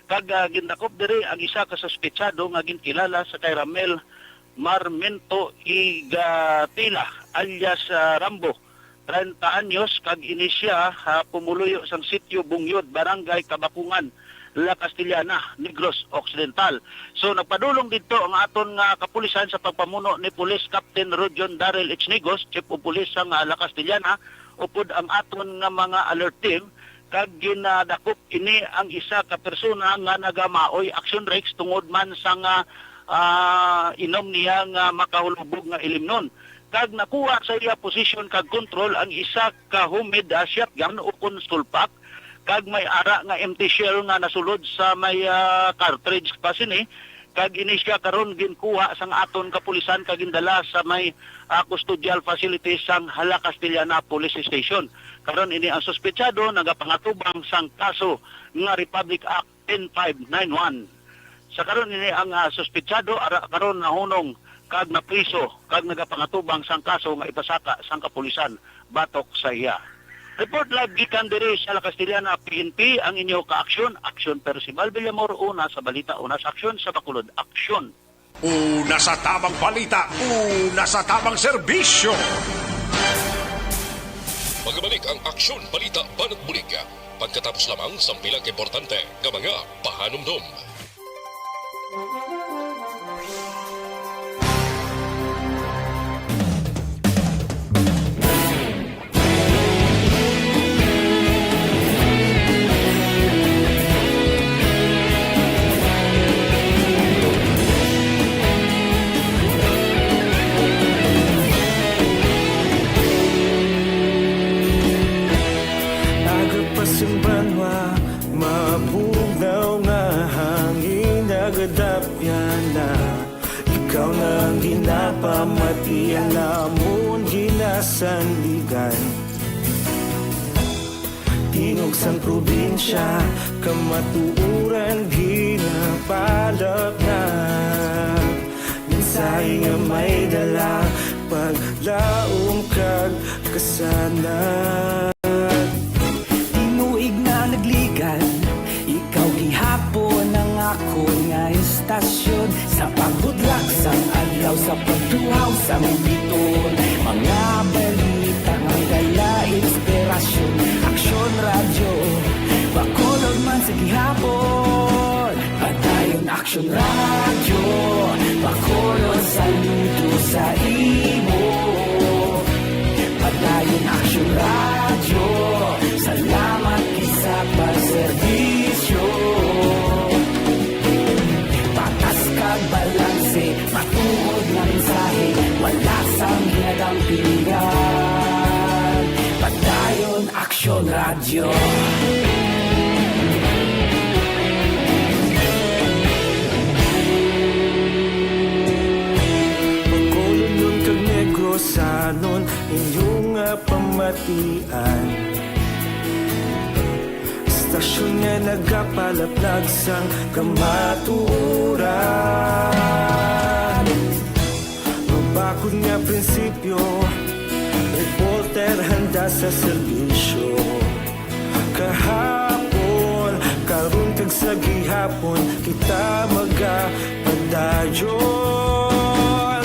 Kag gindakop diri ang isa ka suspetsado nga ginkilala sa kay Ramel Marmento Igatila alias Rambo, 30 anyos, kag inisya pumuluyo sang Sitio Bungyod, Barangay Kabakungan, La Castellana, Negros Occidental. So nagpadulong dito ang aton nga kapulisan sa pagpamuno ni Police Captain Rodjon Darrell Ichnigos, Chief of Police sa La Castellana, upod ang aton nga mga alert team kag ginadakop ini ang isa ka persona nga nagamaoy Action Rex tungod man sa nga inom niya nga makahulubog nga ilimnon. Kag nakuha sa iya position kag control ang isa ka homemade shotgun o sulpak, kag may ara nga empty shell nga nasulod sa may cartridge pa sini. Kag ini siya karon ginkuha sang aton kapulisan kag gindala sa may custodial facilities sang Hala Castellana Police Station. Karon ini ang suspetsado nagapangatubang sang kaso nga Republic Act 10591. Sa karon ini ang suspetsado ara karon nahunong kag napriso kag nagapangatubang sang kaso nga ipasaka sang kapulisan batok sa iya. Report live gikan diri sa La Castellana PNP ang inyo ka-aksyon, Aksyon Percival Villamor, una sa balita, una sa aksyon sa Bacolod. Aksyon! Una sa tamang balita, una sa tamang serbisyo. Magbalik ang Aksyon Balita Banat Bulig. Pagkatapos lamang sa pilang importante ng mga pahanumdum. Simbanwa, mabugaw nga hangin nagadapyan na. Ikaw na ang ginapamatian namon ginasandigan. Tingog sang probinsya, kamatuuran ginapalak na. Minsay nga may dala, paglaong kag kasanan. Ikaw gihapon ang ako nga istasyon sa pagbudlak sang adlaw sa pagtuhaw sang biton. Mga balita nga dala inspirasyon, Aksyon Radyo Bacolod man sa gihapon. Padayon Aksyon Radyo Bacolod, saludo sa imo. Padayon Aksyon Radyo, salamat sa pagserbisyo. Patas kag balanse, matuod na mensahe, wala sang ginadang pilihan. Padayon Aksyon Radyo. Bacolod nun kag Negros sanon inyong pamatian. Stasyon nga nagapalaplag sang kamaturan. Mabakod nga prinsipyo, reporter handa sa serbisyo. Kahapon, karon kag sa gihapon, kita magapadayon.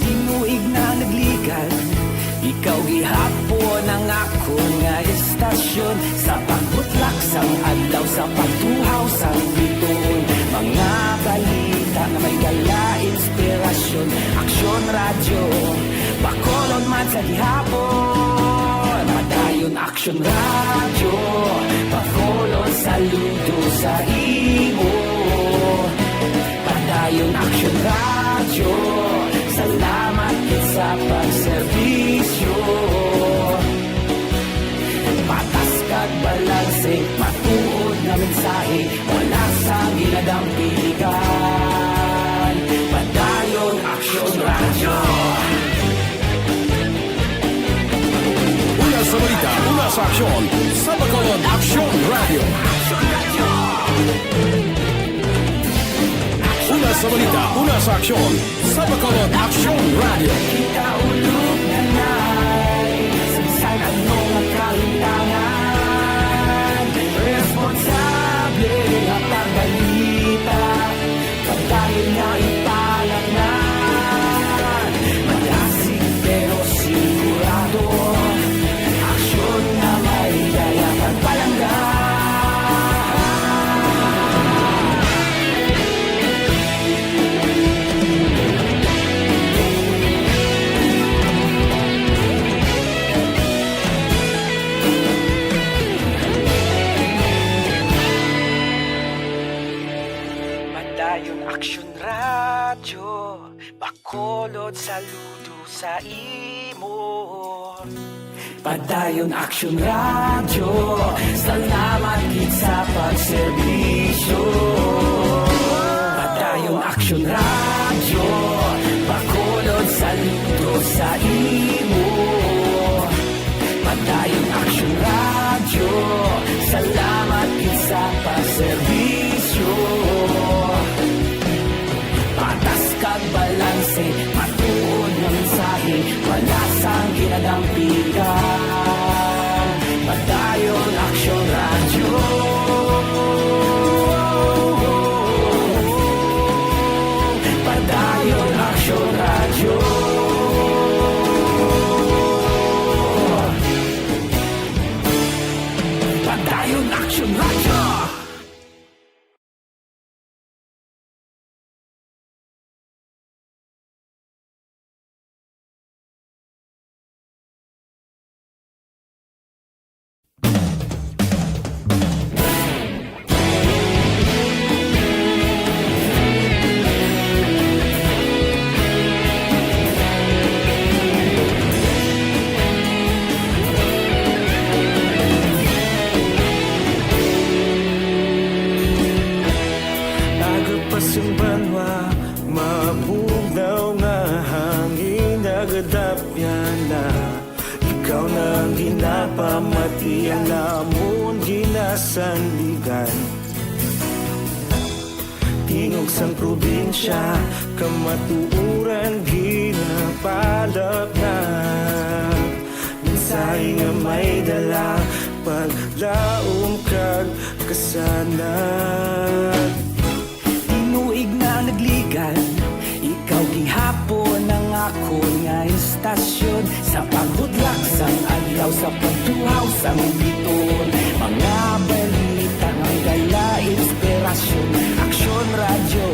Tinuig na nagligan, ikaw gihapon ang ako nga istasyon sa pagbutlak sang adlaw sa pagtuhaw sang biton. Mga balita na may dala inspirasyon, Aksyon Radyo Bacolod man sa gihapon. Padayon Aksyon Radyo Bacolod, saludo sa imo. Padayon Aksyon Radyo, salamat sa pagserbisyo. Patas kag balanse, matuod na mensahe, wala sang ginadang pilihan. Padayon Aksyon Radyo. Una sa balita, una sa aksyon, sa Bacolod Aksyon Radio. Una sa balita, una sa aksyon, sa Bacolod Aksyon Radio. Kaulog na na'y sansan anong kalintangan. Responsable at ang balita, pagdahil na ipalagnan. Malasig pero sigurado, aksyon na may daya pagpalanggan. sa imo. Padayon Action Radio, salamat gid sa pagserbisyo. Padayon Action Radio, bakulod saludo sa imo. Padayon Action Radio, salamat gid sa pagserbisyo. Patas kag balanse, matuod ng mensahe, wala sang ginadampigan. Padayon Action Radio. Padayon Action Radio. Padayon Action Radio. Agapasang banwa, mabugnaw nga hangin agadapyan na. Ikaw na ang ginapamati, ang lamon ginasandigan. Tingog sang probinsya, kamatuuran ginapalap na. Minsay nga may dala, paglaom kag kasanat. Tinuig na nagligan, ikaw gihapon ang ako nga istasyon. Sa paghudlak sang adlaw, sa pagtuhaw sang biton. Mga balita ang gala, inspirasyon. Action Radio,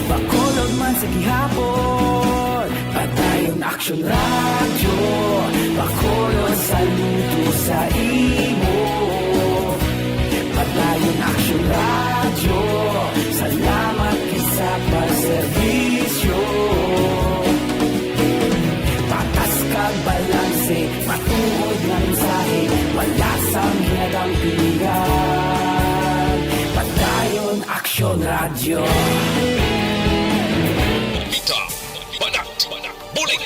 bakulod man sa gihapon. Padayon Action Radio, bakulod saludo sa imo. Padayon Action Radio, salamat sa pagserbisyo. Patas kag balanse, matuod ng mensahe, wala sang ginadampigan. Padayon Action Radio. Balita, banat, bulig.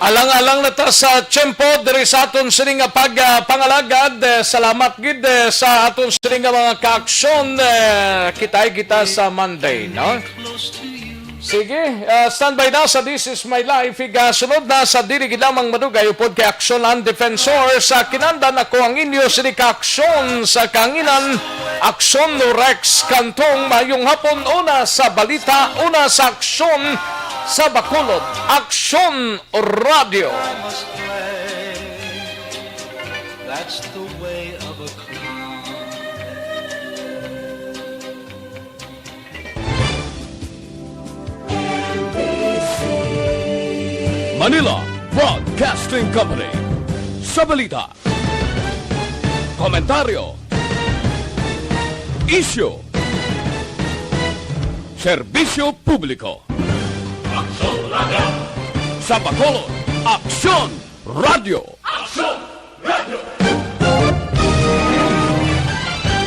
Alang-alang na ta sa tiyempo diri sa aton sining nga pagpangalagad. Salamat gid sa aton sining nga mga kaaksyon. Kita sa Monday, no? Sige, standby na sa This Is My Life. Sunod na sa dili gid lamang madugay upod kay Aksyon ang Defensor sa kinandan ako ang inyo sini kaaksyon sa kanginan. Aksyon Rex Kantong, mayong hapon, una sa balita, una sa aksyon sa Bacolod, Action Radio. That's the way of a clown. Manila Broadcasting Company. Sa balita, komentaryo, issue, serbisyo publiko. Action Radio. Sa Bacolod, Action Radio. Action Radio.